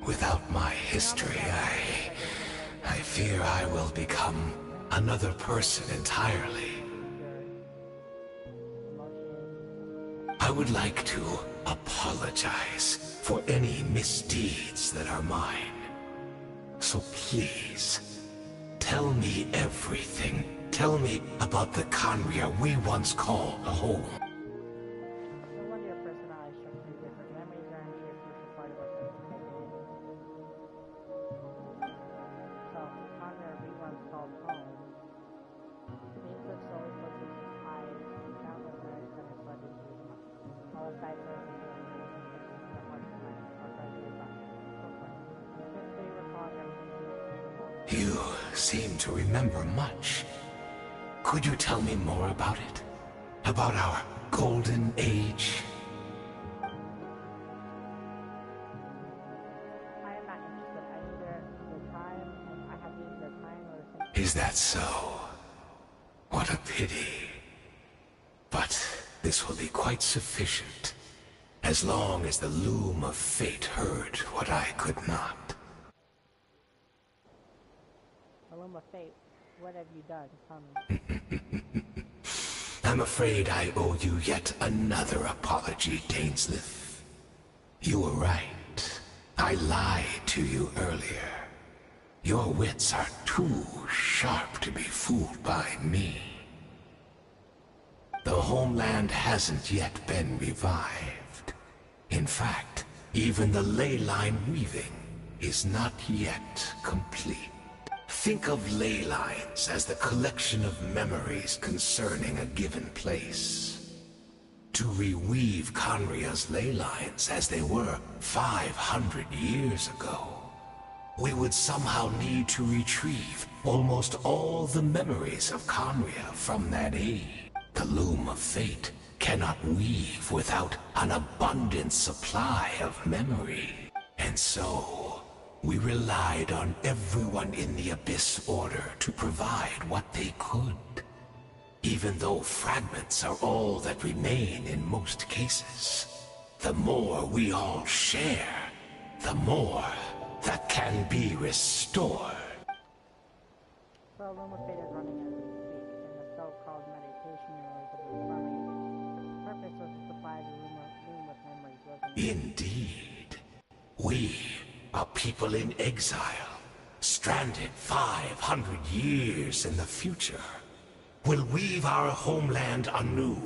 Without my history, I fear I will become another person entirely. I would like to apologize for any misdeeds that are mine. So please, tell me everything. Tell me about the Khaenri'ah we once called home. No wonder your personality structure is different. Memories are actually a crucial part of our identity. So, the Khaenri'ah we once called home. Daedalus always looked into his eyes, countless nights that his blood disease. All the sights are the heart and mind, our gradually back. You seem to remember much. Could you tell me more about it? About our golden age? I am not interested. I neither the time, I have neither the time nor the sense. Is that so? What a pity. But this will be quite sufficient, as long as the loom of fate heard what I could not. Of fate, what have you done? Tell me. I'm afraid I owe you yet another apology, Dainsleif. You were right. I lied to you earlier. Your wits are too sharp to be fooled by me. The homeland hasn't yet been revived. In fact, even the ley line weaving is not yet complete. Think of ley lines as the collection of memories concerning a given place. To reweave Khaenri'ah's ley lines as they were 500 years ago, we would somehow need to retrieve almost all the memories of Khaenri'ah from that age. The loom of fate cannot weave without an abundant supply of memory. And so, we relied on everyone in the Abyss Order to provide what they could. Even though fragments are all that remain in most cases, the more we all share, the more that can be restored. So Loom of Fate is running as we speak, in the so-called meditation rooms of the Mermaid. The purpose was to supply the loom with memories, wasn't it? Indeed. We, a people in exile, stranded 500 years in the future, will weave our homeland anew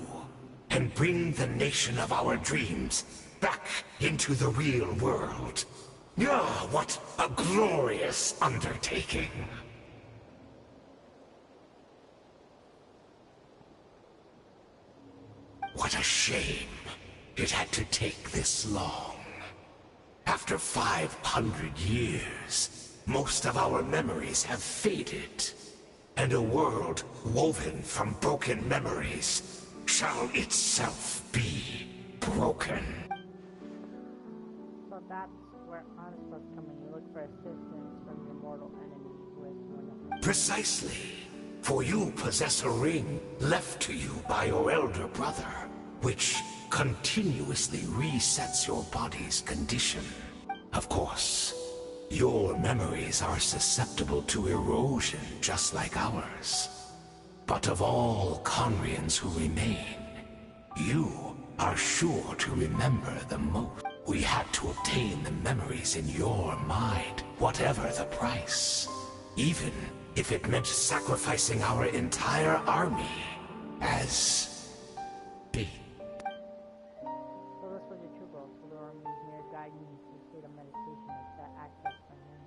and bring the nation of our dreams back into the real world. Ah, what a glorious undertaking! What a shame it had to take this long. After 500 years, most of our memories have faded, and a world woven from broken memories shall itself be broken. So that's where Onslaught's coming. You look for assistance from your mortal enemy who is one of. Precisely. For you possess a ring left to you by your elder brother, which continuously resets your body's condition. Of course, your memories are susceptible to erosion just like ours. But of all Khaenri'ahs who remain, you are sure to remember the most. We had to obtain the memories in your mind, whatever the price. Even if it meant sacrificing our entire army. as be. So this was your true goal. So the army here guide you to a state of meditation with that access from him.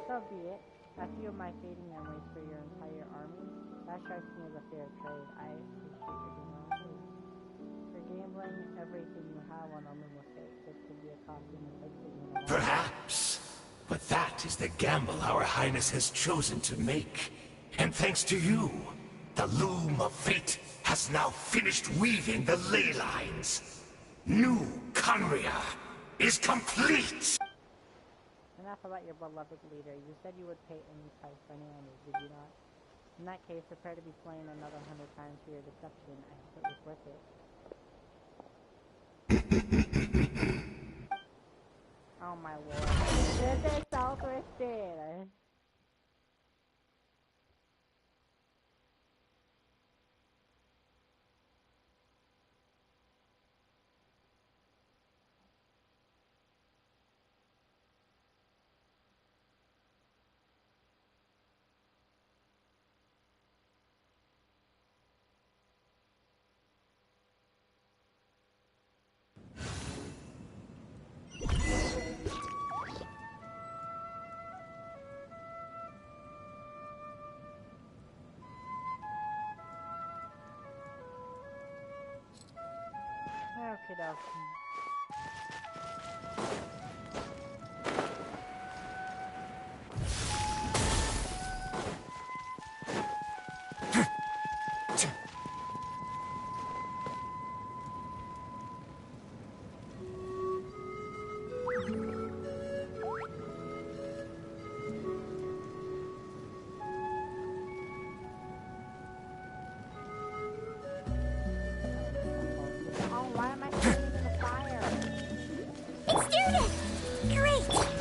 So be it. I feel my fading memories for your entire army. That strikes me as a fair trade. I appreciate your generosity. You're gambling everything you have on a mistake. This could be a costume and fixing. Perhaps. But that is the gamble our Highness has chosen to make. And thanks to you, the loom of fate has now finished weaving the ley lines. New Khaenri'ah is complete! Enough about your beloved leader. You said you would pay any price for any honor, did you not? In that case, prepare to be slain another 100 times for your deception. I hope it was worth it. Oh my lord. This is so twisted. Okay, dokie.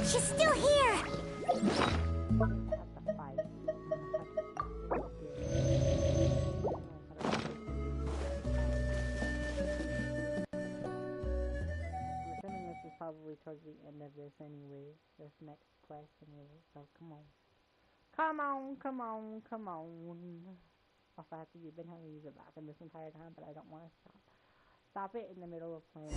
She's still here! Probably towards the end of this anyway, this next quest anyway, so come on. Come on, come on, come on. Also, I have to been having to use the bathroom this entire time, but I don't want to stop. Stop it in the middle of playing.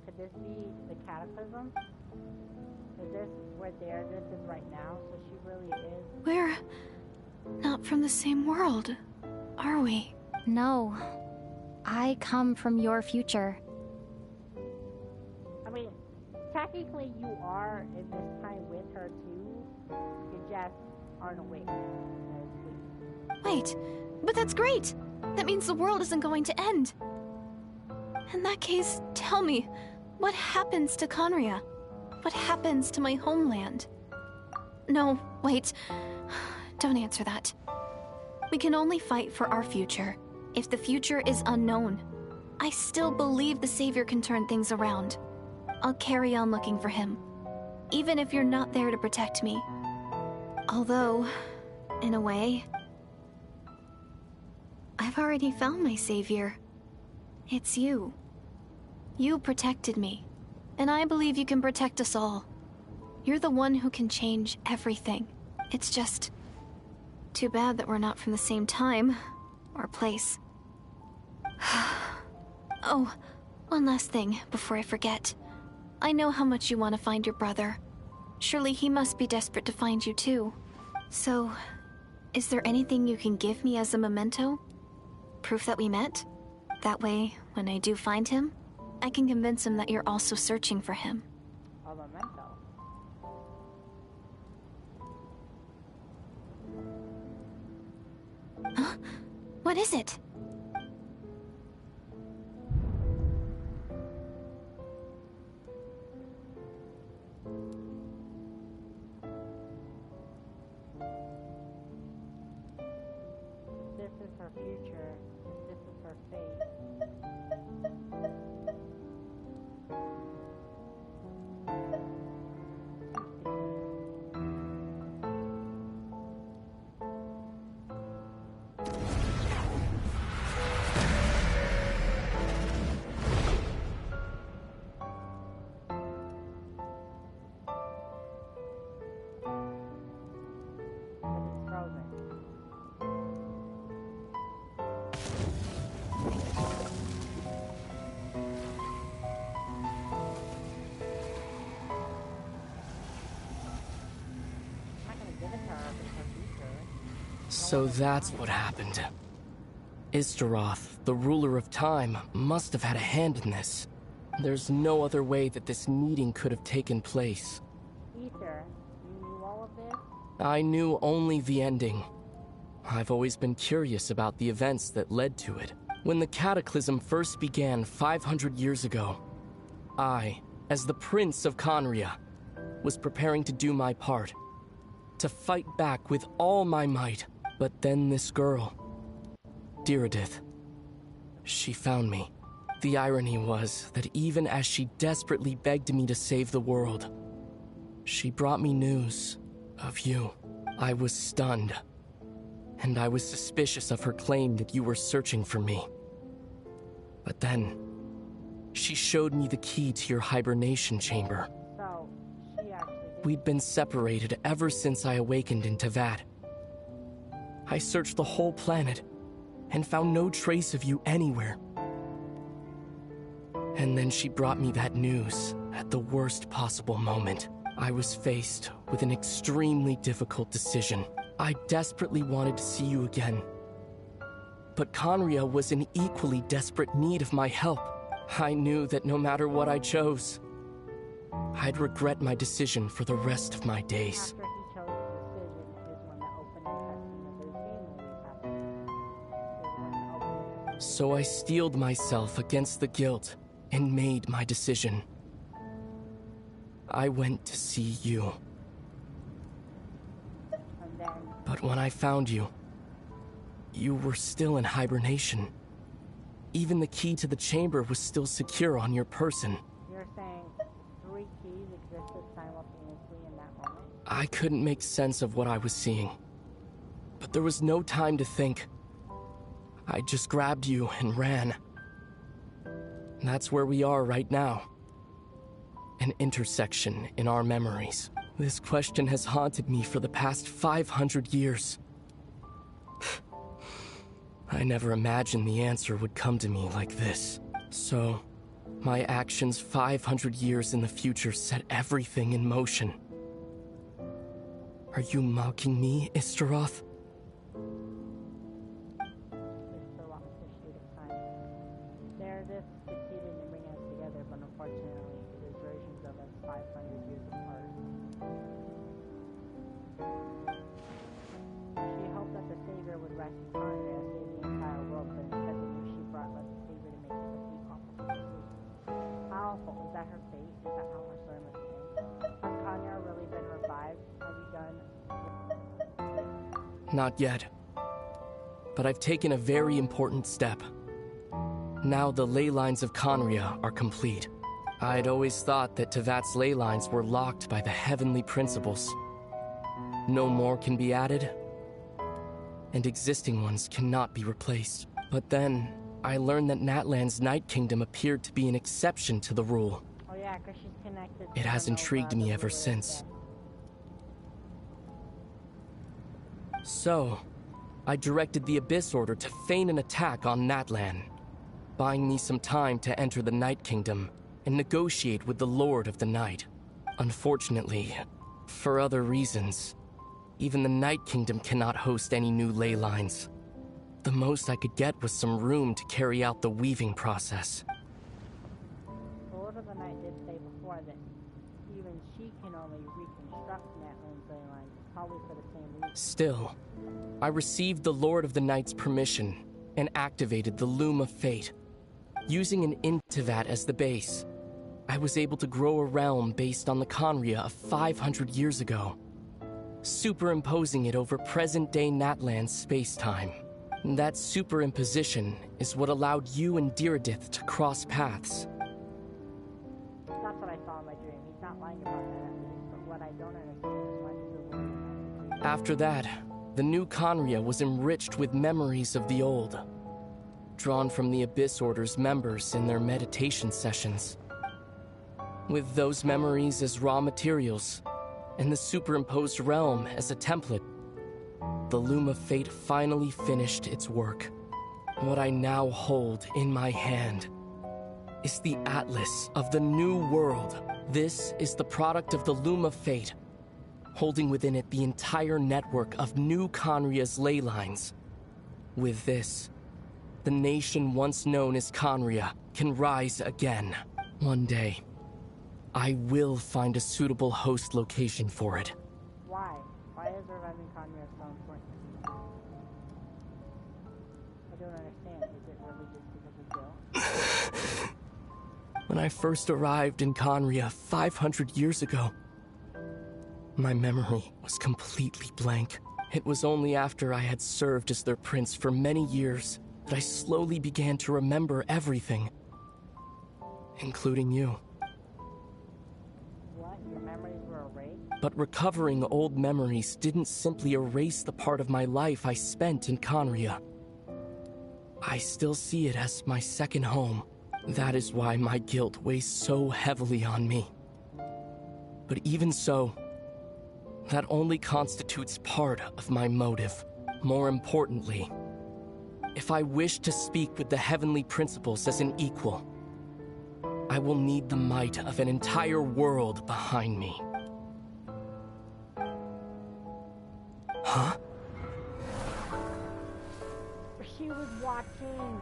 Could this be the Cataclysm? Is this where this is right now? So she really is. We're not from the same world, are we? No. I come from your future. I mean, technically you are in this time with her too. You just aren't awake. Wait, but that's great! That means the world isn't going to end. In that case, tell me, what happens to Khaenri'ah? What happens to my homeland? No, wait. Don't answer that. We can only fight for our future. If the future is unknown, I still believe the Savior can turn things around. I'll carry on looking for him, even if you're not there to protect me. Although, in a way, I've already found my Savior. It's you. You protected me, and I believe you can protect us all. You're the one who can change everything. It's just too bad that we're not from the same time or place. Oh, one last thing before I forget. I know how much you want to find your brother. Surely he must be desperate to find you too. So, is there anything you can give me as a memento? Proof that we met? That way, when I do find him, I can convince him that you're also searching for him. A memento. Huh? What is it? her future, if this is her fate. So that's what happened. Istaroth, the ruler of time, must have had a hand in this. There's no other way that this meeting could have taken place. Ether, you knew all of this? I knew only the ending. I've always been curious about the events that led to it. When the Cataclysm first began 500 years ago, I, as the Prince of Khaenri'ah, was preparing to do my part. To fight back with all my might. But then this girl, Diridith, she found me. The irony was that even as she desperately begged me to save the world, she brought me news of you. I was stunned, and I was suspicious of her claim that you were searching for me. But then, she showed me the key to your hibernation chamber. So, she actually did. We'd been separated ever since I awakened in Teyvat. I searched the whole planet and found no trace of you anywhere. And then she brought me that news at the worst possible moment. I was faced with an extremely difficult decision. I desperately wanted to see you again. But Khaenri'ah was in equally desperate need of my help. I knew that no matter what I chose, I'd regret my decision for the rest of my days. After he chose the decision is when the opening cutscene of this game happened. So I steeled myself against the guilt and made my decision. I went to see you. And then, But when I found you, you were still in hibernation. Even the key to the chamber was still secure on your person. you're saying 3 keys existed simultaneously in that moment? I couldn't make sense of what I was seeing. But there was no time to think. I just grabbed you and ran. And that's where we are right now. An intersection in our memories. This question has haunted me for the past 500 years. I never imagined the answer would come to me like this. So, my actions 500 years in the future set everything in motion. Are you mocking me, Istaroth? There, this succeeded in bringing us together, but unfortunately, it is versions of us 500 years apart. She hoped that the Savior would rescue Khaenri'ah and save the entire world, but instead the news she brought led the Savior to make the defeat possible. How awful. Is that her fate? Is that how her story must end? Has Khaenri'ah really been revived? Have you done... Not yet. But I've taken a very important step. Now the ley lines of Khaenri'ah are complete. I'd always thought that Teyvat's ley lines were locked by the heavenly principles. No more can be added, and existing ones cannot be replaced. But then, I learned that Natlan's Night Kingdom appeared to be an exception to the rule. Oh yeah, because she's connected to It has intrigued me ever since. So, I directed the Abyss Order to feign an attack on Natlan, buying me some time to enter the Night Kingdom and negotiate with the Lord of the Night. Unfortunately, for other reasons, even the Night Kingdom cannot host any new ley lines. The most I could get was some room to carry out the weaving process. The Lord of the Night did say before that even she can only reconstruct Natlan's ley lines, probably for the same reason. Still, I received the Lord of the Night's permission and activated the Loom of Fate. Using an Intivat as the base, I was able to grow a realm based on the Khaenri'ah of 500 years ago, superimposing it over present-day Natlan's space-time. That superimposition is what allowed you and Diridith to cross paths. That's what I saw in my dream. He's not lying about that at least, but what I don't understand is why people were... After that, the new Khaenri'ah was enriched with memories of the old, drawn from the Abyss Order's members in their meditation sessions. With those memories as raw materials, and the superimposed realm as a template, the Loom of Fate finally finished its work. What I now hold in my hand is the Atlas of the New World. This is the product of the Loom of Fate, holding within it the entire network of new Khaenri'ah's ley lines. With this, the nation once known as Khaenri'ah can rise again. One day, I will find a suitable host location for it. Why? Why is reviving Khaenri'ah so important? I don't understand. Is it really just because of Jill? When I first arrived in Khaenri'ah 500 years ago, my memory was completely blank. It was only after I had served as their prince for many years that I slowly began to remember everything, including you. What? Your memories were erased? But recovering old memories didn't simply erase the part of my life I spent in Khaenri'ah. I still see it as my second home. That is why my guilt weighs so heavily on me. But even so, that only constitutes part of my motive. More importantly, if I wish to speak with the heavenly principles as an equal, I will need the might of an entire world behind me. Huh? She was watching.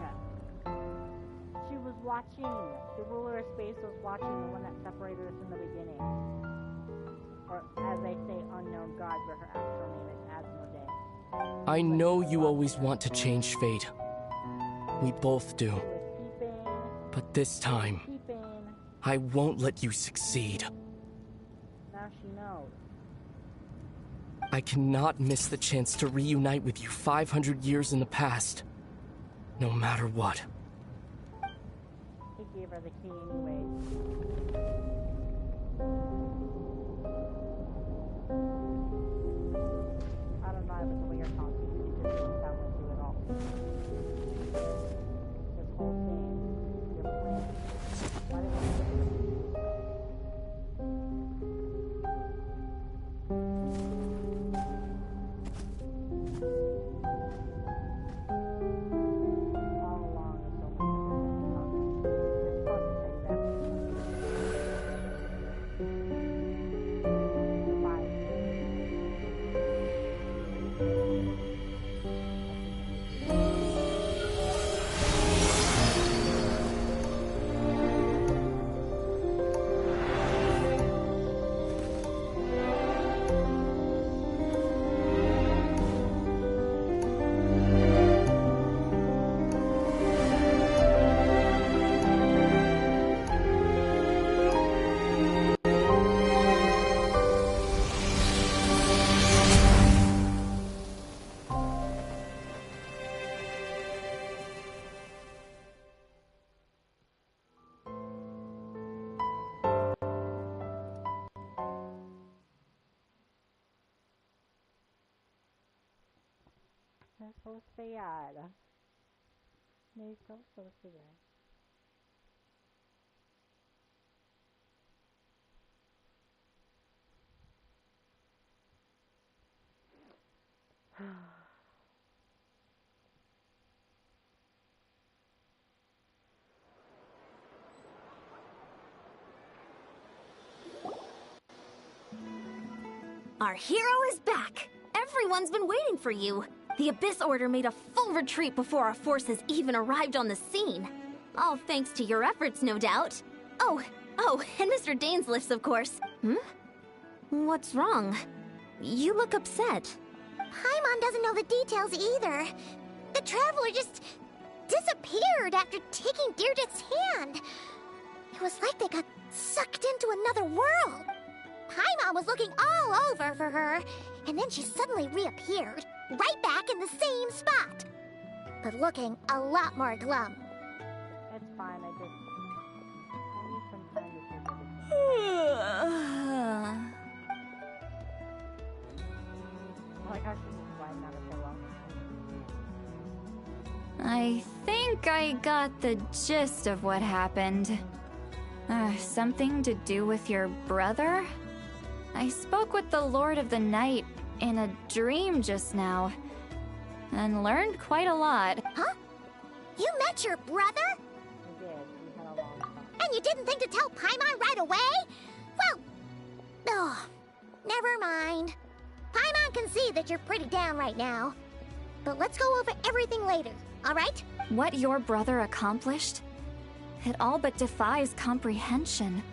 She was watching. The ruler of space was watching, the one that separated us in the beginning. Or, as they say, unknown god, but her actual name is Asmodee. I know you always want to change fate. We both do. But this time, I won't let you succeed. Now she knows. I cannot miss the chance to reunite with you 500 years in the past, no matter what. He gave her the key anyways. I don't know, but the way you're talking, it just doesn't sound like you at all. This whole thing, your plan. Why did you all along, it's so much you're supposed to say that. That's so sad. They're so sad. Our hero is back! Everyone's been waiting for you! The Abyss Order made a full retreat before our forces even arrived on the scene. All thanks to your efforts, no doubt. Oh, and Mr. Dainsliff's, of course. What's wrong? You look upset. Paimon doesn't know the details either. The Traveler just disappeared after taking Deirdith's hand. It was like they got sucked into another world. Paimon was looking all over for her, and then she suddenly reappeared, right back in the same spot. but looking a lot more glum. It's fine, I need some time to think of it. Like I should just widen out a pillow. I think I got the gist of what happened. Something to do with your brother? I spoke with the Lord of the Night in a dream just now, and learned quite a lot. Huh? You met your brother? We did. We had a long talk. And you didn't think to tell Paimon right away? Well, oh, never mind. Paimon can see that you're pretty down right now. But let's go over everything later, alright? What your brother accomplished? It all but defies comprehension.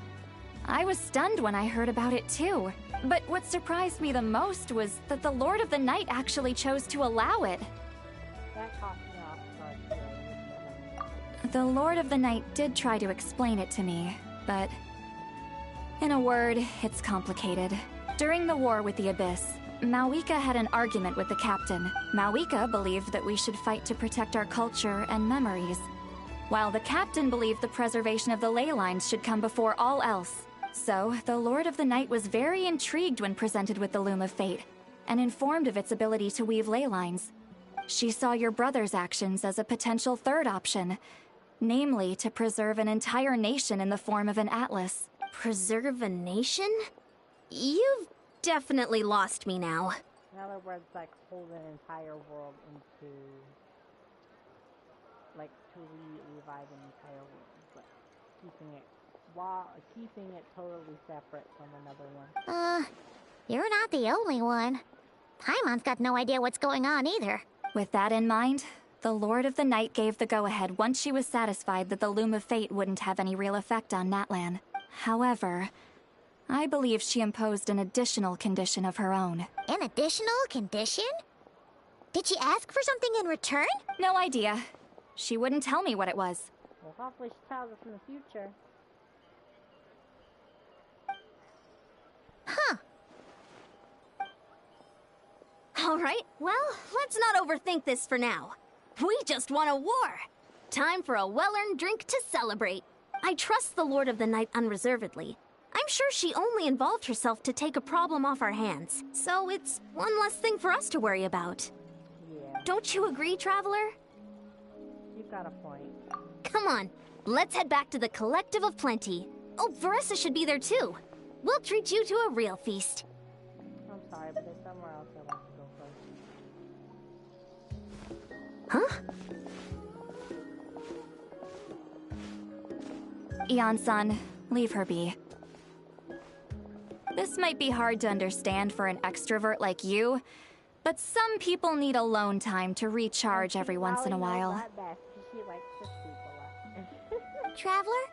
I was stunned when I heard about it too. But what surprised me the most was that the Lord of the Night actually chose to allow it. That caught me off guard. The Lord of the Night did try to explain it to me, but in a word, it's complicated. During the war with the Abyss, Mawika had an argument with the captain. Mawika believed that we should fight to protect our culture and memories, while the captain believed the preservation of the ley lines should come before all else. So, the Lord of the Night was very intrigued when presented with the Loom of Fate, and informed of its ability to weave ley lines. She saw your brother's actions as a potential third option, namely to preserve an entire nation in the form of an atlas. Preserve a nation? You've definitely lost me now. In other words, like, hold an entire world into... like, to revive an entire world, but keeping it totally separate from another one. You're not the only one. Paimon's got no idea what's going on either. With that in mind, the Lord of the Night gave the go-ahead once she was satisfied that the Loom of Fate wouldn't have any real effect on Natlan. However, I believe she imposed an additional condition of her own. An additional condition? Did she ask for something in return? No idea. She wouldn't tell me what it was. Well, hopefully she tells us in the future. Huh. Alright, well, let's not overthink this for now. We just won a war. Time for a well-earned drink to celebrate. I trust the Lord of the Night unreservedly. I'm sure she only involved herself to take a problem off our hands, so it's one less thing for us to worry about. Yeah. Don't you agree, Traveler? You've got a point. Come on, let's head back to the Collective of Plenty. Oh, Veressa should be there too. We'll treat you to a real feast. I'm sorry, but there's somewhere else I want to go first. Huh? Ian-san, leave her be. This might be hard to understand for an extrovert like you, but some people need alone time to recharge every once in a while. She likes to sleep a lot. Traveler?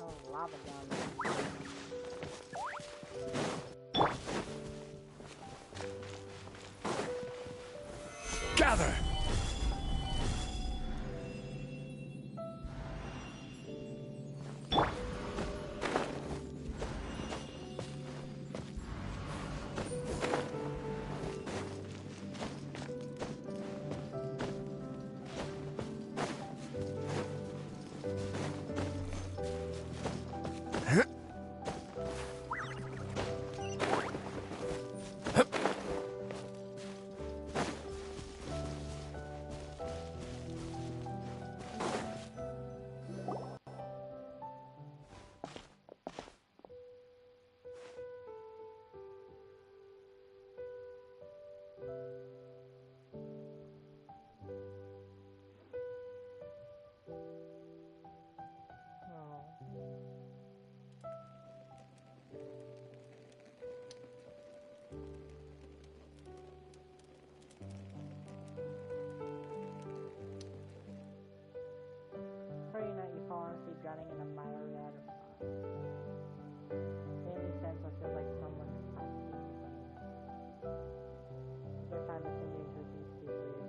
Oh, lava down there. Gather! running in a Mario spot. Daily sense what feels like someone is passing. Every time the singing to these super sweet.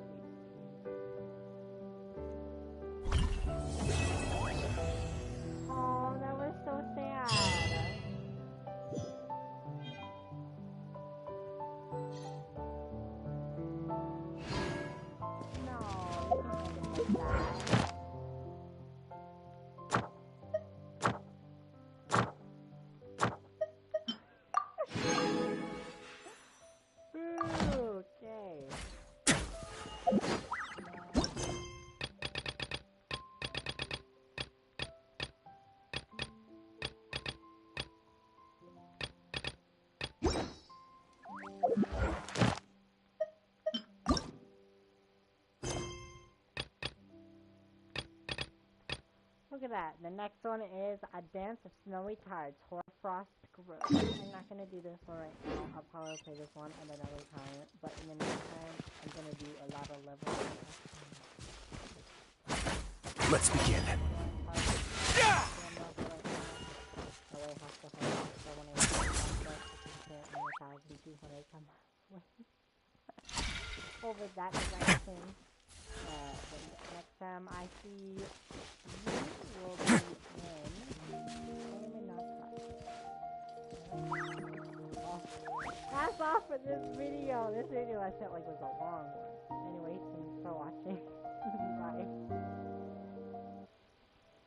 Oh, that was so sad. No, you can't make it like that. Okay. Look at that. The next one is A Dance of Snowy Tides, Hoarfrost Grove. I'm not going to do this one right now. I'll probably play this one at another time. But in the meantime, I'm going to do a lot of levels. Let's begin. Over that direction. The next time I see you will be in that's all for this video. This video I felt like was a long one. Anyway, thanks for watching. Bye.